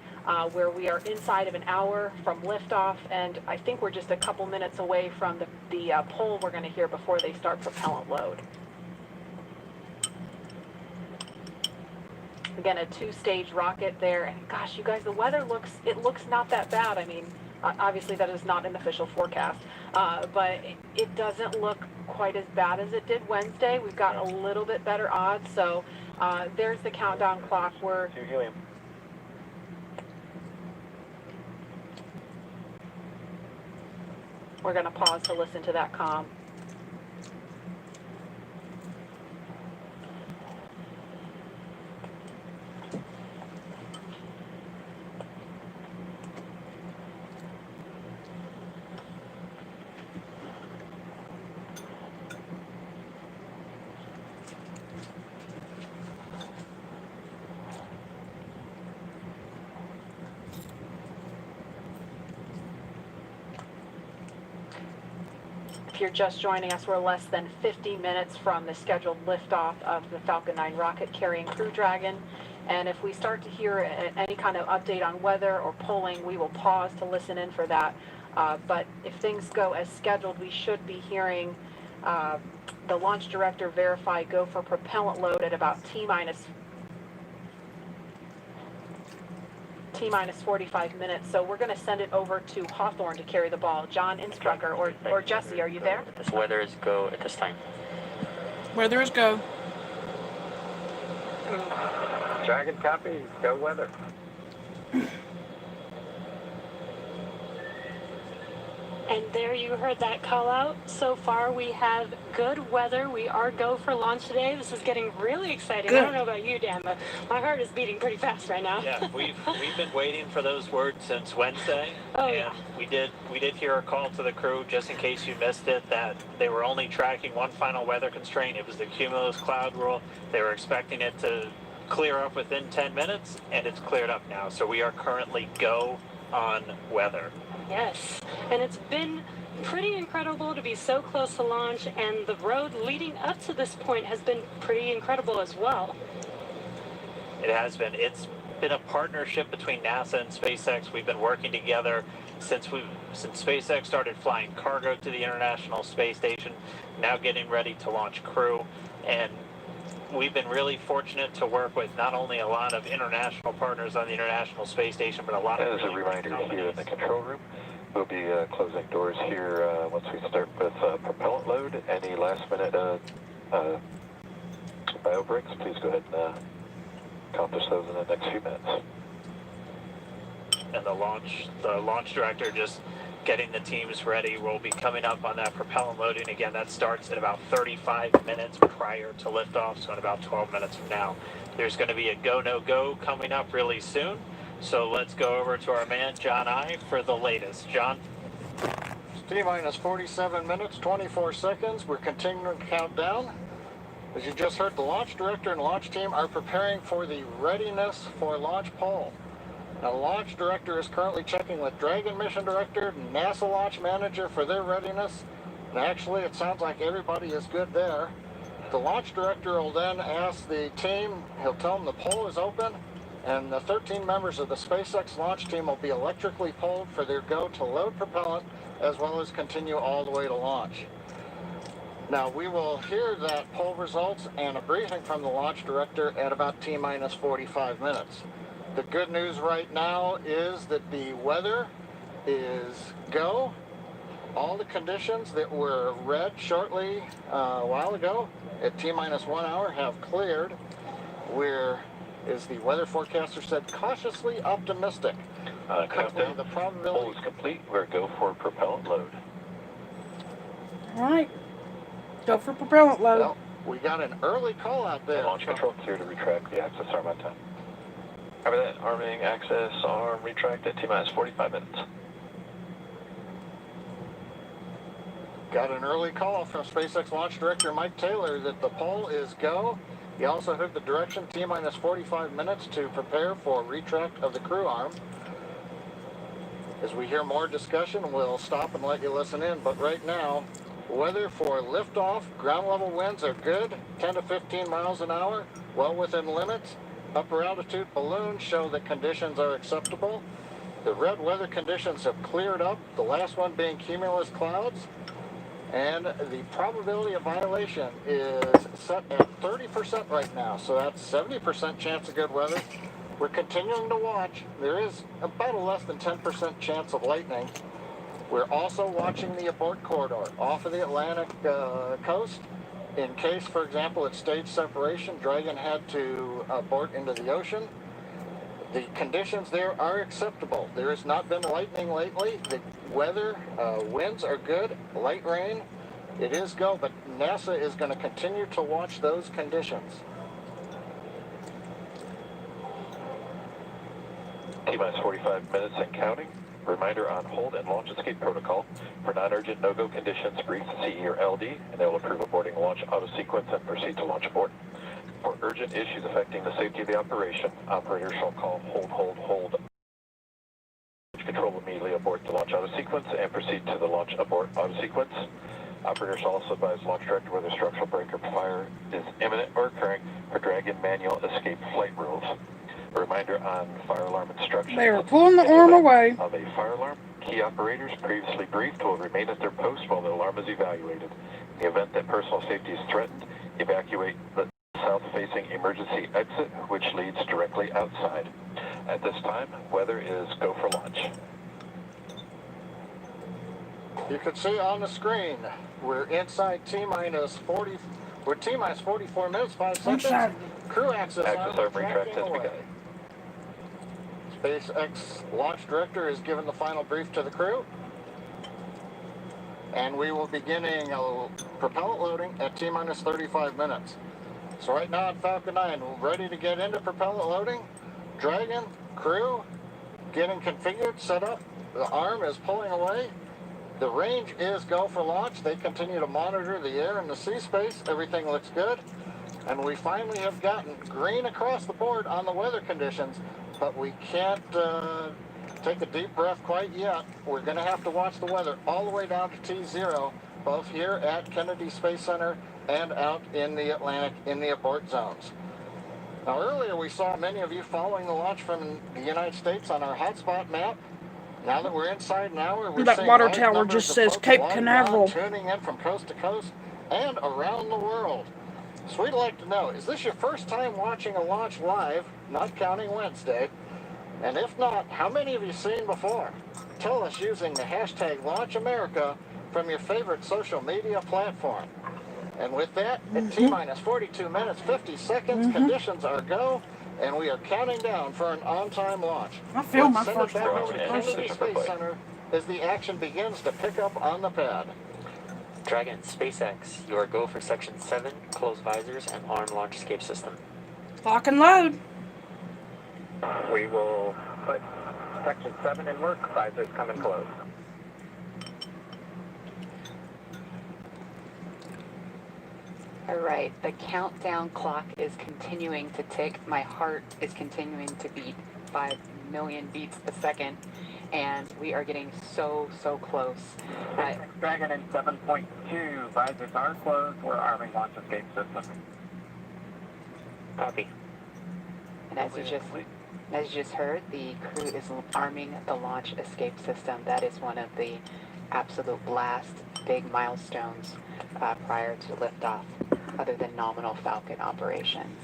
where we are inside of an hour from liftoff, and I think we're just a couple minutes away from the poll we're going to hear before they start propellant load. Again, a 2-stage rocket there, and gosh, you guys, the weather looks not that bad. I mean, obviously that is not an official forecast, but it doesn't look quite as bad as it did Wednesday. We've got a little bit better odds, so there's the countdown clock. We're going to pause to listen to that comm. If you're just joining us, we're less than 50 minutes from the scheduled liftoff of the Falcon 9 rocket carrying Crew Dragon. And if we start to hear any kind of update on weather or polling, we will pause to listen in for that. But if things go as scheduled, we should be hearing the launch director verify go for propellant load at about T-minus 45 minutes. So we're going to send it over to Hawthorne to carry the ball. John Instrucker or Jesse, are you there? This weather is go at this time. Weather is go. Dragon copy, go weather. And there you heard that call out. So far we have good weather. We are go for launch today. This is getting really exciting. Good. I don't know about you, Dan, but my heart is beating pretty fast right now. Yeah, we've been waiting for those words since Wednesday. Oh, and yeah. we did hear a call to the crew, just in case you missed it, that they were only tracking one final weather constraint. It was the cumulus cloud rule. They were expecting it to clear up within 10 minutes, and it's cleared up now. So we are currently go on weather. Yes, and it's been pretty incredible to be so close to launch, and the road leading up to this point has been pretty incredible as well. It has been. It's been a partnership between NASA and SpaceX. We've been working together since SpaceX started flying cargo to the International Space Station, now getting ready to launch crew. And we've been really fortunate to work with not only a lot of international partners on the International Space Station, but a lot of... As a reminder, here in the control room, we'll be closing doors here once we start with propellant load. Any last-minute bio breaks, please go ahead and accomplish those in the next few minutes. And the launch director just getting the teams ready. We'll be coming up on that propellant loading. Again, that starts at about 35 minutes prior to liftoff, so in about 12 minutes from now. There's going to be a go, no go coming up really soon. So let's go over to our man, John I, for the latest. John? T-minus 47 minutes, 24 seconds. We're continuing to count down. As you just heard, the launch director and launch team are preparing for the readiness for launch poll. Now, the launch director is currently checking with Dragon mission director and NASA launch manager for their readiness. And actually, it sounds like everybody is good there. The launch director will then ask the team, he'll tell them the poll is open, and the 13 members of the SpaceX launch team will be electrically polled for their go to load propellant, as well as continue all the way to launch. Now, we will hear that poll results and a briefing from the launch director at about T-minus 45 minutes. The good news right now is that the weather is go. All the conditions that were red shortly a while ago at T-minus 1 hour have cleared. We're, as the weather forecaster said, cautiously optimistic. Countdown. The probability Poll is complete. We're go for propellant load. All right. Go for propellant load. Well, we got an early call out there. Launch control clear to retract the access arm on time. Cover that. Arming access arm retracted. T-minus 45 minutes. Got an early call from SpaceX launch director Mike Taylor that the poll is go. He also heard the direction T-minus 45 minutes to prepare for retract of the crew arm. As we hear more discussion, we'll stop and let you listen in. But right now, weather for liftoff, ground level winds are good, 10 to 15 miles an hour, well within limits. Upper altitude balloons show that conditions are acceptable. The red weather conditions have cleared up, the last one being cumulus clouds. And the probability of violation is set at 30% right now, so that's 70% chance of good weather. We're continuing to watch. There is about a less than 10% chance of lightning. We're also watching the abort corridor off of the Atlantic coast. In case, for example, at stage separation, Dragon had to abort into the ocean. The conditions there are acceptable. There has not been lightning lately. The weather, winds are good, light rain. It is go, but NASA is going to continue to watch those conditions. T-minus 45 minutes and counting. Reminder on hold and launch escape protocol. For non-urgent no-go conditions, brief CE or LD, and they will approve aborting launch auto-sequence and proceed to launch abort. For urgent issues affecting the safety of the operation, operators shall call hold. Control will immediately abort the launch auto-sequence and proceed to the launch abort auto-sequence. Operators shall also advise launch director whether structural breaker fire is imminent or occurring for Dragon manual escape flight rules. A reminder on fire alarm instructions. They were pulling the arm away. Of a fire alarm, key operators previously briefed will remain at their post while the alarm is evaluated. In the event that personal safety is threatened, evacuate the south-facing emergency exit, which leads directly outside. At this time, weather is go for launch. You can see on the screen, we're inside T-minus 40. We're T-minus 44 minutes, 5 seconds. Crew access arm retract has begun. SpaceX launch director has given the final brief to the crew. and we will be beginning propellant loading at T-minus 35 minutes. So right now on Falcon 9, we're ready to get into propellant loading. Dragon, crew, getting configured, set up. The arm is pulling away. The range is go for launch. They continue to monitor the air and the sea space. Everything looks good. And we finally have gotten green across the board on the weather conditions, but we can't take a deep breath quite yet. We're going to have to watch the weather all the way down to T0, both here at Kennedy Space Center and out in the Atlantic in the abort zones. Now earlier we saw many of you following the launch from the United States on our hotspot map. Now that we're inside an hour, we're That seeing water large tower numbers just of says folks Cape logged on, Canaveral. tuning in from coast to coast and around the world. So we'd like to know, is this your first time watching a launch live, not counting Wednesday? And if not, how many have you seen before? Tell us using the hashtag LaunchAmerica from your favorite social media platform. And with that, at T-minus 42 minutes, 50 seconds, conditions are go, and we are counting down for an on-time launch. I feel my Let's first send it back launch over to person. Kennedy Space Center as the action begins to pick up on the pad. Dragon, SpaceX, you are go for Section 7, close visors, and arm launch escape system. Lock and load. We will put Section 7 in work. Visors come and close. All right, the countdown clock is continuing to tick. My heart is continuing to beat 5 million beats a second, and we are getting so close. Dragon in 7.2. Visors are closed. We're arming launch escape system. Copy. And as you just heard, the crew is arming the launch escape system. That is one of the absolute last big milestones prior to liftoff, other than nominal Falcon operations.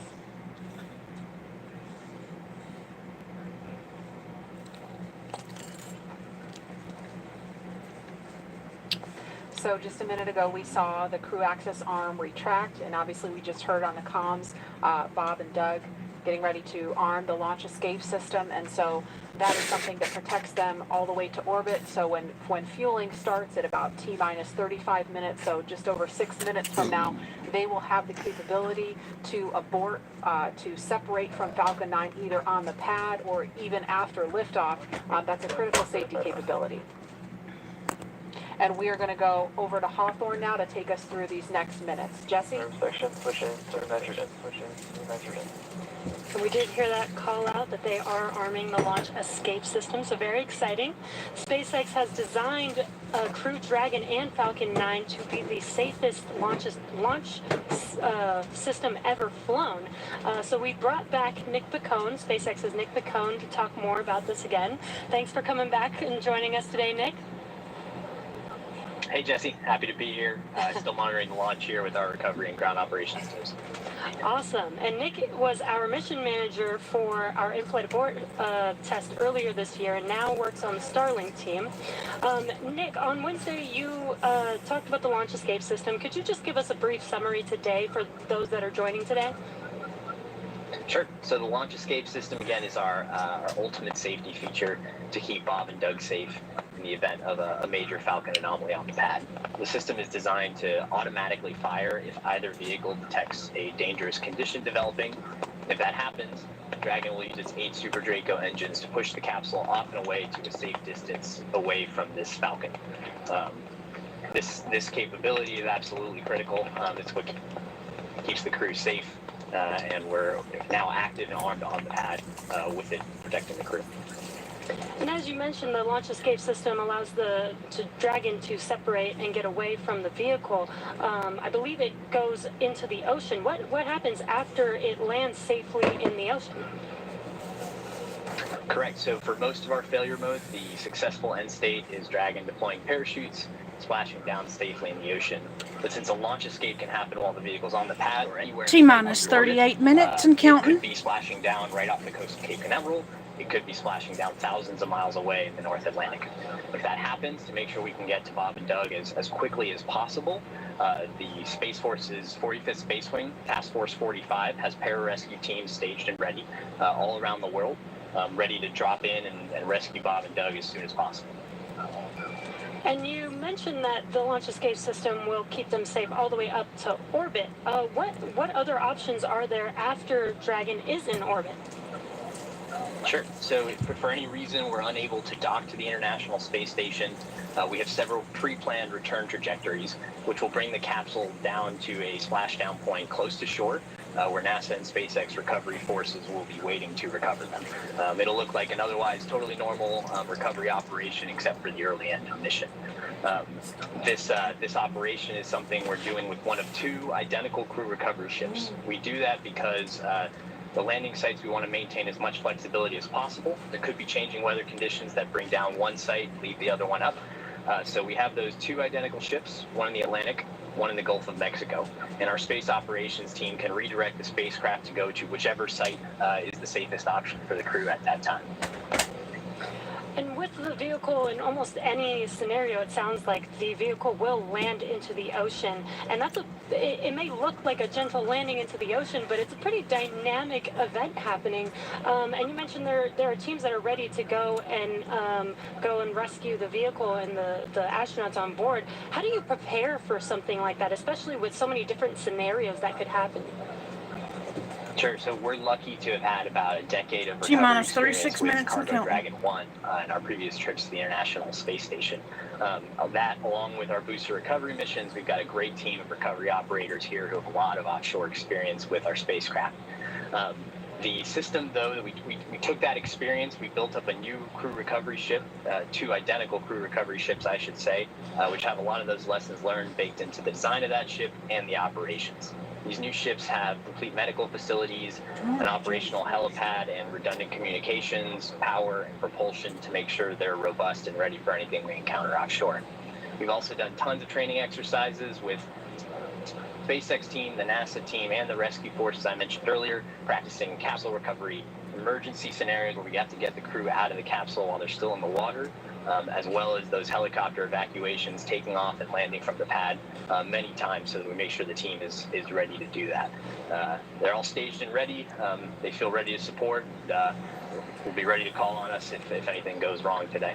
So just a minute ago, we saw the crew access arm retract, and obviously we just heard on the comms, Bob and Doug getting ready to arm the launch escape system, and so that is something that protects them all the way to orbit. So when fueling starts at about T-minus 35 minutes, so just over 6 minutes from now, they will have the capability to abort, to separate from Falcon 9 either on the pad or even after liftoff. That's a critical safety capability. And we are going to go over to Hawthorne now to take us through these next minutes. Jesse? Section, push in, turn nitrogen, push in, nitrogen. And we did hear that call out that they are arming the launch escape system, so very exciting. SpaceX has designed Crew Dragon and Falcon 9 to be the safest launch system ever flown. So we brought back Nick Picone, SpaceX's Nick Picone, to talk more about this again. Thanks for coming back and joining us today, Nick. Hey Jesse, happy to be here. Still monitoring the launch here with our recovery and ground operations teams. Awesome. And Nick was our mission manager for our in-flight abort test earlier this year and now works on the Starlink team. Nick, on Wednesday you talked about the launch escape system. Could you just give us a brief summary today for those that are joining today? Sure. So the launch escape system, again, is our ultimate safety feature to keep Bob and Doug safe in the event of a major Falcon anomaly on the pad. The system is designed to automatically fire if either vehicle detects a dangerous condition developing. If that happens, Dragon will use its 8 Super Draco engines to push the capsule off and away to a safe distance away from this Falcon. This capability is absolutely critical. It's what keeps the crew safe. And we're now active and armed on the pad with it protecting the crew. And as you mentioned, the launch escape system allows the Dragon to separate and get away from the vehicle. I believe it goes into the ocean. What happens after it lands safely in the ocean? Correct. So for most of our failure modes, the successful end state is Dragon deploying parachutes, splashing down safely in the ocean. But since a launch escape can happen while the vehicle's on the pad or anywhere T-minus 38 minutes and counting. It could be splashing down right off the coast of Cape Canaveral. It could be splashing down thousands of miles away in the North Atlantic. If that happens, to make sure we can get to Bob and Doug as quickly as possible, the Space Force's 45th Space Wing, Task Force 45, has pararescue teams staged and ready all around the world, ready to drop in and rescue Bob and Doug as soon as possible. And you mentioned that the launch escape system will keep them safe all the way up to orbit. What other options are there after Dragon is in orbit? Sure. So if for any reason we're unable to dock to the International Space Station, we have several pre-planned return trajectories, which will bring the capsule down to a splashdown point close to shore, where NASA and SpaceX recovery forces will be waiting to recover them. It'll look like an otherwise totally normal recovery operation, except for the early end of mission. This operation is something we're doing with one of two identical crew recovery ships. We do that because the landing sites, we want to maintain as much flexibility as possible. There could be changing weather conditions that bring down one site, leave the other one up. So we have those two identical ships, one in the Atlantic, one in the Gulf of Mexico. And our space operations team can redirect the spacecraft to go to whichever site is the safest option for the crew at that time. And with the vehicle, in almost any scenario, it sounds like the vehicle will land into the ocean. And it may look like a gentle landing into the ocean, but it's a pretty dynamic event happening. And you mentioned there are teams that are ready to go and rescue the vehicle and the astronauts on board. How do you prepare for something like that, especially with so many different scenarios that could happen? Sure. So we're lucky to have had about a decade of T recovery minus 36 experience with minutes and Cargo counting. Dragon-1 in our previous trips to the International Space Station. That, along with our booster recovery missions, we've got a great team of recovery operators here who have a lot of offshore experience with our spacecraft. The system, though, we took that experience, we built up a new crew recovery ship, two identical crew recovery ships, I should say, which have a lot of those lessons learned baked into the design of that ship and the operations. These new ships have complete medical facilities, an operational helipad, and redundant communications, power, and propulsion to make sure they're robust and ready for anything we encounter offshore. We've also done tons of training exercises with SpaceX team, the NASA team, and the rescue forces I mentioned earlier, practicing capsule recovery, emergency scenarios where we have to get the crew out of the capsule while they're still in the water, as well as those helicopter evacuations, taking off and landing from the pad many times so that we make sure the team is ready to do that. They're all staged and ready. They feel ready to support. Will be ready to call on us if anything goes wrong today.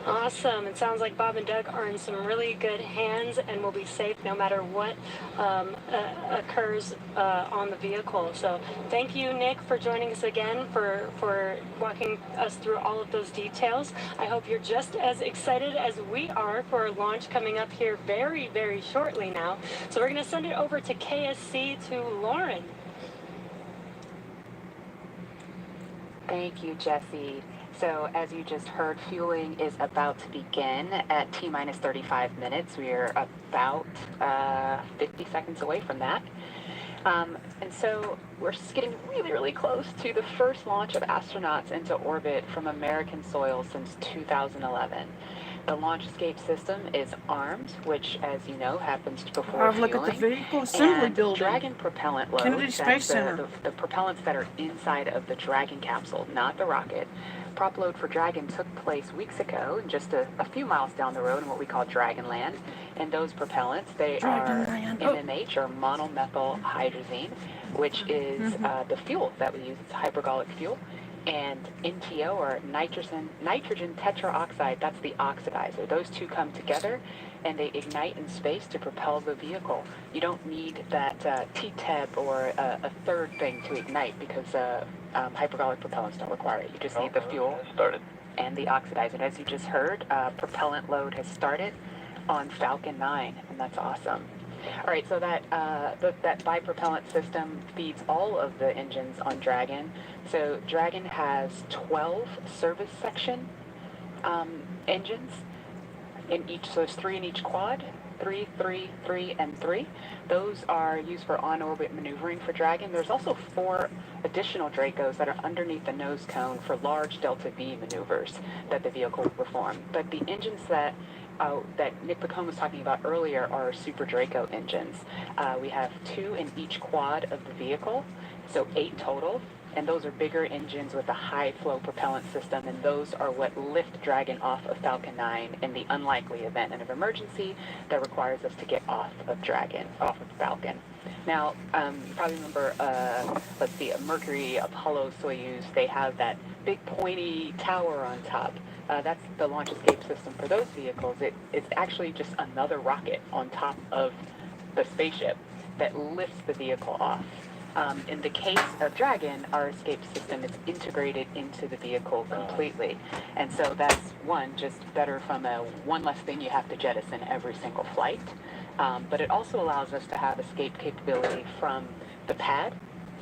Awesome. It sounds like Bob and Doug are in some really good hands and will be safe no matter what occurs on the vehicle. So thank you, Nick, for joining us again, for walking us through all of those details. I hope you're just as excited as we are for our launch coming up here very, very shortly now. So we're going to send it over to KSC to Lauren. Thank you, Jesse. So as you just heard, fueling is about to begin at T minus 35 minutes. We are about 50 seconds away from that. And so we're just getting really, really close to the first launch of astronauts into orbit from American soil since 2011. The launch escape system is armed, which, as you know, happens before Look fueling. at the vehicle assembly And building. Dragon propellant load, Kennedy Space that's Center. the propellants that are inside of the Dragon capsule, not the rocket. Prop load for Dragon took place weeks ago, just a few miles down the road in what we call Dragonland. And those propellants, they Dragonland. are MMH, or monomethyl hydrazine, which is the fuel that we use. It's hypergolic fuel. And NTO, or nitrogen tetraoxide, that's the oxidizer. Those two come together and they ignite in space to propel the vehicle. You don't need that TTEB or a third thing to ignite because hypergolic propellants don't require it. You just need the fuel and the oxidizer. And as you just heard, propellant load has started on Falcon 9, and that's awesome. All right, so that bipropellant system feeds all of the engines on Dragon. So Dragon has 12 service section engines in each, so there's 3 in each quad, 3, 3, 3, and 3. Those are used for on-orbit maneuvering for Dragon. There's also 4 additional Dracos that are underneath the nose cone for large Delta V maneuvers that the vehicle will perform. But the engines that Nick Pacone was talking about earlier are Super Draco engines. We have 2 in each quad of the vehicle, so 8 total. And those are bigger engines with a high flow propellant system, and those are what lift Dragon off of Falcon 9 in the unlikely event of emergency that requires us to get off of Dragon, off of Falcon. Now, you probably remember, Mercury, Apollo, Soyuz, they have that big pointy tower on top. That's the launch escape system for those vehicles. It's actually just another rocket on top of the spaceship that lifts the vehicle off. In the case of Dragon, our escape system is integrated into the vehicle completely. And so that's just better from one less thing you have to jettison every single flight. But it also allows us to have escape capability from the pad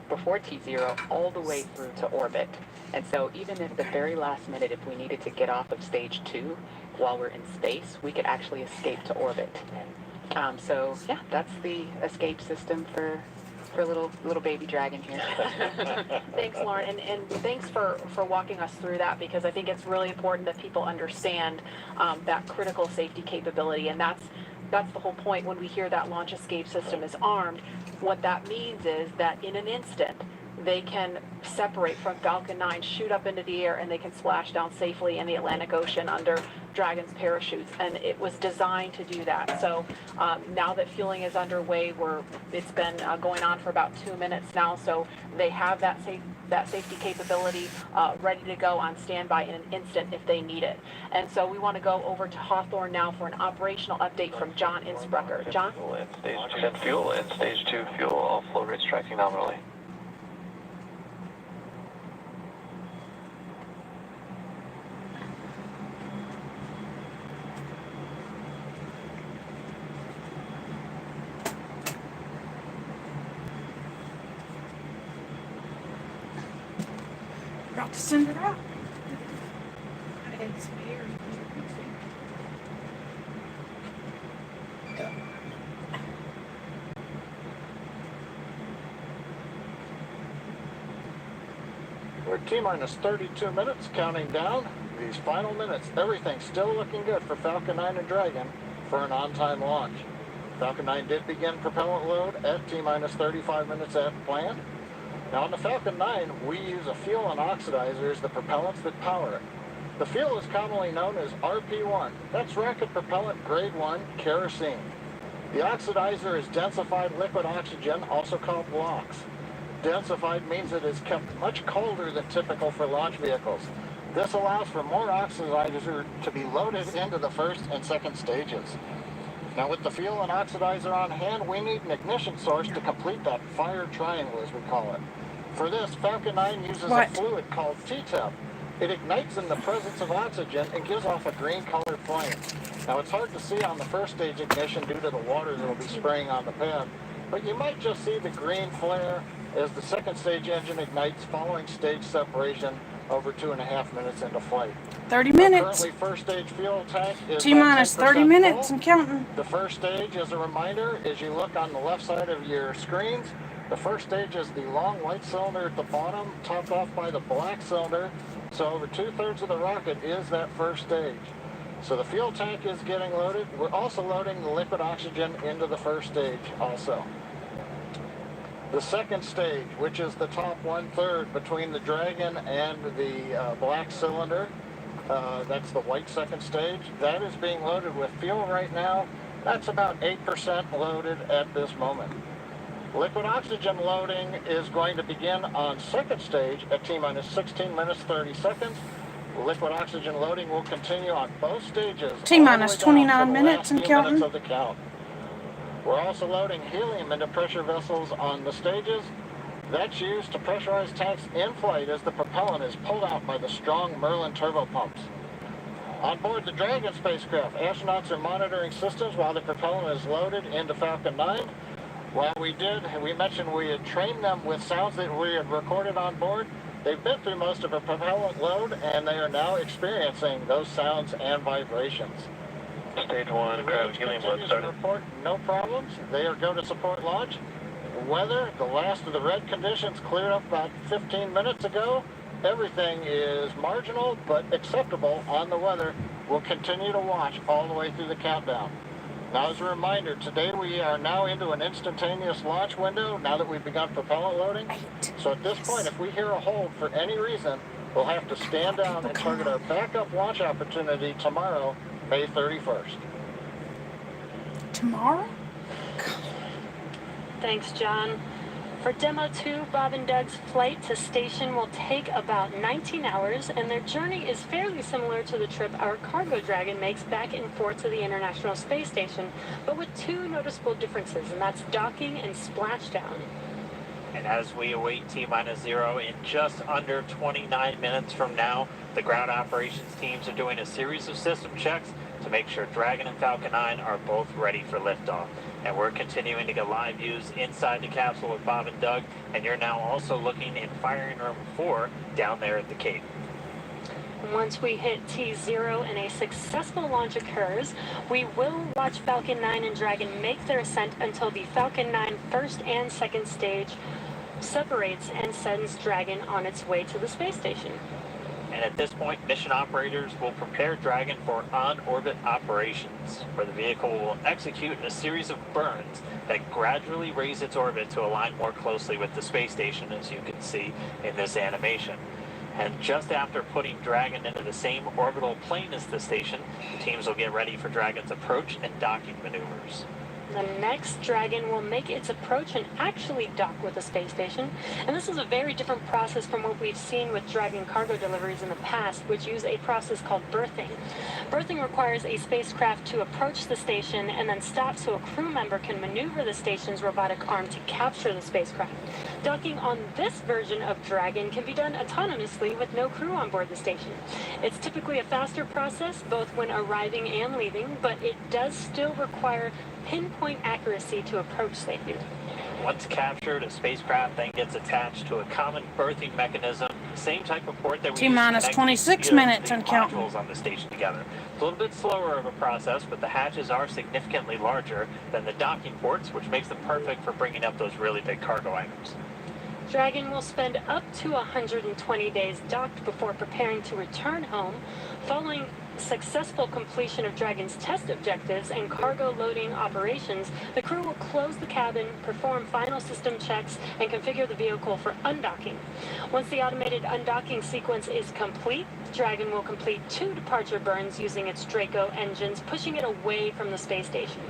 before T0 all the way through to orbit. And so even at the very last minute, if we needed to get off of stage 2 while we're in space, we could actually escape to orbit. So yeah, that's the escape system for little baby Dragon here. Thanks, Lauren, and thanks for walking us through that, because I think it's really important that people understand that critical safety capability, and that's the whole point. When we hear that launch escape system is armed, what that means is that in an instant they can separate from Falcon 9, shoot up into the air, and they can splash down safely in the Atlantic Ocean under Dragon's parachutes, and it was designed to do that. So now that fueling is underway, it's been going on for about 2 minutes now, so they have that safety capability ready to go on standby in an instant if they need it. And so we want to go over to Hawthorne now for an operational update from John Innsbrucker. John? Fuel in stage 2 fuel, all flow rates tracking nominally. About to send it out. We're T-minus 32 minutes, counting down. These final minutes, everything's still looking good for Falcon 9 and Dragon for an on-time launch. Falcon 9 did begin propellant load at T-minus 35 minutes as planned. Now on the Falcon 9, we use a fuel and oxidizer as the propellants that power it. The fuel is commonly known as RP1. That's rocket propellant grade 1 kerosene. The oxidizer is densified liquid oxygen, also called LOX. Densified means it is kept much colder than typical for launch vehicles. This allows for more oxidizer to be loaded into the first and second stages. Now with the fuel and oxidizer on hand, we need an ignition source to complete that fire triangle, as we call it. For this, Falcon 9 uses a fluid called T-Temp. It ignites in the presence of oxygen and gives off a green-colored flame. Now it's hard to see on the first stage ignition due to the water that will be spraying on the pad, but you might just see the green flare as the second stage engine ignites following stage separation over 2.5 minutes into flight. 30 minutes. Currently, first stage fuel tank is T-minus 30 minutes full. and counting. The first stage, as a reminder, as you look on the left side of your screens, the first stage is the long white cylinder at the bottom, topped off by the black cylinder. So over 2/3 of the rocket is that first stage. So the fuel tank is getting loaded. We're also loading the liquid oxygen into the first stage also. The second stage, which is the top 1/3 between the Dragon and the black cylinder, that's the white second stage, that is being loaded with fuel right now. That's about 8% loaded at this moment. Liquid oxygen loading is going to begin on second stage at T-minus 16 minutes 30 seconds. Liquid oxygen loading will continue on both stages. T-minus 29 minutes and counting. Minutes of the count. We're also loading helium into pressure vessels on the stages. That's used to pressurize tanks in flight as the propellant is pulled out by the strong Merlin turbopumps. On board the Dragon spacecraft, astronauts are monitoring systems while the propellant is loaded into Falcon 9. While we mentioned we had trained them with sounds that we had recorded on board. They've been through most of a propellant load, and they are now experiencing those sounds and vibrations. Stage 1, crowd helium load started. Report no problems. They are go to support launch. Weather, the last of the red conditions cleared up about 15 minutes ago. Everything is marginal but acceptable on the weather. We'll continue to watch all the way through the countdown. Now, as a reminder, today we are now into an instantaneous launch window now that we've begun propellant loading. So at this point, if we hear a hold for any reason, we'll have to stand down and target our backup launch opportunity tomorrow, May 31st. Tomorrow? Thanks, John. For Demo 2, Bob and Doug's flight to station will take about 19 hours, and their journey is fairly similar to the trip our cargo Dragon makes back and forth to the International Space Station, but with two noticeable differences, and that's docking and splashdown. And as we await T-minus 0, in just under 29 minutes from now, the ground operations teams are doing a series of system checks to make sure Dragon and Falcon 9 are both ready for liftoff. And we're continuing to get live views inside the capsule with Bob and Doug, and you're now also looking in firing room 4 down there at the Cape. Once we hit T0 and a successful launch occurs, we will watch Falcon 9 and Dragon make their ascent until the Falcon 9 first and second stage separates and sends Dragon on its way to the space station. And at this point, mission operators will prepare Dragon for on-orbit operations, where the vehicle will execute a series of burns that gradually raise its orbit to align more closely with the space station, as you can see in this animation. And just after putting Dragon into the same orbital plane as the station, the teams will get ready for Dragon's approach and docking maneuvers. The next Dragon will make its approach and actually dock with the space station. And this is a very different process from what we've seen with Dragon cargo deliveries in the past, which use a process called berthing. Berthing requires a spacecraft to approach the station and then stop so a crew member can maneuver the station's robotic arm to capture the spacecraft. Docking on this version of Dragon can be done autonomously with no crew on board the station. It's typically a faster process, both when arriving and leaving, but it does still require pinpoint accuracy to approach safely. Once captured, a spacecraft then gets attached to a common berthing mechanism, same type of port that we T-minus 26 minutes and counting. modules on the station together. It's a little bit slower of a process, but the hatches are significantly larger than the docking ports, which makes them perfect for bringing up those really big cargo items. Dragon will spend up to 120 days docked before preparing to return home. Following successful completion of Dragon's test objectives and cargo loading operations, the crew will close the cabin, perform final system checks, and configure the vehicle for undocking. Once the automated undocking sequence is complete, Dragon will complete 2 departure burns using its Draco engines, pushing it away from the space station.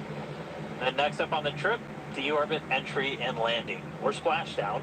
And next up on the trip, the orbit entry and landing, or splashdown,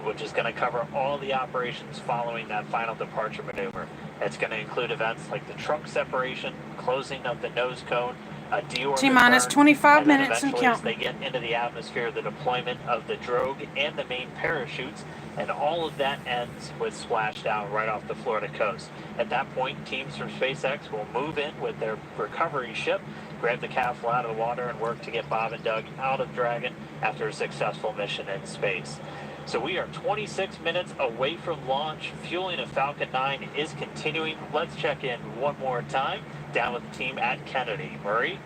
which is going to cover all the operations following that final departure maneuver. It's going to include events like the trunk separation, closing of the nose cone, a deorbit T-minus burn, 25 and then minutes and eventually as counting. they get into the atmosphere, the deployment of the drogue and the main parachutes, and all of that ends with splashdown right off the Florida coast. At that point, teams from SpaceX will move in with their recovery ship, grab the capsule out of the water, and work to get Bob and Doug out of Dragon after a successful mission in space. So we are 26 minutes away from launch. Fueling of Falcon 9 is continuing. Let's check in one more time down with the team at Kennedy. Murray?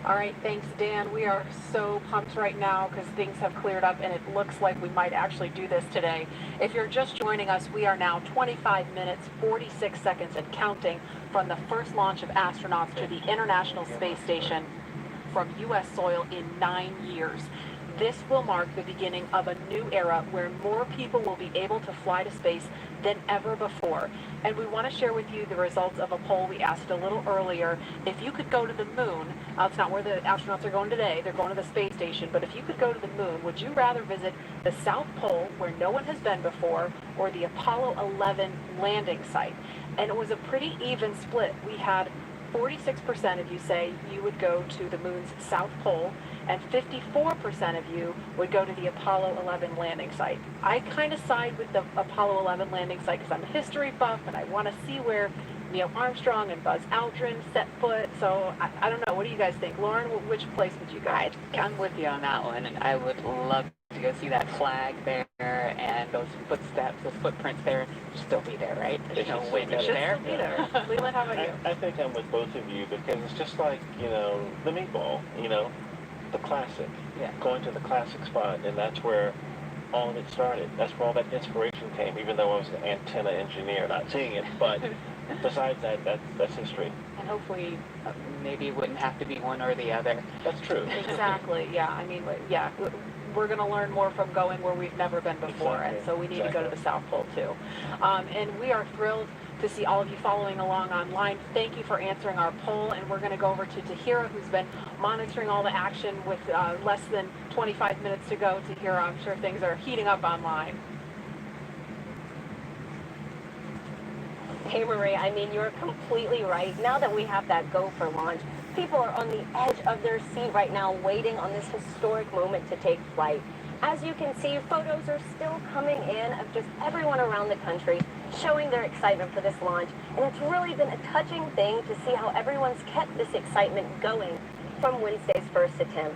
All right, thanks, Dan. We are so pumped right now because things have cleared up and it looks like we might actually do this today. If you're just joining us, we are now 25 minutes, 46 seconds and counting from the first launch of astronauts to the International Space Station from U.S. soil in 9 years. This will mark the beginning of a new era where more people will be able to fly to space than ever before. And we want to share with you the results of a poll we asked a little earlier. If you could go to the moon, it's not where the astronauts are going today, they're going to the space station, but if you could go to the moon, would you rather visit the South Pole, where no one has been before, or the Apollo 11 landing site? And it was a pretty even split. We had 46% of you say you would go to the moon's South Pole, and 54% of you would go to the Apollo 11 landing site. I kind of side with the Apollo 11 landing site because I'm a history buff and I want to see where Neil Armstrong and Buzz Aldrin set foot. So I don't know. What do you guys think? Lauren, which place would you go? I'm with you on that one, and I would love to go see that flag there and those footsteps, those footprints there. Should still be there, right? There's no window there. Still be there. Leland, how about you? I think I'm with both of you because it's just like, the meatball, the classic. Yeah. Going to the classic spot, and that's where all of it started. That's where all that inspiration came, even though I was an antenna engineer, not seeing it, but besides that, that's history. And hopefully, maybe it wouldn't have to be one or the other. That's true. Exactly. Yeah. I mean, yeah. we're going to learn more from going where we've never been before, and so we need to go to the South Pole too. And we are thrilled to see all of you following along online. Thank you for answering our poll, and we're going to go over to Tahira, who's been monitoring all the action with less than 25 minutes to go. Tahira, I'm sure things are heating up online. Hey Marie, I mean, you're completely right. Now that we have that go for launch, people are on the edge of their seat right now waiting on this historic moment to take flight. As you can see, photos are still coming in of just everyone around the country showing their excitement for this launch. And it's really been a touching thing to see how everyone's kept this excitement going from Wednesday's first attempt.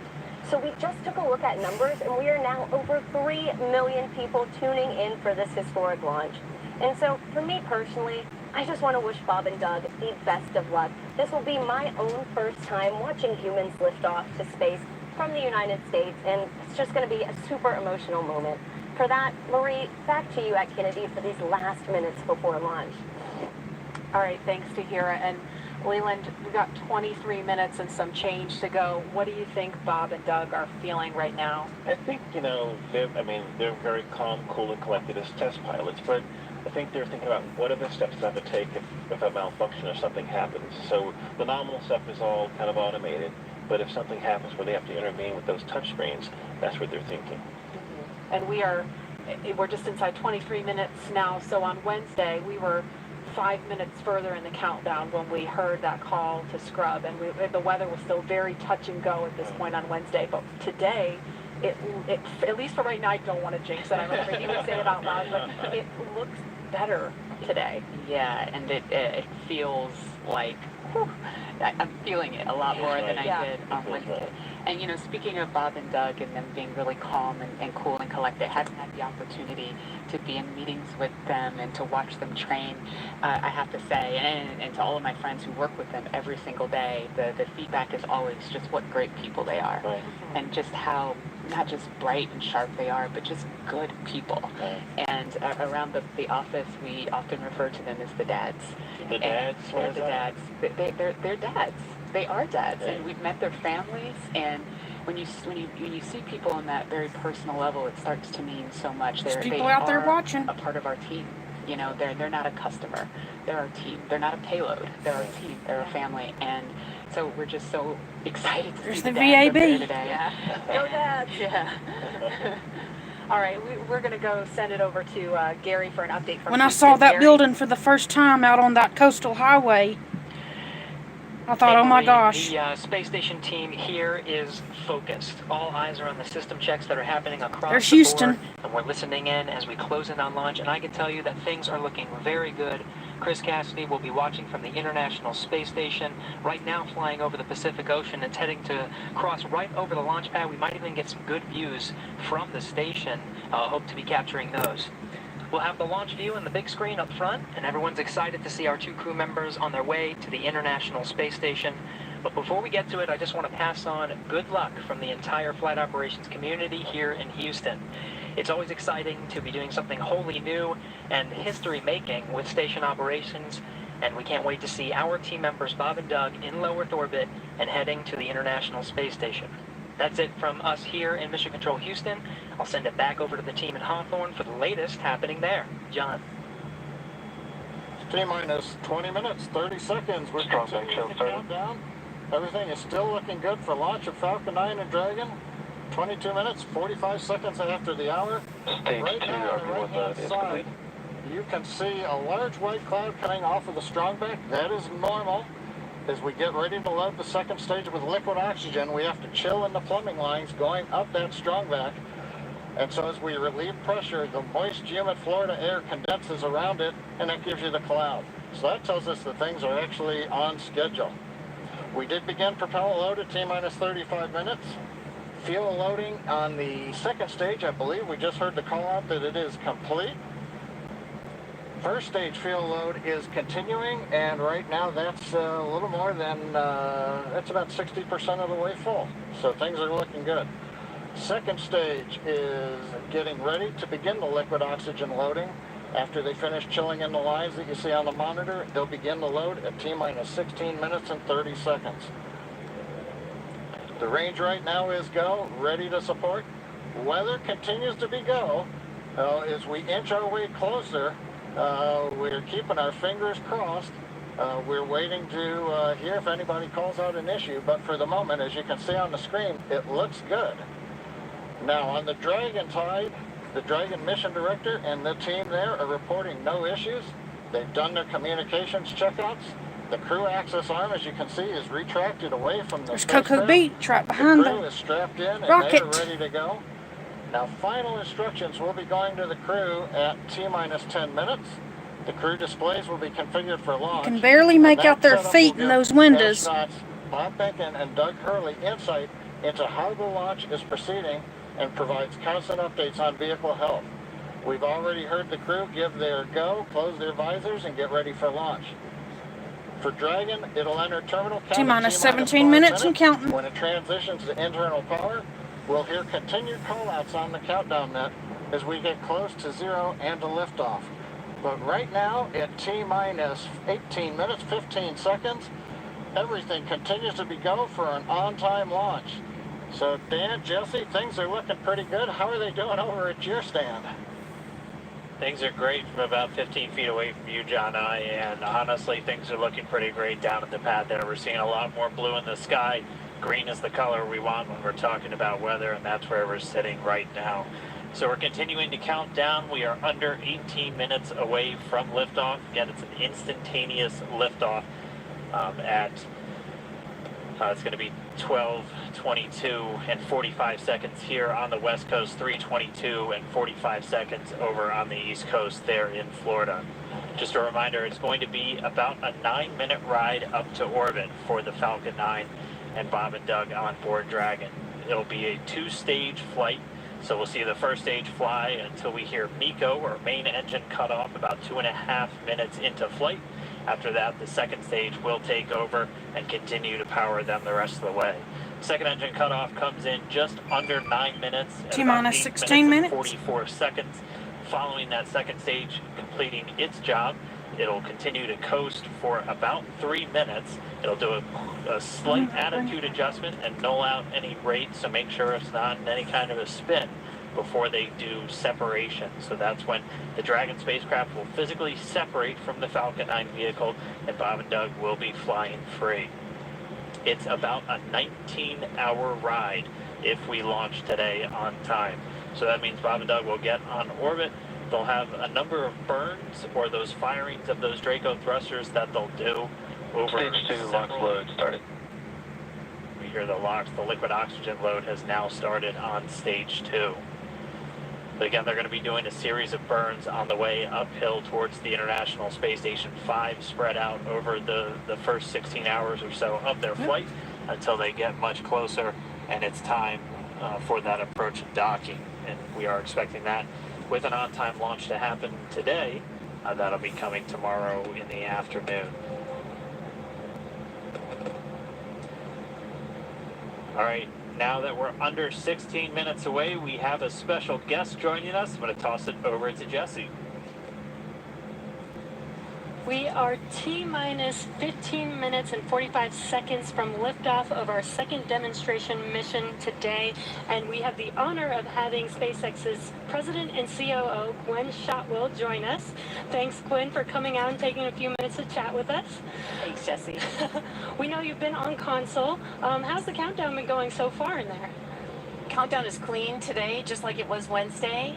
So we just took a look at numbers, and we are now over 3 million people tuning in for this historic launch. And so for me personally, I just want to wish Bob and Doug the best of luck. This will be my own first time watching humans lift off to space from the United States, and it's just going to be a super emotional moment. For that, Marie, back to you at Kennedy for these last minutes before launch. All right, thanks, Tahira. And Leland, we've got 23 minutes and some change to go. What do you think Bob and Doug are feeling right now? I think, they're very calm, cool, and collected as test pilots, but I think they're thinking about what are the steps they have to take if a malfunction or something happens. So the nominal stuff is all kind of automated, but if something happens where they have to intervene with those touch screens, that's what they're thinking. And we're just inside 23 minutes now, so on Wednesday we were 5 minutes further in the countdown when we heard that call to scrub, and the weather was still very touch and go at this point on Wednesday, but today, it at least for right now, I don't want to jinx it, I don't think you would say it out loud, but it looks better today. Yeah, and it feels like, whew, I'm feeling it a lot more than I did on Wednesday. And speaking of Bob and Doug and them being really calm and cool and collected, having had the opportunity to be in meetings with them and to watch them train, I have to say, and to all of my friends who work with them every single day, the feedback is always just what great people they are. Right. And just how not just bright and sharp they are, but just good people. Right. And around the office, we often refer to them as the dads. The dads? They're the dads. They're dads. They are dads, and we've met their families, and when you see people on that very personal level, it starts to mean so much. There's people out there watching. A part of our team. They're not a customer. They're our team. They're not a payload. They're our team. They're a family, and so we're just so excited to see the dads up there today. Yeah. Go dads. Yeah. All right, we're going to go send it over to Gary for an update from When I saw that building for the first time out on that coastal highway, I thought, oh my gosh. The space station team here is focused. All eyes are on the system checks that are happening across There's the Houston. board, and we're listening in as we close in on launch, and I can tell you that things are looking very good. Chris Cassidy will be watching from the International Space Station, right now flying over the Pacific Ocean. It's heading to cross right over the launch pad. We might even get some good views from the station. Hope to be capturing those. We'll have the launch view on the big screen up front, and everyone's excited to see our 2 crew members on their way to the International Space Station. But before we get to it, I just want to pass on good luck from the entire flight operations community here in Houston. It's always exciting to be doing something wholly new and history-making with station operations, and we can't wait to see our team members Bob and Doug in low Earth orbit and heading to the International Space Station. That's it from us here in Mission Control Houston. I'll send it back over to the team in Hawthorne for the latest happening there. John. T-minus 20 minutes, 30 seconds. We're continuing the countdown. Everything is still looking good for launch of Falcon 9 and Dragon. 22 minutes, 45 seconds after the hour. Right now on the right-hand side, you can see a large white cloud coming off of the strongback. That is normal. As we get ready to load the second stage with liquid oxygen, we have to chill in the plumbing lines going up that strongback. And so as we relieve pressure, the moist, humid Florida air condenses around it, and that gives you the cloud. So that tells us that things are actually on schedule. We did begin propeller load at T-minus 35 minutes. Fuel loading on the second stage, I believe we just heard the call out that it is complete. First stage fuel load is continuing, and right now that's a little more than, that's about 60% of the way full. So things are looking good. Second stage is getting ready to begin the liquid oxygen loading. After they finish chilling in the lines that you see on the monitor, they'll begin the load at T-minus 16 minutes and 30 seconds. The range right now is go, ready to support. weather continues to be go. As we inch our way closer, we're keeping our fingers crossed. We're waiting to hear if anybody calls out an issue, but for the moment, as you can see on the screen, it looks good. Now on the Dragon side, the Dragon mission director and the team there are reporting no issues. They've done their communications checkouts. The crew access arm, as you can see, is retracted away from the There's Coco spacecraft. Beach right behind the crew them. is strapped in and Rocket. they're ready to go. Now final instructions will be going to the crew at T-minus 10 minutes. The crew displays will be configured for launch. You can barely make out their feet in those windows. Astronauts Bob Behnken and Doug Hurley insight into how the launch is proceeding and provides constant updates on vehicle health. We've already heard the crew give their go, close their visors, and get ready for launch. For Dragon, it'll enter terminal count T-minus 17 minutes and counting. When it transitions to internal power, we'll hear continued call-outs on the countdown net as we get close to zero and to liftoff. But right now, at T-minus 18 minutes, 15 seconds, everything continues to be go for an on-time launch. So Dan, Jesse, things are looking pretty good. How are they doing over at your stand? Things are great from about 15 feet away from you, John, and honestly, things are looking pretty great down at the pad there. We're seeing a lot more blue in the sky. Green is the color we want when we're talking about weather, and that's where we're sitting right now. So we're continuing to count down. We are under 18 minutes away from liftoff. Again, it's an instantaneous liftoff it's going to be 12:22 and 45 seconds here on the West Coast, 3:22 and 45 seconds over on the East Coast there in Florida. Just a reminder, it's going to be about a 9-minute ride up to orbit for the Falcon 9 and Bob and Doug on board Dragon. It'll be a 2-stage flight, so we'll see the first stage fly until we hear MECO, or main engine cutoff, about 2.5 minutes into flight. After that, the second stage will take over and continue to power them the rest of the way. Second engine cutoff comes in just under 9 minutes. T-minus 16 minutes. 44 seconds. Following that second stage completing its job, it'll continue to coast for about 3 minutes. It'll do a slight attitude adjustment and null out any rate, so make sure it's not in any kind of a spin before they do separation. So that's when the Dragon spacecraft will physically separate from the Falcon 9 vehicle and Bob and Doug will be flying free. It's about a 19-hour ride if we launch today on time. So that means Bob and Doug will get on orbit. They'll have a number of burns, or those firings of those Draco thrusters that they'll do over Stage 2 launch load started. We hear the locks. The liquid oxygen load has now started on stage 2. But again, they're going to be doing a series of burns on the way uphill towards the International Space Station 5, spread out over the first 16 hours or so of their flight until they get much closer and it's time for that approach and docking. And we are expecting that with an on-time launch to happen today. That'll be coming tomorrow in the afternoon. All right. Now that we're under 16 minutes away, we have a special guest joining us. I'm going to toss it over to Jesse. We are T-minus 15 minutes and 45 seconds from liftoff of our second demonstration mission today, and we have the honor of having SpaceX's President and COO, Gwen Shotwell, join us. Thanks, Gwen, for coming out and taking a few minutes to chat with us. Thanks, Jesse. We know you've been on console. How's the countdown been going so far in there? Countdown is clean today, just like it was Wednesday.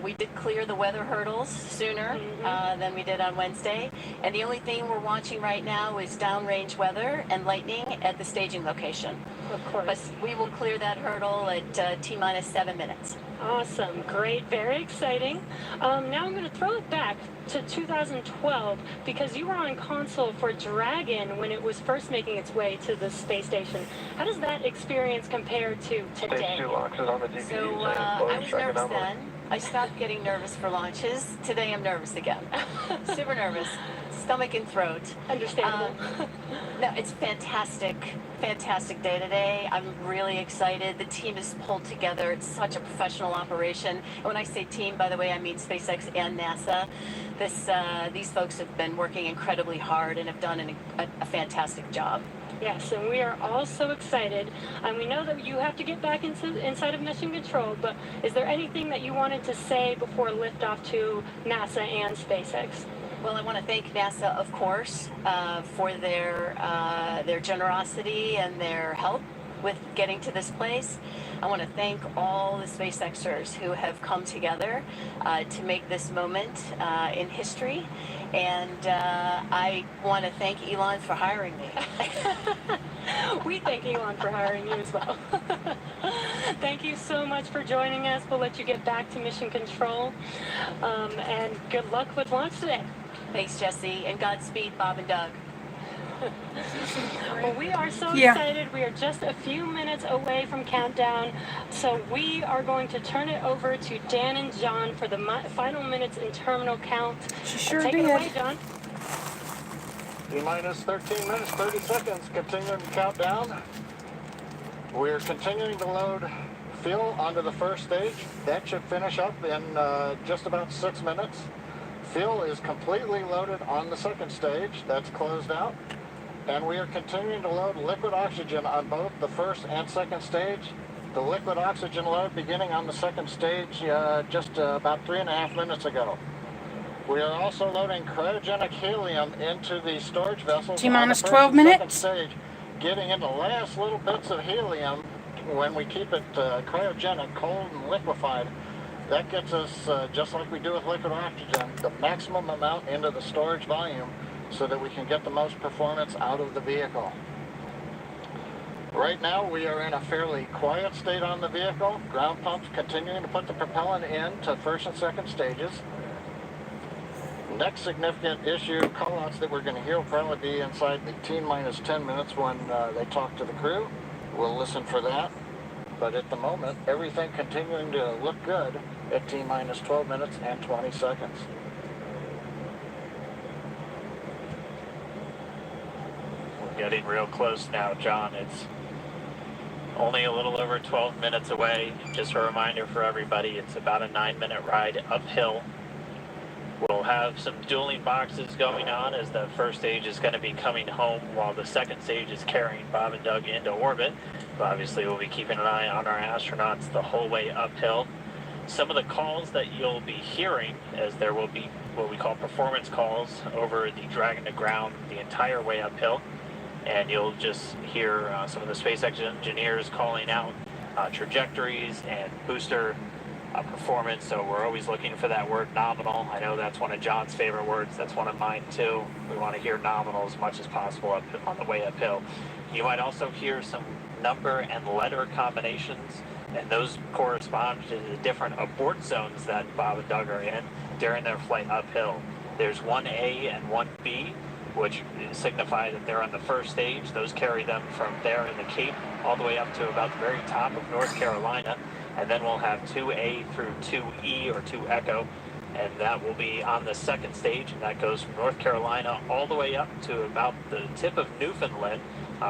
We did clear the weather hurdles sooner than we did on Wednesday. And the only thing we're watching right now is downrange weather and lightning at the staging location. Of course. But we will clear that hurdle at T-minus 7 minutes. Awesome. Great. Very exciting. Now I'm going to throw it back to 2012 because you were on console for Dragon when it was first making its way to the space station. How does that experience compare to today? Stage 2 launches on the DPU. So I was nervous then. I stopped getting nervous for launches. Today I'm nervous again. Super nervous. Stomach and throat. Understandable. No, it's fantastic. Fantastic day today. I'm really excited. The team is pulled together. It's such a professional operation. And when I say team, by the way, I mean SpaceX and NASA. These folks have been working incredibly hard and have done a fantastic job. Yes, and we are all so excited. And we know that you have to get back inside of Mission Control, but is there anything that you wanted to say before liftoff to NASA and SpaceX? Well, I want to thank NASA, of course, for their generosity and their help with getting to this place. I want to thank all the SpaceXers who have come together to make this moment in history. And I want to thank Elon for hiring me. We thank Elon for hiring you as well. Thank you so much for joining us. We'll let you get back to Mission Control. And good luck with launch today. Thanks, Jesse, and Godspeed, Bob and Doug. Well, we are so excited. We are just a few minutes away from countdown, so we are going to turn it over to Dan and John for the final minutes in terminal count. Sure Take did. it away, John. T-minus 13 minutes, 30 seconds, continuing the countdown. We're continuing to load fuel onto the first stage. That should finish up in just about 6 minutes. Fuel is completely loaded on the second stage. That's closed out. And we are continuing to load liquid oxygen on both the first and second stage. The liquid oxygen load beginning on the second stage just about 3.5 minutes ago. We are also loading cryogenic helium into the storage vessels. T-minus 12 minutes. Stage, getting into the last little bits of helium when we keep it cryogenic, cold and liquefied. That gets us, just like we do with liquid oxygen, the maximum amount into the storage volume so that we can get the most performance out of the vehicle. Right now we are in a fairly quiet state on the vehicle. Ground pumps continuing to put the propellant in to first and second stages. Next significant issue, callouts that we're going to hear will probably be inside the T-minus 10 minutes when they talk to the crew. We'll listen for that. But at the moment, everything continuing to look good at T-minus 12 minutes and 20 seconds. We're getting real close now, John. It's only a little over 12 minutes away. Just a reminder for everybody, it's about a 9-minute ride uphill. We'll have some dueling boxes going on as the first stage is going to be coming home while the second stage is carrying Bob and Doug into orbit. But obviously, we'll be keeping an eye on our astronauts the whole way uphill. Some of the calls that you'll be hearing, as there will be what we call performance calls over the Dragon to ground the entire way uphill. And you'll just hear some of the SpaceX engineers calling out trajectories and booster performance, so we're always looking for that word nominal. I know that's one of John's favorite words. That's one of mine too. We want to hear nominal as much as possible up on the way uphill. You might also hear some number and letter combinations, and those correspond to the different abort zones that Bob and Doug are in during their flight uphill. There's 1A and 1B, which signify that they're on the first stage. Those carry them from there in the Cape all the way up to about the very top of North Carolina. And then we'll have 2A through 2E or 2 Echo, and that will be on the second stage, and that goes from North Carolina all the way up to about the tip of Newfoundland,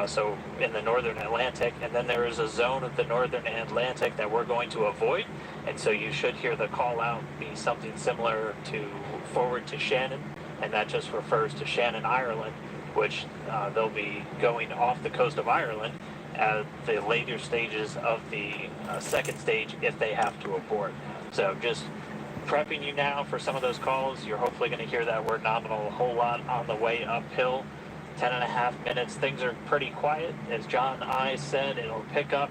so in the northern Atlantic. And then there is a zone of the northern Atlantic that we're going to avoid, and so you should hear the call out be something similar to forward to Shannon, and that just refers to Shannon, Ireland, which they'll be going off the coast of Ireland at the later stages of the second stage if they have to abort. So just prepping you now for some of those calls. You're hopefully going to hear that word nominal a whole lot on the way uphill. 10.5 minutes. Things are pretty quiet. As John I said, it'll pick up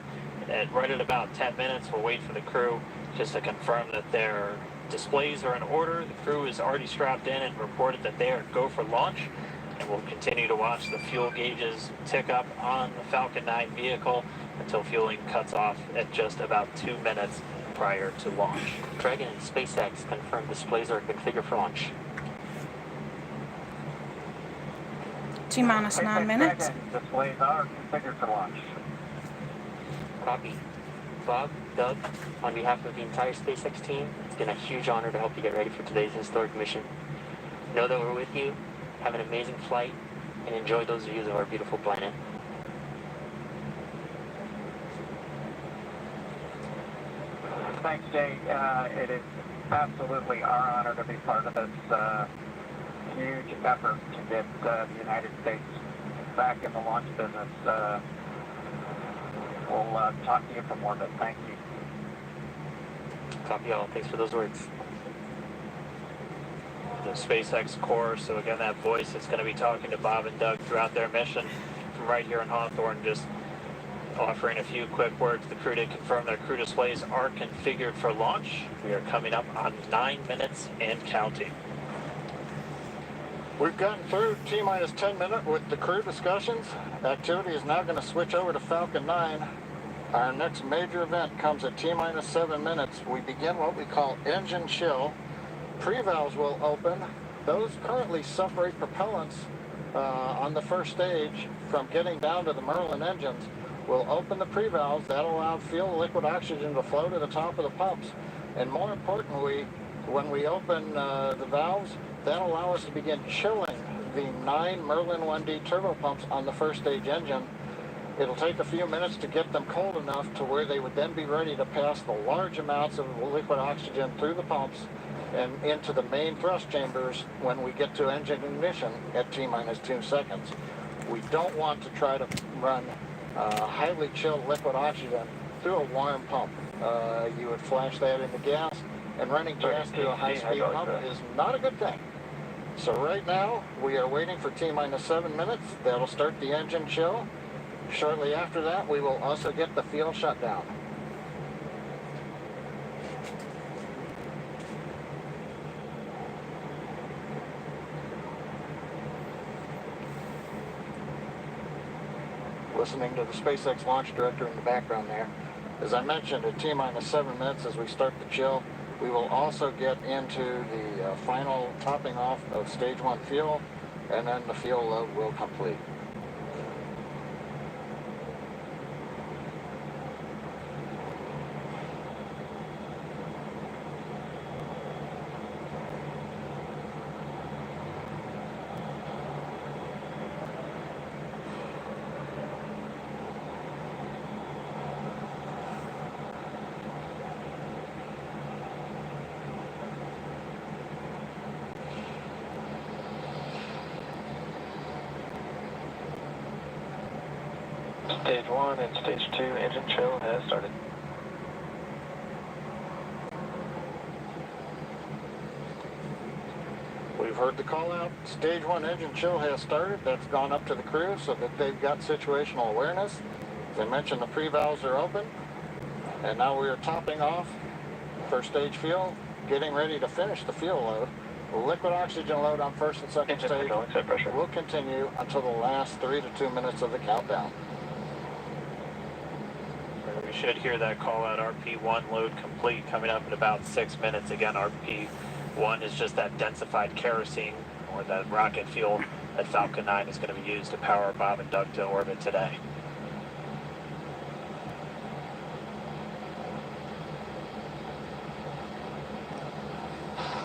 right at about 10 minutes. We'll wait for the crew just to confirm that their displays are in order. The crew is already strapped in and reported that they are go for launch. And we'll continue to watch the fuel gauges tick up on the Falcon 9 vehicle until fueling cuts off at just about 2 minutes prior to launch. Dragon and SpaceX confirmed displays are configured for launch. T-minus 9 minutes. Displays are configured for launch. Copy. Bob, Doug, on behalf of the entire SpaceX team, it's been a huge honor to help you get ready for today's historic mission. Know that we're with you. Have an amazing flight, and enjoy those views of our beautiful planet. Thanks, Jay. It is absolutely our honor to be part of this huge effort to get the United States back in the launch business. We'll talk to you from orbit. Thank you. Copy all. Thanks for those words. The SpaceX core, so again, that voice is going to be talking to Bob and Doug throughout their mission from right here in Hawthorne, just offering a few quick words. The crew did confirm their crew displays are configured for launch. We are coming up on 9 minutes and counting. We've gotten through T-minus 10 minutes with the crew discussions. Activity is now going to switch over to Falcon 9. Our next major event comes at T-minus 7 minutes. We begin what we call engine chill. Pre-valves will open. Those currently separate propellants on the first stage from getting down to the Merlin engines. We'll open the pre-valves. That'll allow fuel liquid oxygen to flow to the top of the pumps. And more importantly, when we open the valves, that'll allow us to begin chilling the 9 Merlin 1D turbopumps on the first stage engine. It'll take a few minutes to get them cold enough to where they would then be ready to pass the large amounts of liquid oxygen through the pumps and into the main thrust chambers when we get to engine ignition at T-minus 2 seconds. We don't want to try to run highly chilled liquid oxygen through a warm pump. You would flash that into gas, and running gas through a high-speed pump is not a good thing. So right now, we are waiting for T-minus 7 minutes. That'll start the engine chill. Shortly after that, we will also get the field shut down. Listening to the SpaceX launch director in the background there. As I mentioned, at T-minus 7 minutes as we start the chill, we will also get into the final topping off of stage 1 fuel, and then the fuel load will complete. Stage 1 and Stage 2 engine chill has started. We've heard the call out. Stage 1 engine chill has started. That's gone up to the crew so that they've got situational awareness. As I mentioned, the pre-valves are open. And now we are topping off first stage fuel, getting ready to finish the fuel load. The liquid oxygen load on first and second stage will continue until the last 3 to 2 minutes of the countdown. We should hear that call out, RP1 load complete, coming up in about 6 minutes. Again, RP1 is just that densified kerosene, or that rocket fuel that Falcon 9 is going to be used to power Bob and Doug to orbit today.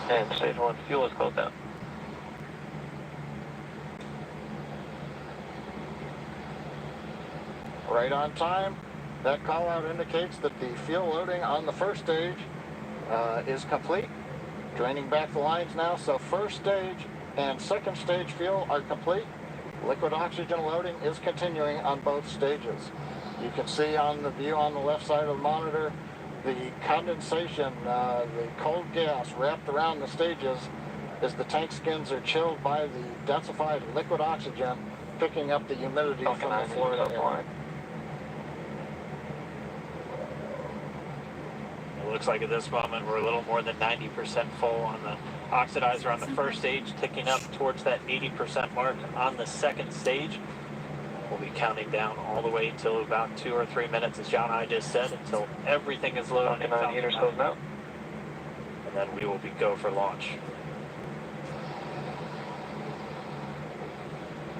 And Stage 1 fuel is closed down. Right on time. That call out indicates that the fuel loading on the first stage is complete. Draining back the lines now, so first stage and second stage fuel are complete. Liquid oxygen loading is continuing on both stages. You can see on the view on the left side of the monitor the condensation, the cold gas wrapped around the stages as the tank skins are chilled by the densified liquid oxygen, picking up the humidity from the Florida air. It looks like at this moment we're a little more than 90% full on the oxidizer on the first stage, ticking up towards that 80% mark on the second stage. We'll be counting down all the way till about 2 or 3 minutes, as John and I just said, until everything is loaded. Falcon 9 heaters closed out. And then we will be go for launch.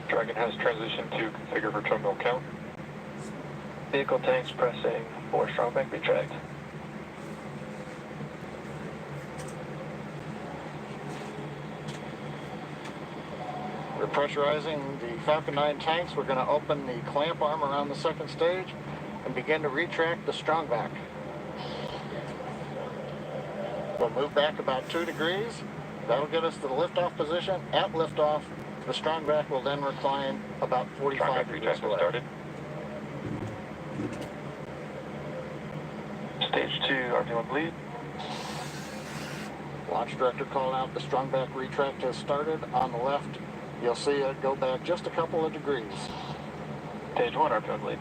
Dragon has transitioned to configure for terminal count. Vehicle tanks pressing for strong bank retract. We're pressurizing the Falcon 9 tanks. We're going to open the clamp arm around the second stage and begin to retract the strong back. We'll move back about 2 degrees. That'll get us to the liftoff position. At liftoff, The Strongback will then recline about 45 degrees away. Started. Stage 2, RP1 bleed. Launch director called out the Strongback retract has started. On the left, you'll see it go back just a couple of degrees. Stage 1, RP1 bleed.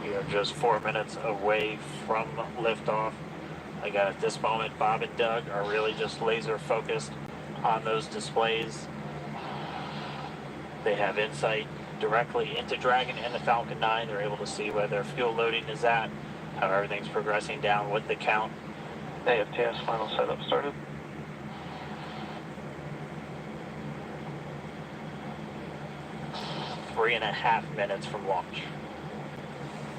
We are just 4 minutes away from liftoff. Again, at this moment, Bob and Doug are really just laser focused on those displays. They have insight directly into Dragon and the Falcon 9. They're able to see where their fuel loading is at, how everything's progressing down with the count. AFTS final setup started. Three and a half minutes from launch.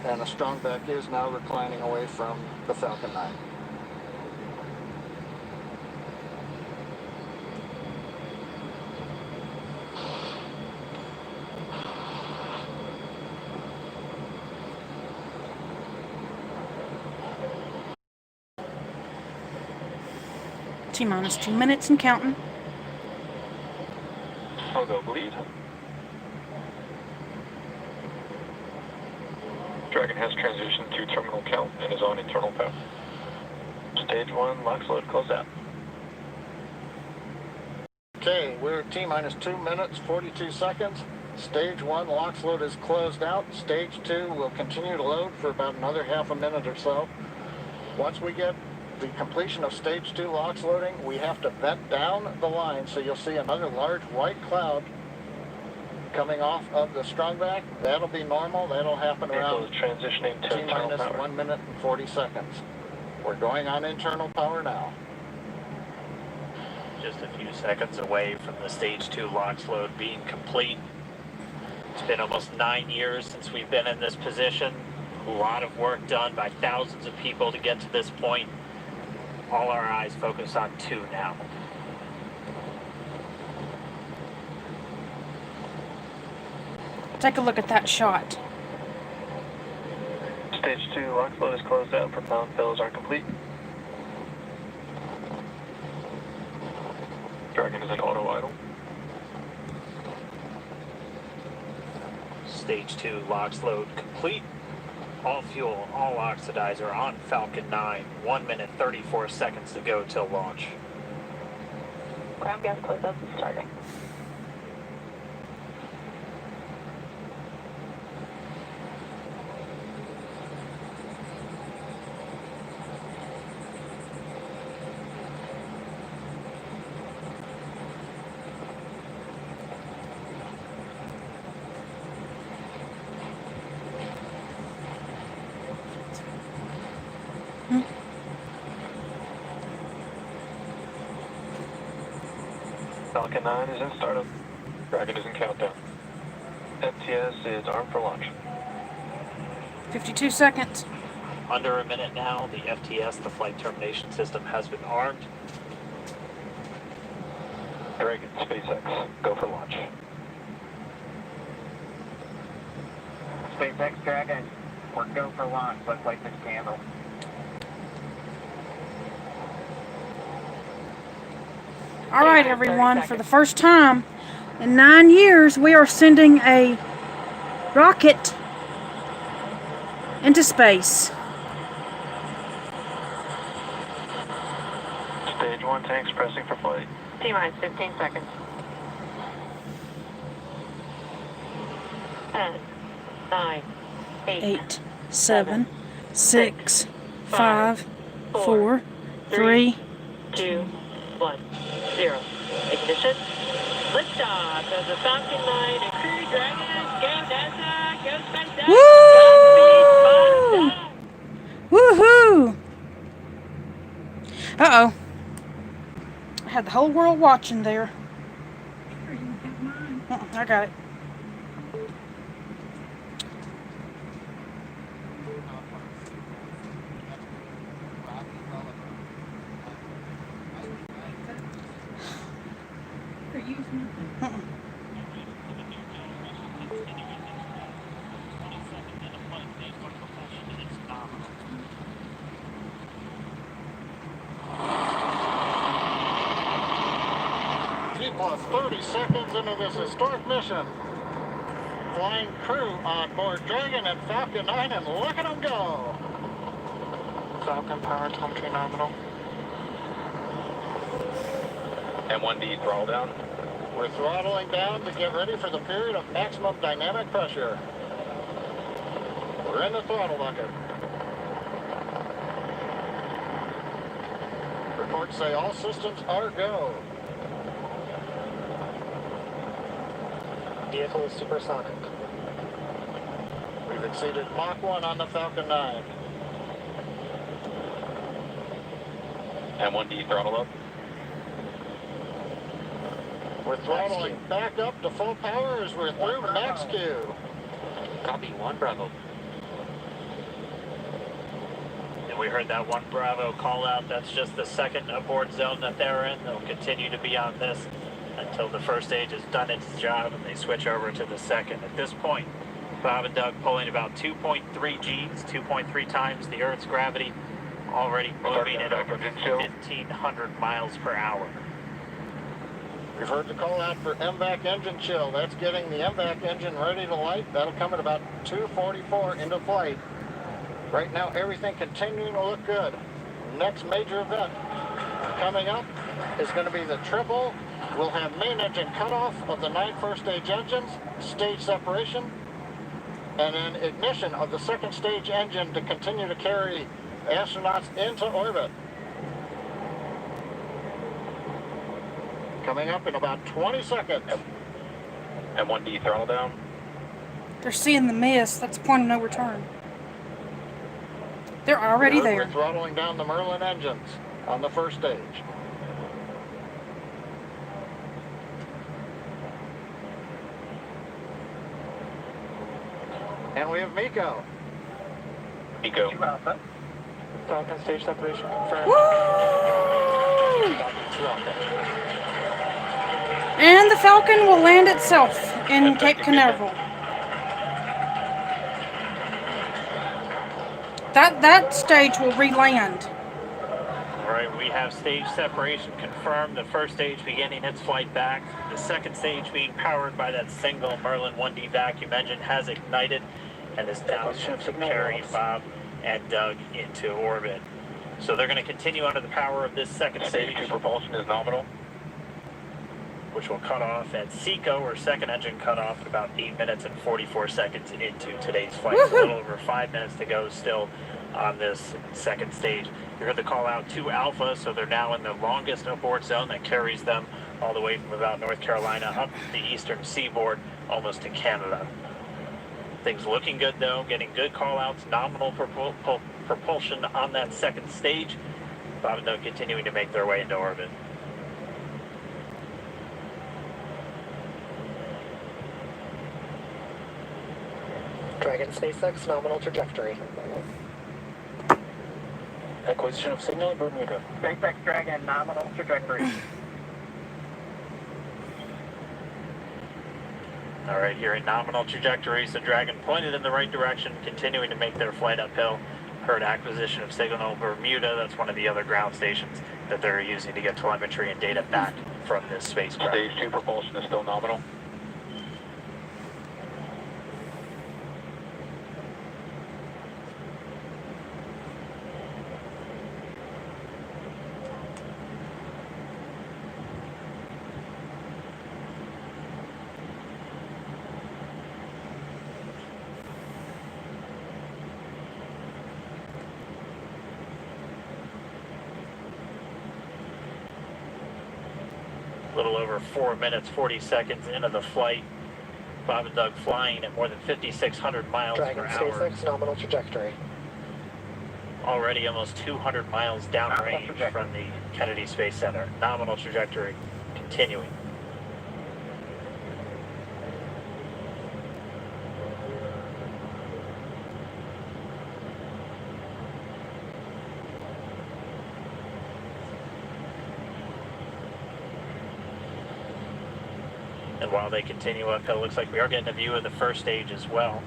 And the Strongback is now reclining away from the Falcon 9. T-minus 2 minutes and counting. I'll go bleed. Dragon has transitioned to terminal count and is on internal power. Stage 1, LOX load closed out. Okay, we're at T-minus 2 minutes, 42 seconds. Stage 1 LOX load is closed out. Stage 2 will continue to load for about another half a minute or so. Once we get the completion of Stage 2 LOX loading, we have to vent down the line, so you'll see another large white cloud coming off of the Strongback. That'll be normal. That'll happen around transitioning to T-minus 1 minute and 40 seconds. We're going on internal power now. Just a few seconds away from the Stage 2 LOX load being complete. It's been almost 9 years since we've been in this position. A lot of work done by thousands of people to get to this point. All our eyes focus on 2 now. Take a look at that shot. Stage 2 LOX load is closed out. Propellant fills are complete. Dragon is in auto idle. Stage 2 LOX load complete. All fuel, all oxidizer on Falcon 9. 1 minute, 34 seconds to go till launch. Ground gas close-up is starting. Falcon 9 is in startup. Dragon is in countdown. FTS is armed for launch. 52 seconds. Under a minute now, the FTS, the flight termination system, has been armed. Dragon, SpaceX, go for launch. SpaceX Dragon, we're go for launch. Let's light this candle. All right, everyone, for the first time in 9 years, we are sending a rocket into space. Stage 1 tanks pressing for flight. T-minus 15 seconds. 10, 9, 8, 7, 6, 5, 4, 3, 2, 1, 0. Ignition. Liftoff of the Falcon 9 and Crew Dragon. Go NASA. Go SpaceX. Woo! Woohoo! Uh-oh. I had the whole world watching there. I got it. plus 30 seconds into this historic mission. Flying crew on board Dragon and Falcon 9, and look at them go. Falcon power telemetry nominal. M1D throttle down. We're throttling down to get ready for the period of maximum dynamic pressure. We're in the throttle bucket. Reports say all systems are go. Vehicle is supersonic. We've exceeded Mach 1 on the Falcon 9. M1D throttle up. We're throttling back up to full power as we're through max Q. Copy, 1 Bravo. And we heard that 1 Bravo call out. That's just the second abort zone that they're in. They'll continue to be on this until the first stage has done its job and they switch over to the second. At this point, Bob and Doug pulling about 2.3 Gs, 2.3 times the Earth's gravity, already moving at over 1,500 miles per hour. We've heard the call out for MVAC engine chill. That's getting the MVAC engine ready to light. That'll come at about 2:44 into flight. Right now, everything continuing to look good. Next major event coming up is going to be the triple. We'll have main engine cutoff of the 9 first stage engines, stage separation, and then ignition of the second stage engine to continue to carry astronauts into orbit. Coming up in about 20 seconds. M1D throttle down. They're seeing the mist. That's the point of no return. They're already there. We're throttling down the Merlin engines on the first stage. And we have Miko. Miko. 2 Alpha. Falcon stage separation confirmed. Woo! Falcon 2 Alpha. And the Falcon will land itself in Cape Canaveral. That stage will re-land. All right, we have stage separation confirmed. The first stage beginning its flight back. The second stage being powered by that single Merlin 1D vacuum engine has ignited and is now carrying Bob and Doug into orbit. So they're going to continue under the power of this second stage. Stage 2 propulsion is nominal. Which will cut off at SECO, or second engine cutoff, at about 8 minutes and 44 seconds into today's flight. A little over 5 minutes to go still on this second stage. You heard the call out 2 Alpha, so they're now in the longest abort zone that carries them all the way from about North Carolina up the eastern seaboard, almost to Canada. Things looking good though, getting good call outs, nominal propulsion on that second stage. Bob and Doug continuing to make their way into orbit. Dragon SpaceX nominal trajectory. Acquisition of signal in Bermuda. SpaceX Dragon nominal trajectory. All right, here in nominal trajectory, so Dragon pointed in the right direction, continuing to make their flight uphill. Heard acquisition of signal in Bermuda. That's one of the other ground stations that they're using to get telemetry and data back from this spacecraft. Stage 2 propulsion is still nominal. A little over 4 minutes, 40 seconds into the flight. Bob and Doug flying at more than 5,600 miles Dragon per hour. SpaceX nominal trajectory. Already almost 200 miles downrange from the Kennedy Space Center. Nominal trajectory continuing. And while they continue uphill, looks like we are getting a view of the first stage as well.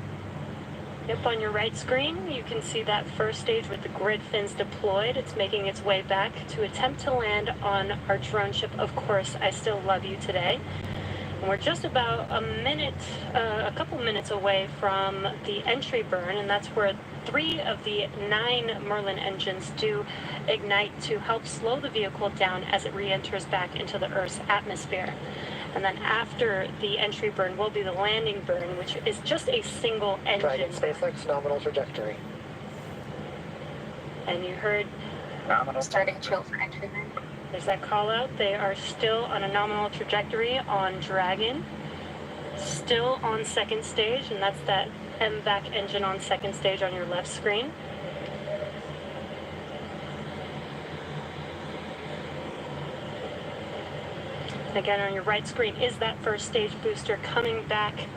Yep, on your right screen, you can see that first stage with the grid fins deployed. It's making its way back to attempt to land on our drone ship, Of Course I Still Love You Today. And we're just about a couple minutes away from the entry burn, and that's where 3 of the 9 Merlin engines do ignite to help slow the vehicle down as it re-enters back into the Earth's atmosphere. And then after the entry burn will be the landing burn, which is just a single engine. Dragon SpaceX nominal trajectory. And you heard Nominal. starting chill for entry burn. There's that call out. They are still on a nominal trajectory on Dragon. Still on second stage, and that's that MVAC engine on second stage on your left screen. Again, on your right screen is that first stage booster coming back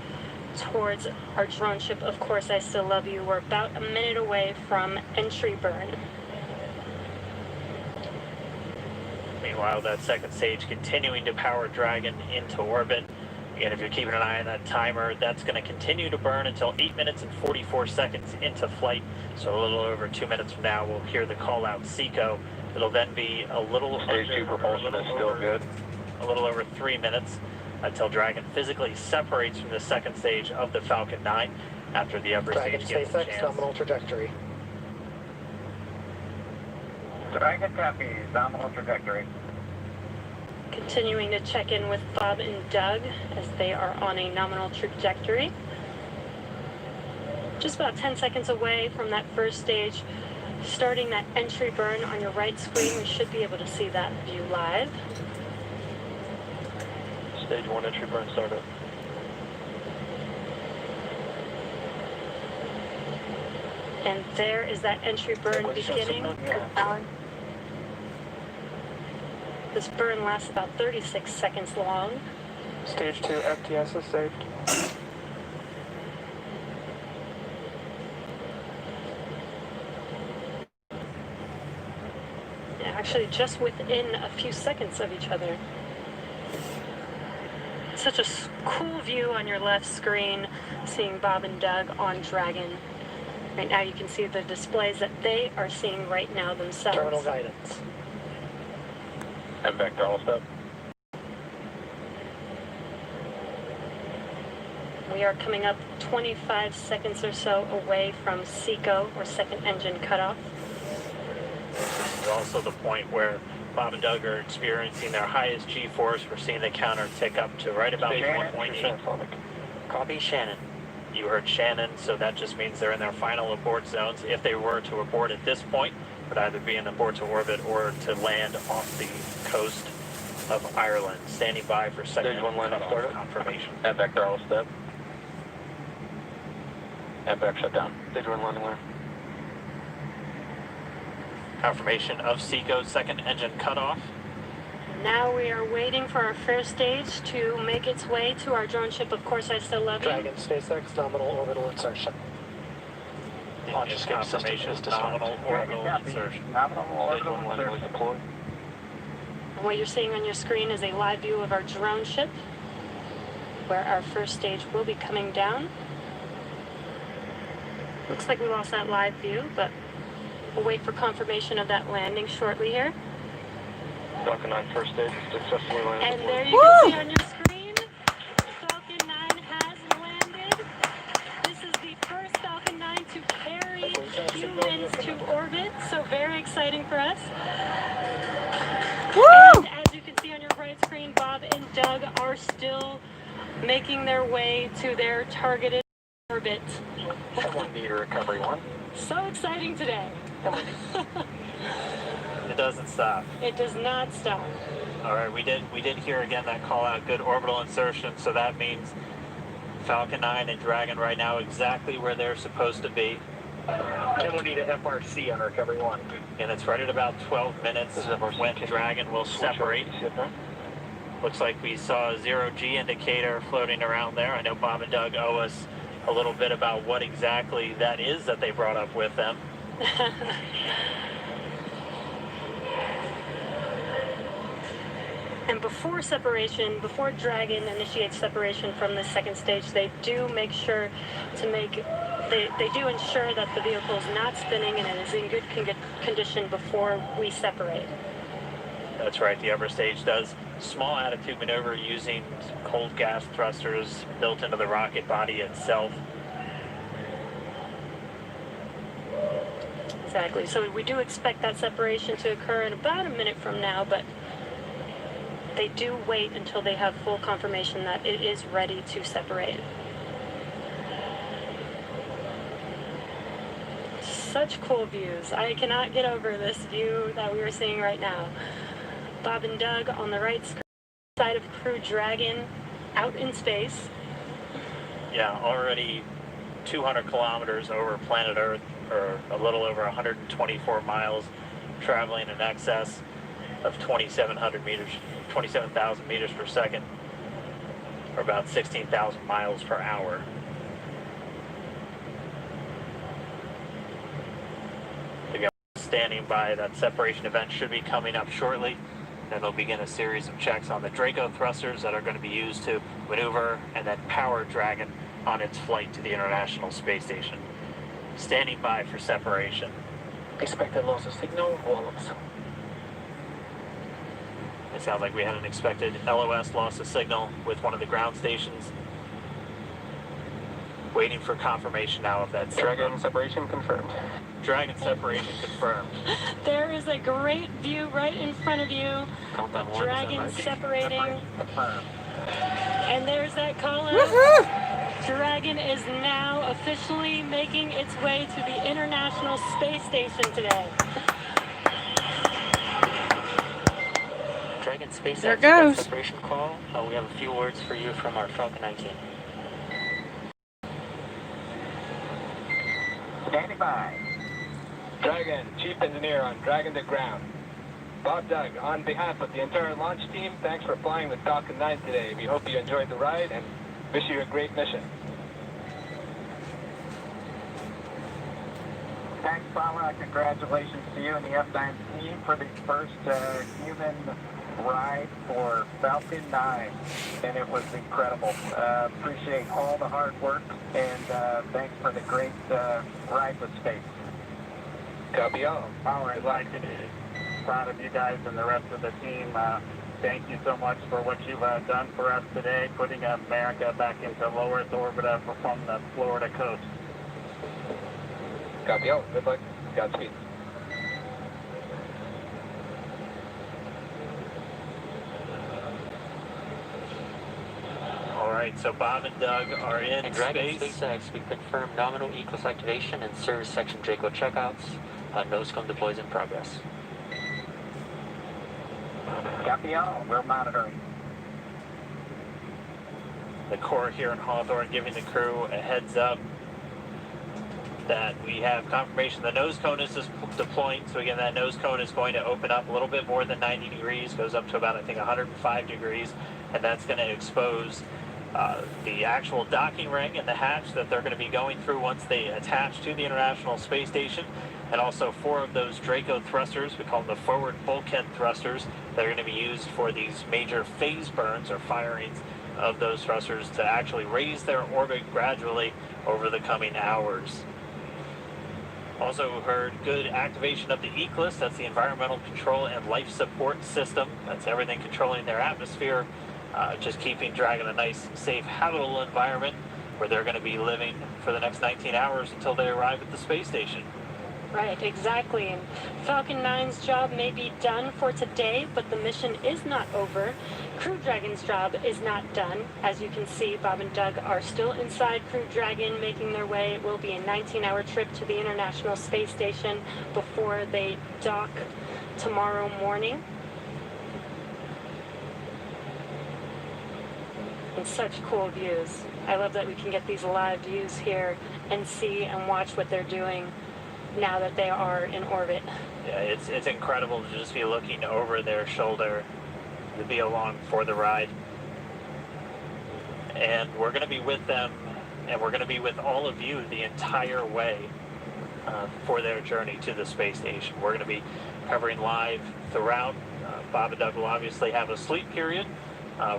towards our drone ship, Of Course I Still Love You. We're about a minute away from entry burn. Meanwhile, that second stage continuing to power Dragon into orbit. Again, if you're keeping an eye on that timer, that's going to continue to burn until 8 minutes and 44 seconds into flight. So a little over 2 minutes from now, we'll hear the call out Seco. It'll then be a little Stage 2 propulsion is still good. A little over 3 minutes until Dragon physically separates from the second stage of the Falcon 9 after the upper Dragon stage gets a SpaceX chance. nominal trajectory. Dragon copies, nominal trajectory. Continuing to check in with Bob and Doug as they are on a nominal trajectory. Just about 10 seconds away from that first stage, starting that entry burn on your right screen. We should be able to see that view live. Stage 1 entry burn started. And there is that entry burn beginning. This burn lasts about 36 seconds long. Stage 2 FTS is saved. Actually, just within a few seconds of each other. Such a cool view on your left screen, seeing Bob and Doug on Dragon. Right now you can see the displays that they are seeing right now themselves. Terminal guidance. MVAC throttle step. We are coming up 25 seconds or so away from Seco, or second engine cutoff. This is also the point where Bob and Doug are experiencing their highest G-force. We're seeing the counter tick up to right about 1.8. Copy Shannon. You heard Shannon, so that just means they're in their final abort zones. If they were to abort at this point, it would either be an abort to orbit or to land off the coast of Ireland. Standing by for second Stage 1 landing cutoff started. confirmation. MVAC throttle step. MVAC shut down. Stage 1 landing line. Confirmation of Seco's second engine cutoff. Now we are waiting for our first stage to make its way to our drone ship, Of Course I Still Love You. Dragon SpaceX nominal orbital insertion. Launch escape system confirmation, is disarmed. nominal orbital insertion. Nominal Stage 1 orbital landing insertion. deployed. And what you're seeing on your screen is a live view of our drone ship, where our first stage will be coming down. Looks like we lost that live view, but we'll wait for confirmation of that landing shortly here. Falcon 9 first stage successfully landed. And there you can see on your screen, Falcon 9 has landed. This is the first Falcon 9 to carry humans to orbit, so very exciting for us. And as you can see on your right screen, Bob and Doug are still making their way to their targeted orbit. Someone need a recovery one. So exciting today. It doesn't stop. It does not stop. All right, we did hear again that call out, good orbital insertion, so that means Falcon 9 and Dragon right now exactly where they're supposed to be. And we need a FRC on recovery 1. And it's right at about 12 minutes when Dragon will separate. Looks like we saw a 0G indicator floating around there. I know Bob and Doug owe us a little bit about what exactly that is that they brought up with them. And before separation, before Dragon initiates separation from the second stage, they do make sure to make they do ensure that the vehicle is not spinning and it is in good condition before we separate. That's right, the upper stage does small attitude maneuver using cold gas thrusters built into the rocket body itself. Exactly, so we do expect that separation to occur in about a minute from now, but they do wait until they have full confirmation that it is ready to separate. Such cool views. I cannot get over this view that we are seeing right now. Bob and Doug on the right side of Crew Dragon out in space. Yeah, already 200 kilometers over planet Earth, or a little over 124 miles, traveling in excess of 2,700 meters, 27,000 meters per second, or about 16,000 miles per hour. Again, standing by, that separation event should be coming up shortly. Then they'll begin a series of checks on the Draco thrusters that are going to be used to maneuver and then power Dragon on its flight to the International Space Station. Standing by for separation. Expected loss of signal, Wallops. It sounds like we had an expected LOS loss of signal with one of the ground stations. Waiting for confirmation now of that. Dragon separation confirmed. Dragon separation confirmed. There is a great view right in front of you of Dragon separating. And there's that call out. Dragon is now officially making its way to the International Space Station today. Dragon SpaceX. There it goes. Separation call. We have a few words for you from our Falcon 19. Standing by. Dragon, Chief Engineer on Dragon to ground. Bob Doug, on behalf of the entire launch team, thanks for flying with Falcon 9 today. We hope you enjoyed the ride and wish you a great mission. Thanks, Paula. Congratulations to you and the F9 team for the first human ride for Falcon 9. And it was incredible. Appreciate all the hard work and thanks for the great ride with space. Copy all. All right, like it is. Proud of you guys and the rest of the team. Thank you so much for what you've done for us today, putting America back into low Earth orbit from the Florida coast. Copy all. Good luck. Godspeed. All right, so Bob and Doug are in Dragon space. SpaceX, we confirm nominal Equalize activation and service section Draco checkouts. Nose cone deploys in progress. Copy all. We're monitoring. The Corps here in Hawthorne giving the crew a heads up that we have confirmation the nose cone is deploying. So again, that nose cone is going to open up a little bit more than 90 degrees, goes up to about, I think, 105 degrees, and that's going to expose the actual docking ring and the hatch that they're going to be going through once they attach to the International Space Station, and also 4 of those Draco thrusters, we call them the forward bulkhead thrusters, that are going to be used for these major phase burns or firings of those thrusters to actually raise their orbit gradually over the coming hours. Also heard good activation of the Equalize, that's the Environmental Control and Life Support System. That's everything controlling their atmosphere, just keeping Dragon a nice, safe, habitable environment where they're going to be living for the next 19 hours until they arrive at the space station. Right, exactly. And Falcon 9's job may be done for today, but the mission is not over. Crew Dragon's job is not done. As you can see, Bob and Doug are still inside Crew Dragon, making their way. It will be a 19-hour trip to the International Space Station before they dock tomorrow morning. And such cool views. I love that we can get these live views here and see and watch what they're doing now that they are in orbit. Yeah, it's incredible to just be looking over their shoulder, to be along for the ride. And we're going to be with them, and we're going to be with all of you the entire way for their journey to the space station. We're going to be covering live throughout. Bob and Doug will obviously have a sleep period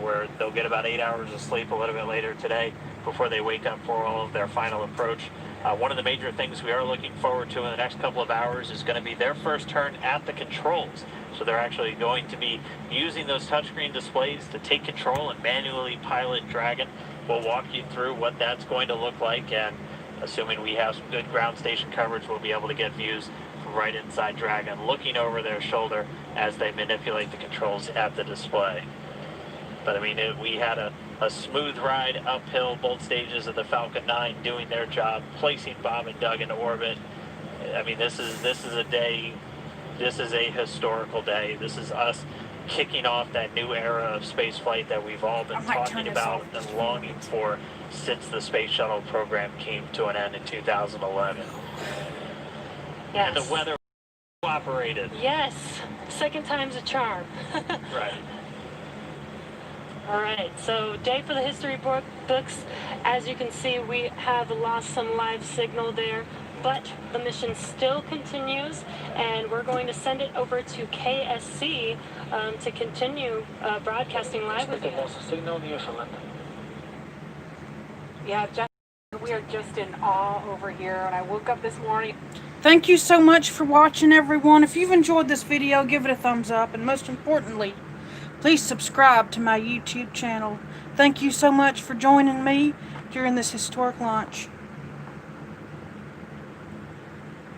where they'll get about 8 hours of sleep a little bit later today before they wake up for all of their final approach. One of the major things we are looking forward to in the next couple of hours is going to be their first turn at the controls. So they're actually going to be using those touchscreen displays to take control and manually pilot Dragon. We'll walk you through what that's going to look like, and assuming we have some good ground station coverage, we'll be able to get views from right inside Dragon, looking over their shoulder as they manipulate the controls at the display. But I mean, we had a smooth ride uphill, both stages of the Falcon 9 doing their job, placing Bob and Doug into orbit. I mean, this is a day, this is a historical day. This is us kicking off that new era of spaceflight that we've all been talking about and longing for since the Space Shuttle program came to an end in 2011. Yes. And the weather cooperated. Yes, second time's a charm. Right. All right, so day for the history books. As you can see, we have lost some live signal there, but the mission still continues, and we're going to send it over to KSC to continue broadcasting live with you. Yeah, Jeff, we are just in awe over here, and I woke up this morning. Thank you so much for watching, everyone. If you've enjoyed this video, give it a thumbs up, and most importantly, please subscribe to my YouTube channel. Thank you so much for joining me during this historic launch.